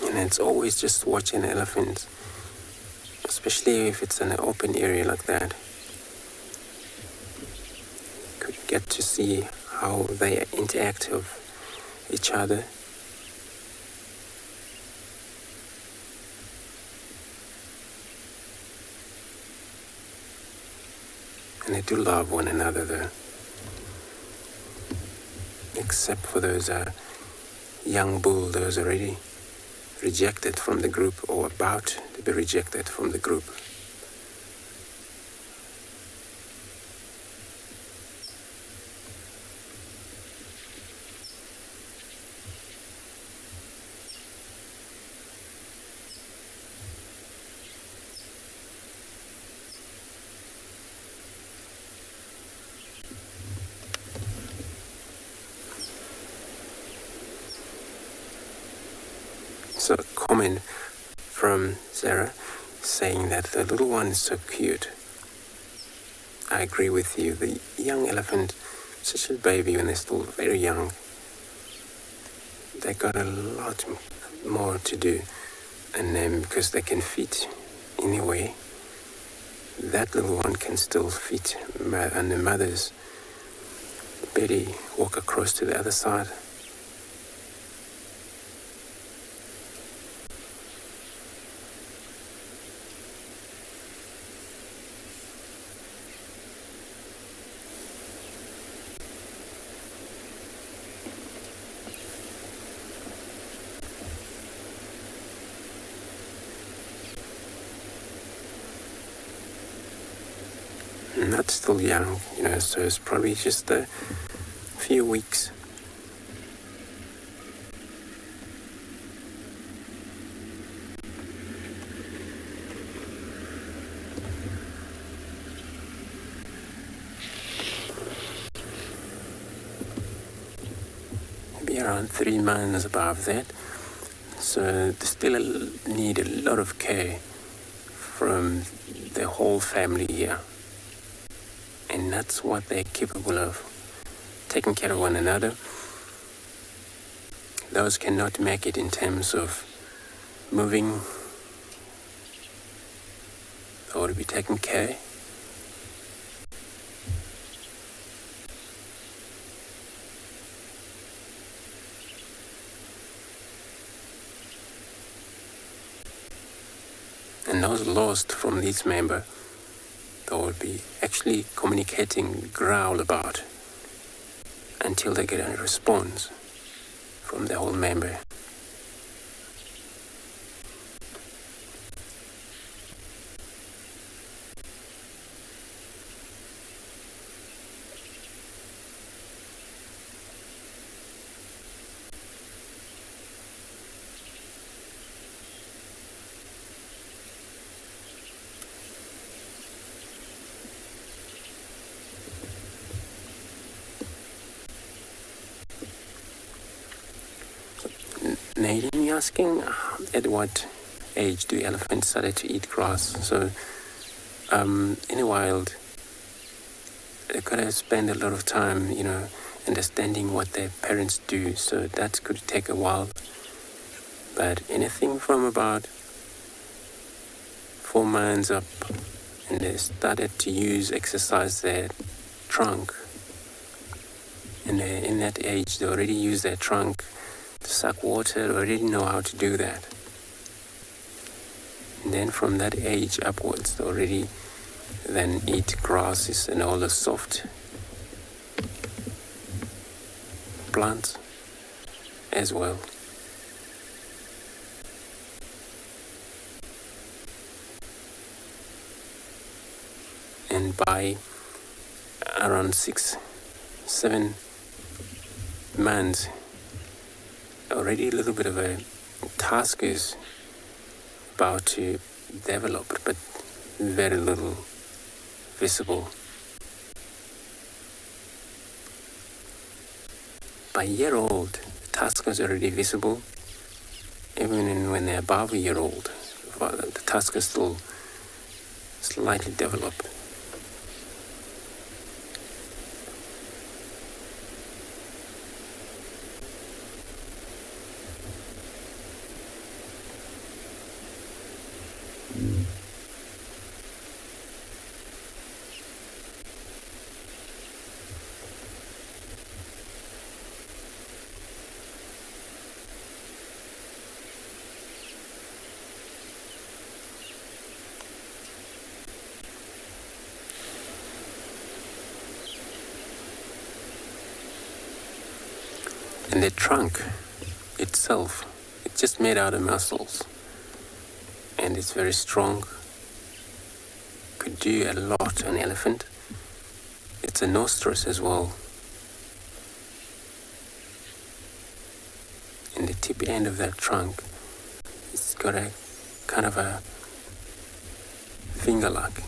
And it's always just watching elephants, especially if it's in an open area like that. You could get to see how they interact with each other. And they do love one another though. Except for those young bull, those already rejected from the group or about to be rejected from the group. So a comment from Sarah saying that the little one is so cute. I agree with you. The young elephant, such a baby when they're still very young, they got a lot more to do. And then because they can fit anyway, that little one can still fit on the mother's belly, walk across to the other side. not still young, so it's probably just a few weeks. Maybe around 3 months above that. So they still need a lot of care from the whole family here. And that's what they're capable of, taking care of one another. Those cannot make it in terms of moving or to be taken care. And those lost from this member, they will be actually communicating growl about until they get a response from the whole member. Nadine, you're asking at what age do elephants start to eat grass? So in the wild, they've got to spend a lot of time, understanding what their parents do. So that could take a while. But anything from about 4 months up, and they started to exercise their trunk. And in that age, they already use their trunk to suck water, they already know how to do that. And then from that age upwards, they already then eat grasses and all the soft plants as well. And by around 6-7 months, already a little bit of a task is about to develop, but very little visible. By a year old, the task is already visible. Even when they're above a year old, the task is still slightly developed. And the trunk itself, it's just made out of muscles. And it's very strong. Could do a lot on an elephant. It's a nostrils as well. And the tip end of that trunk, it's got a kind of a finger lock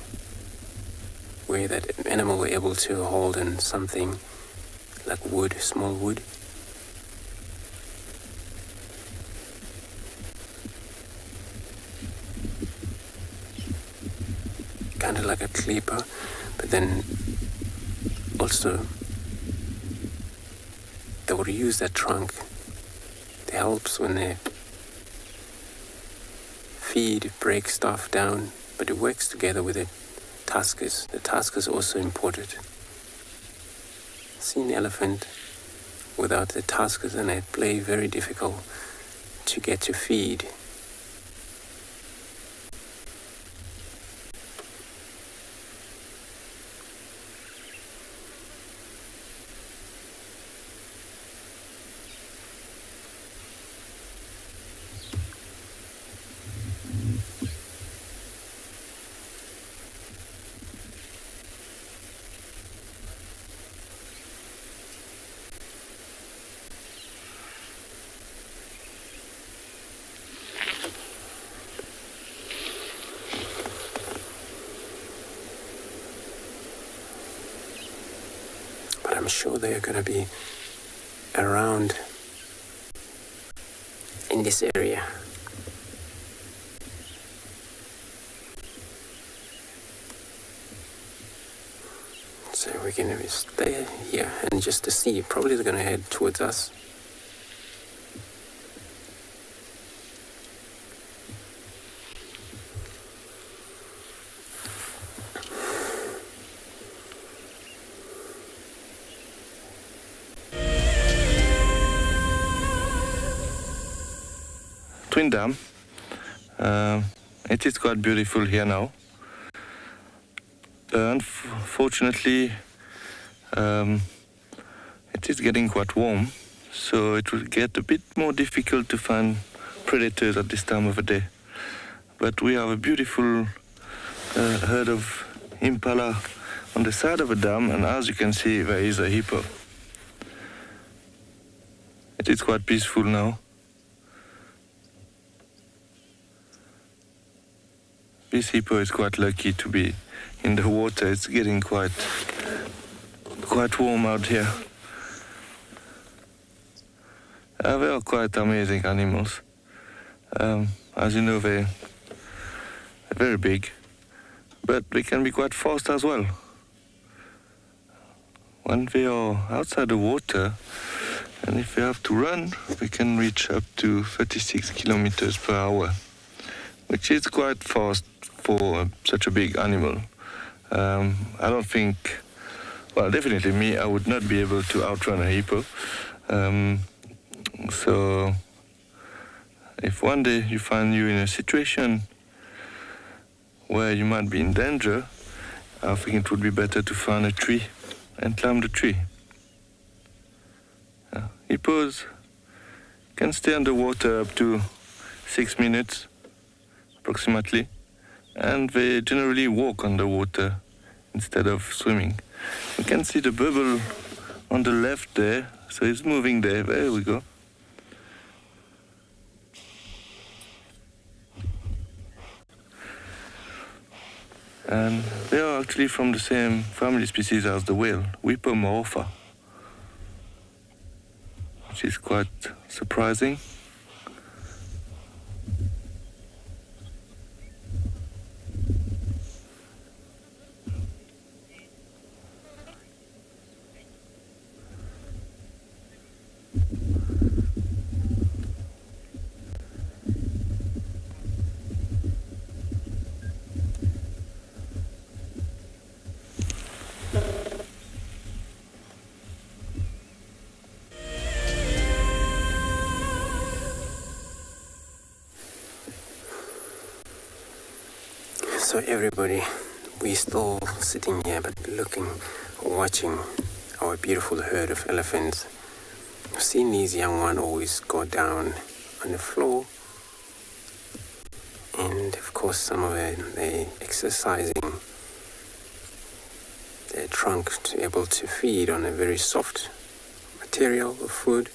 where that animal were able to hold on something like wood, small wood. Kind of like a clipper, but then also they would use that trunk to help when they feed, break stuff down, but it works together with the tuskers. The tuskers also important. Seeing the elephant without the tuskers and it play very difficult to get to feed. I'm sure they're going to be around in this area. So we're going to stay here and just to see. Probably they're going to head towards us. Twin Dam. It is quite beautiful here now. Unfortunately, it is getting quite warm, so it will get a bit more difficult to find predators at this time of the day. But we have a beautiful herd of Impala on the side of the dam, and as you can see, there is a hippo. It is quite peaceful now. This hippo is quite lucky to be in the water. It's getting quite warm out here. They are quite amazing animals. As you know, they're very big, but they can be quite fast as well. When they are outside the water, and if they have to run, they can reach up to 36 kilometers per hour, which is quite fast for such a big animal. I don't think, well, definitely me, I would not be able to outrun a hippo. So if one day you find you in a situation where you might be in danger, I think it would be better to find a tree and climb the tree. Hippos can stay underwater up to 6 minutes, approximately, and they generally walk underwater instead of swimming. You can see the bubble on the left there, so it's moving there. There we go. And they are actually from the same family species as the whale, Whippomorpha, which is quite surprising. So everybody, we're still sitting here but looking, watching our beautiful herd of elephants. I've seen these young ones always go down on the floor, and of course some of them, they're exercising their trunk to be able to feed on a very soft material of food.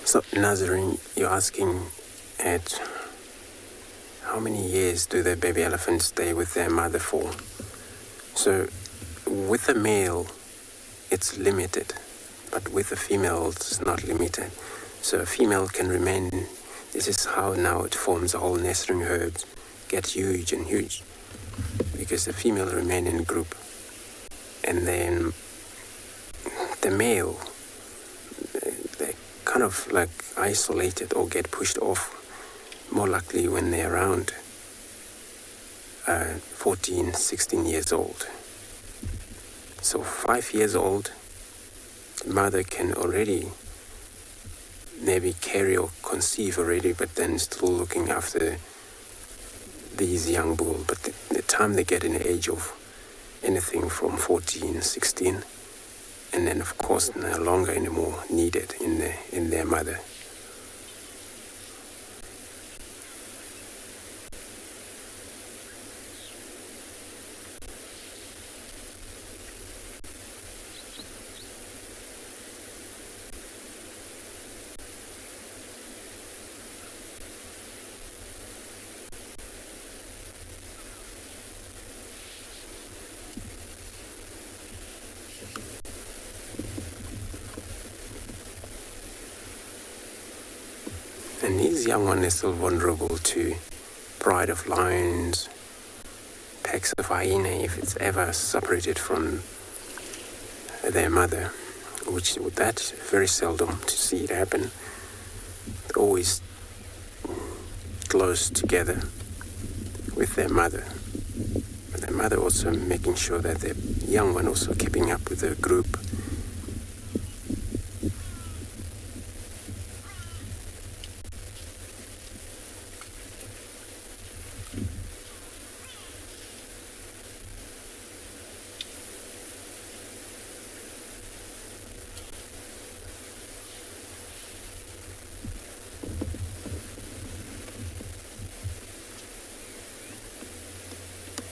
So, Nazarene, you're asking at how many years do the baby elephants stay with their mother for? So, with the male, it's limited, but with the female, it's not limited. So, a female can remain, this is how now it forms a whole nestling herd, get huge and huge, because the female remain in group. And then the male, kind of like isolated or get pushed off more likely when they're around 14, 16 years old. So 5 years old, the mother can already maybe carry or conceive already, but then still looking after these young bulls. But the time they get in the age of anything from 14, 16, and then of course no longer anymore needed in their mother. And these young ones are still vulnerable to pride of lions, packs of hyena, if it's ever separated from their mother, which that's very seldom to see it happen. They're always close together with their mother. But their mother also making sure that the young one also keeping up with the group.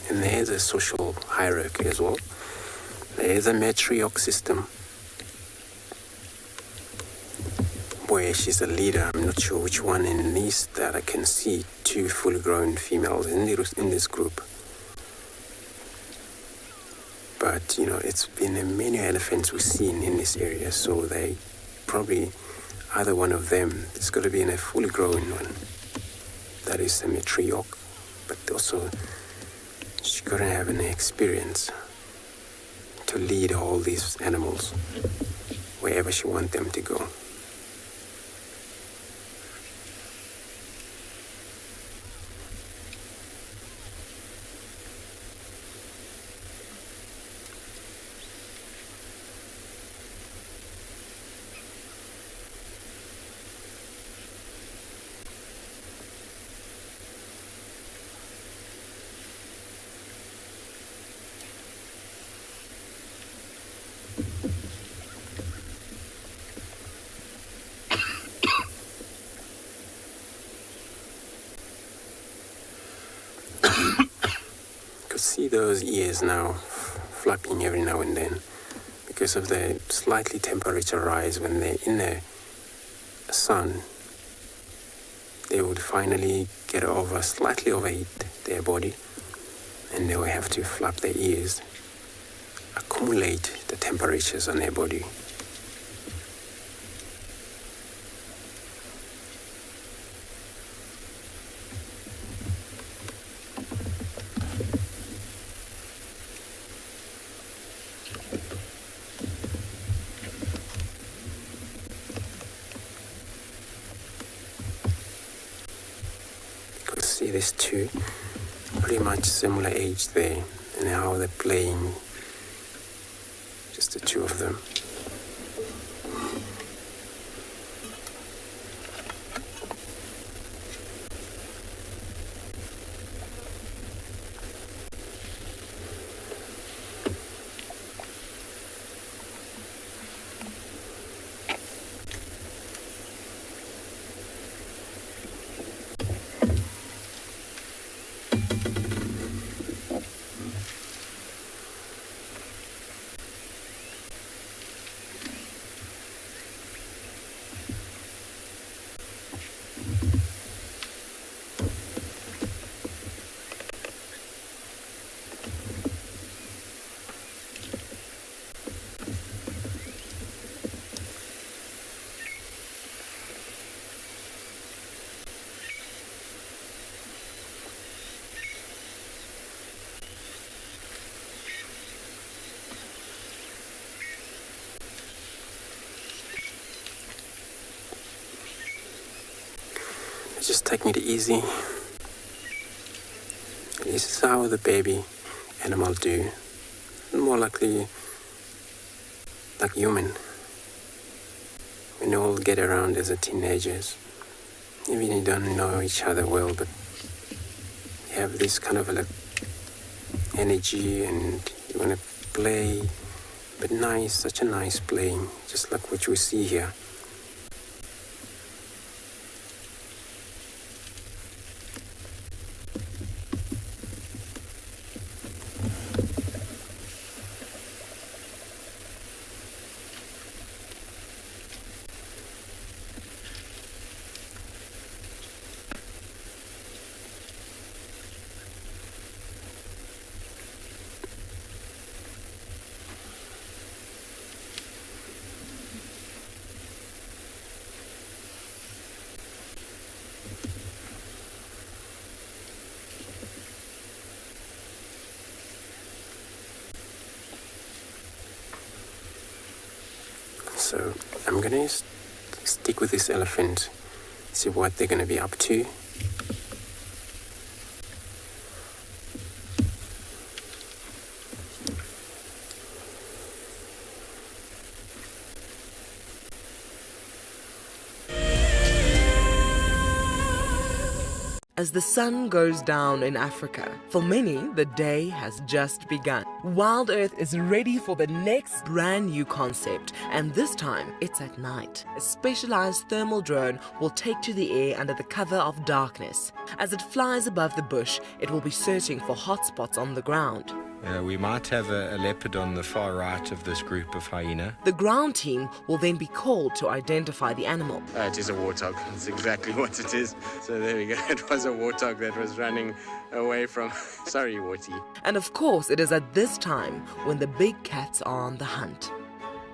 And there's a social hierarchy as well. There's a matriarch system where she's a leader. I'm not sure which one in these that I can see two fully grown females in this group. But, it's been many elephants we've seen in this area, so they probably, either one of them, it's got to be in a fully grown one. That is a matriarch, but also she couldn't have any experience to lead all these animals wherever she wants them to go. See those ears now flapping every now and then because of the slightly temperature rise. When they're in the sun, they would finally get slightly overheat their body, and they will have to flap their ears, accumulate the temperatures on their body. See these two pretty much similar age there, and how they're playing, just the two of them. Just taking it easy. This is how the baby animal do. More likely like human. when you all get around as a teenagers. Even you don't know each other well, but you have this kind of like energy and you want to play, but nice, such a nice playing, just like what you see here. So I'm going to stick with this elephant, see what they're going to be up to. As the sun goes down in Africa, for many, the day has just begun. WildEarth is ready for the next brand new concept, and this time, it's at night. A specialized thermal drone will take to the air under the cover of darkness. As it flies above the bush, it will be searching for hotspots on the ground. We might have a leopard on the far right of this group of hyena. The ground team will then be called to identify the animal. It is a warthog. That's exactly what it is. So there we go. It was a warthog that was running away from... Sorry, Warty. And of course, it is at this time when the big cats are on the hunt.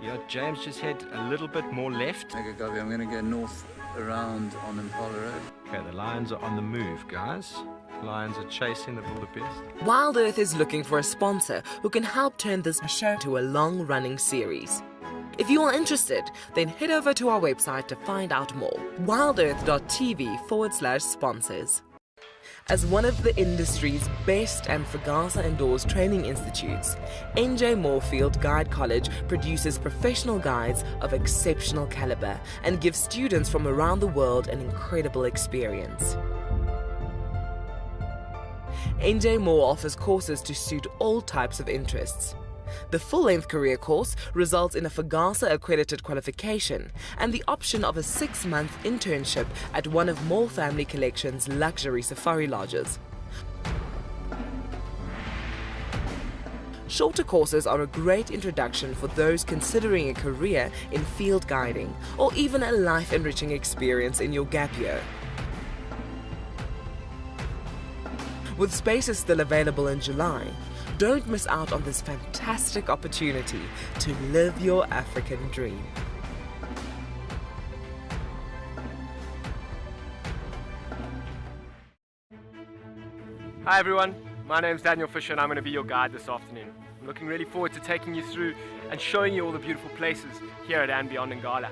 Yeah, James, just head a little bit more left. Okay, Gabi, I'm going to go north around on Impala Road. Okay, the lions are on the move, guys. Lions are chasing the wildebeest. WildEarth is looking for a sponsor who can help turn this show to a long-running series. If you are interested, then head over to our website to find out more. wildearth.tv/sponsors. As one of the industry's best and Fagasa Indoors training institutes, NJ Moorfield Guide College produces professional guides of exceptional caliber and gives students from around the world an incredible experience. NJ Moore offers courses to suit all types of interests. The full-length career course results in a Fagasa accredited qualification and the option of a 6-month internship at one of Moore Family Collection's luxury safari lodges. Shorter courses are a great introduction for those considering a career in field guiding or even a life-enriching experience in your gap year. With spaces still available in July, don't miss out on this fantastic opportunity to live your African dream. Hi everyone, my name's Daniel Fisher and I'm going to be your guide this afternoon. I'm looking really forward to taking you through and showing you all the beautiful places here at andBeyond in Ngala.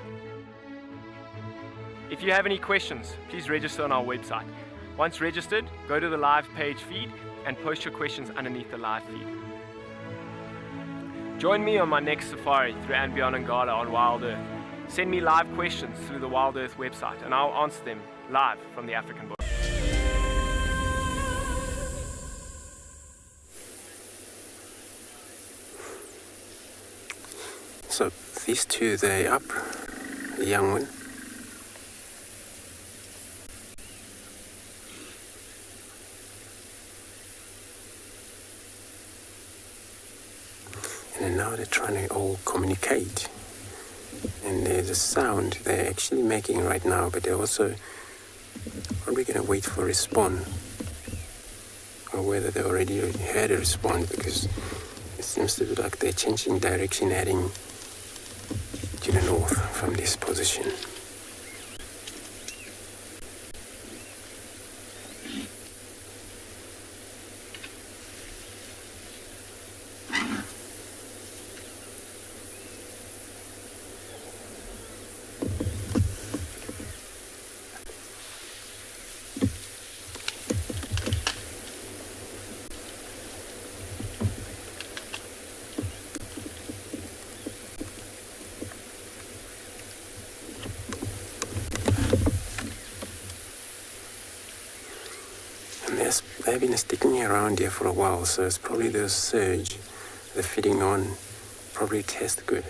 If you have any questions, please register on our website. Once registered, go to the live page feed and post your questions underneath the live feed. Join me on my next safari through andBeyond in Ngala on WildEarth. Send me live questions through the WildEarth website and I'll answer them live from the African bush. So these two, they're up, the young one. And now they're trying to all communicate. And there's a sound they're actually making right now, but they're also probably going to wait for a response. Or whether they already had a response, because it seems to be like they're changing direction, heading to the north from this position. And they've been sticking around here for a while, so it's probably the surge they're feeding on probably tastes good.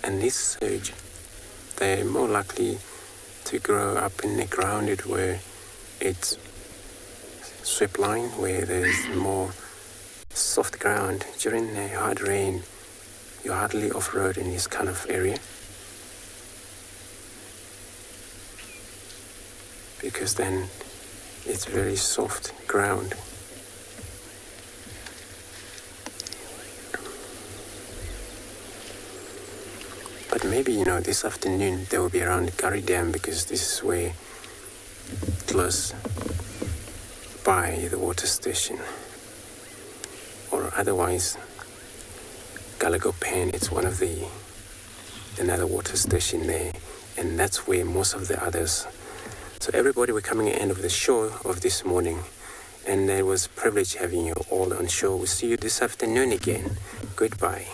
And this surge, they're more likely to grow up in the grounded where it's swept line, where there's more soft ground. During the hard rain, you hardly off-road in this kind of area, because then it's very soft ground. But maybe, this afternoon they will be around Kari Dam, because this is where, close by the water station. Or otherwise, Galago Pen, it's one of another water station there, and that's where most of the others. So everybody, we're coming to the end of the show of this morning, and it was a privilege having you all on show. We'll see you this afternoon again. Goodbye.